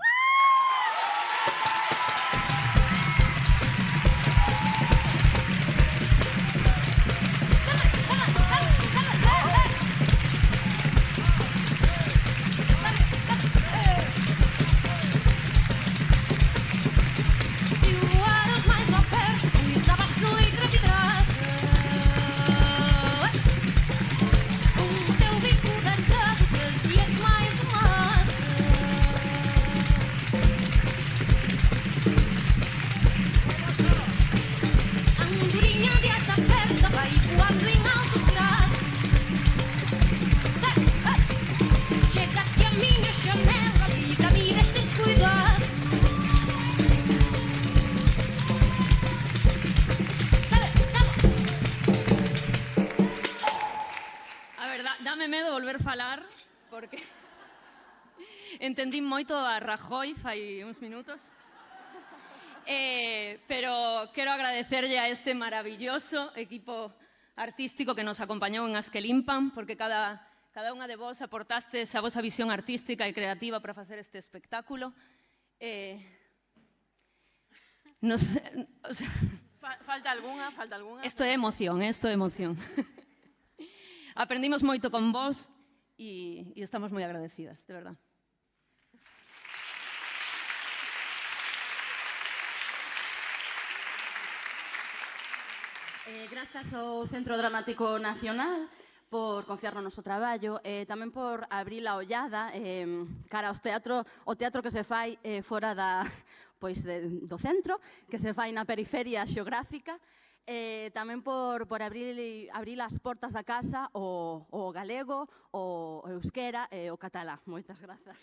Dame medo volver falar, porque entendí moito a Rajoy fai uns minutos. Pero quero agradecerlle a este maravilloso equipo artístico que nos acompañou en As que limpan, porque cada unha de vos aportastes a vosa visión artística e creativa para facer este espectáculo. Falta algunha? Isto é emoción. Aprendimos moito con vos e estamos moi agradecidas, de verdad. Grazas ao Centro Dramático Nacional por confiar no noso traballo e tamén por abrir a ollada cara ao teatro que se fai fora do centro, que se fai na periferia xeográfica. Tamén por abrir as portas da casa o galego, o euskera e o catalá. Moitas grazas.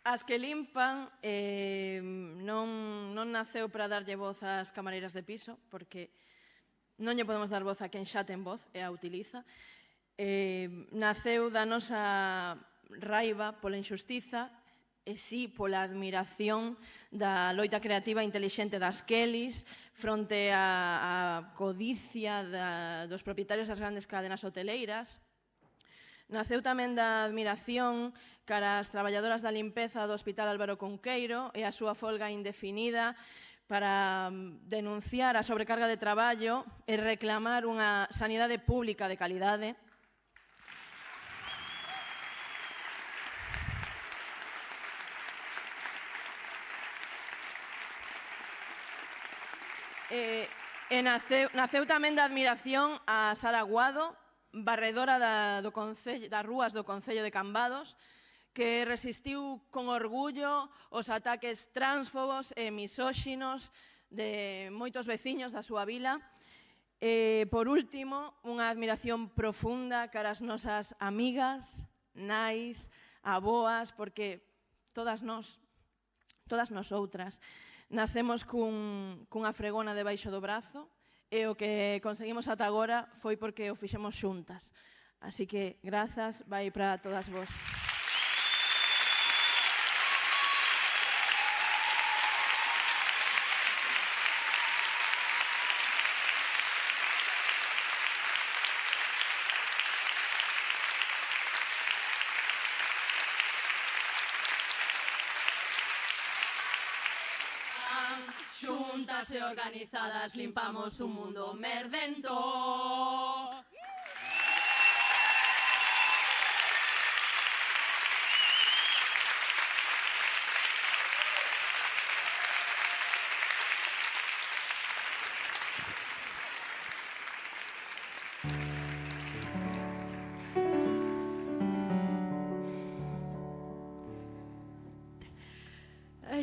As que limpan non naceu para darlle voz ás camareiras de piso, porque non lle podemos dar voz a quen xa ten voz e a utiliza. Naceu da nosa raiva pola injustiza e si pola admiración da loita creativa e intelixente das Kellys fronte á codicia dos propietarios das grandes cadenas hoteleiras. Naceu tamén da admiración cara ás traballadoras da limpeza do Hospital Álvaro Cunqueiro e a súa folga indefinida para denunciar a sobrecarga de traballo e reclamar unha sanidade pública de calidade. Naceu tamén da admiración a Sara Guado, barredora das rúas do Concello de Cambados, que resistiu con orgullo os ataques transfobos e misóxinos de moitos veciños da súa vila. Por último, unha admiración profunda cara as nosas amigas, nais, aboas, porque todas nosotras nacemos cunha fregona debaixo do brazo e o que conseguimos ata agora foi porque o fixemos xuntas. Así que, grazas, vai para todas vos. Xuntas e organizadas limpamos un mundo merdento.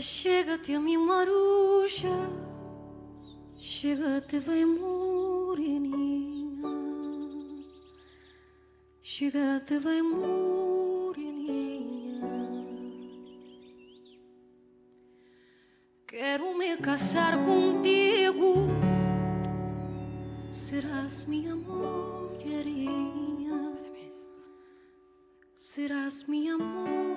Chega-te a mim, Maruxa, chega-te, vem moreninha, chega-te, vem moreninha. Quero me casar contigo serás minha mulherinha, serás minha mulherinha.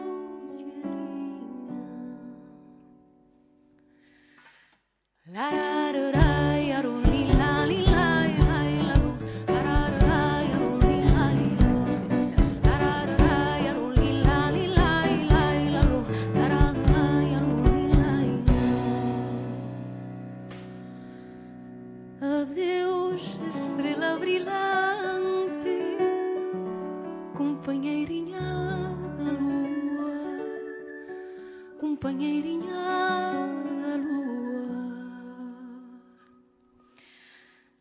Lararai, aruli, lali, lai, lai, lalu. Lararai, aruli, lai, lararai, aruli, lali, lai, lai, lalu. Lararai, aruli, lai. Adeus, estrela brilhante, companheirinha da lua, companheirinha da lua.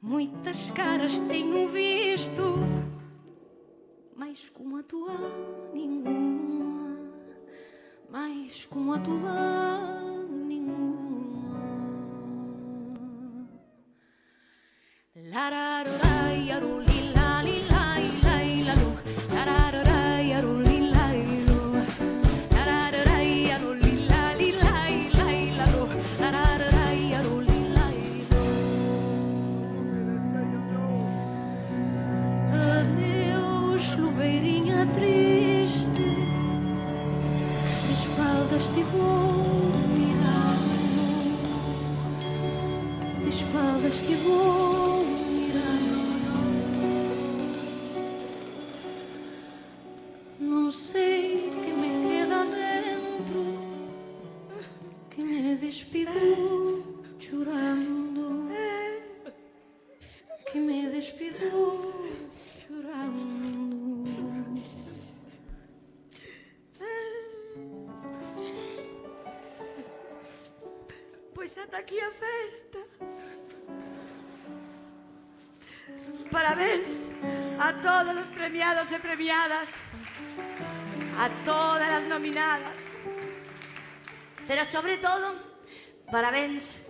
Muitas caras tenho visto, mas como a tua nenhuma, mas como a tua nenhuma. Lararai, aruli, lali, lai, lai, lalu. Lararai, aruli, lai, lu. Lararai, aruli, lali, lai, lai, lalu. Lararai, aruli, lai, lu. Adeus, luveirinha triste, de espaldas te vou mirando, de espaldas te vou mirando. Não sei que me queda dentro, que me despido chorando, que me despido chorando. Pois ata aquí a festa. Parabéns a todos os premiados e premiadas, a todas as nominadas, pero sobre todo, parabéns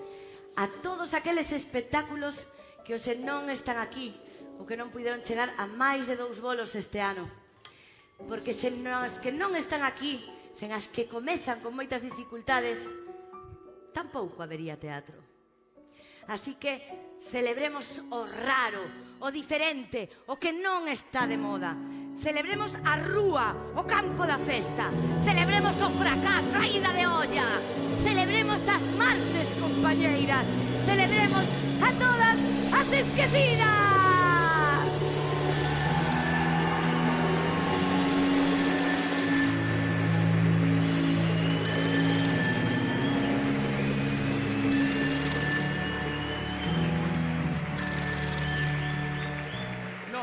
a todos aqueles espectáculos que os non están aquí ou que non puderon chegar a máis de 2 bolos este ano, porque sen as que non están aquí, sen as que comezan con moitas dificultades, tampouco habería teatro. Así que celebremos o raro, o diferente, o que non está de moda. Celebremos a rúa, o campo da festa. Celebremos o fracaso, a ida de olla. Celebremos as marxes, compañeiras. Celebremos a todas as esquecidas.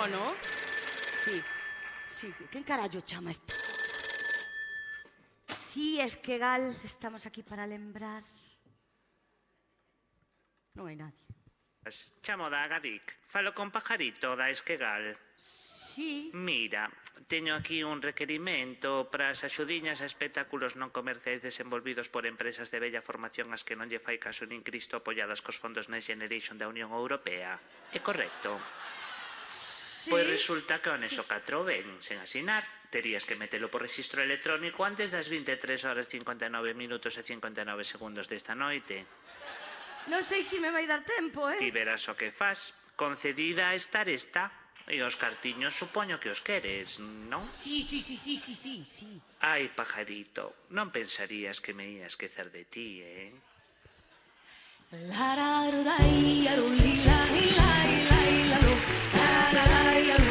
¿No? Sí. ¿Quen carallo chama esta? Sí, Esquegal, estamos aquí para lembrar. Non hai nadie. Chamo da Agadic. Falo con Pajarito da Esquegal. Sí. Mira, teño aquí un requerimento para as axudiñas a espectáculos non comerciais desenvolvidos por empresas de bella formación as que non lle fai caso nin Cristo apoiadas cos fondos Next Generation da Unión Europea. É correcto? Sí. Pois resulta que o anexo 4 ven sen asinar. Terías que metelo por rexistro electrónico antes das 23 horas 59 minutos e 59 segundos desta noite. Non sei se me vai dar tempo, Ti verás o que faz. Concedida a estar esta. E os cartiños supoño que os queres, non? Sí. Ai, Pajarito, non pensarías que me ia esquecer de ti, eh? Lararai, aruli, lai, lai, lai, lalu. Lararai, aruli.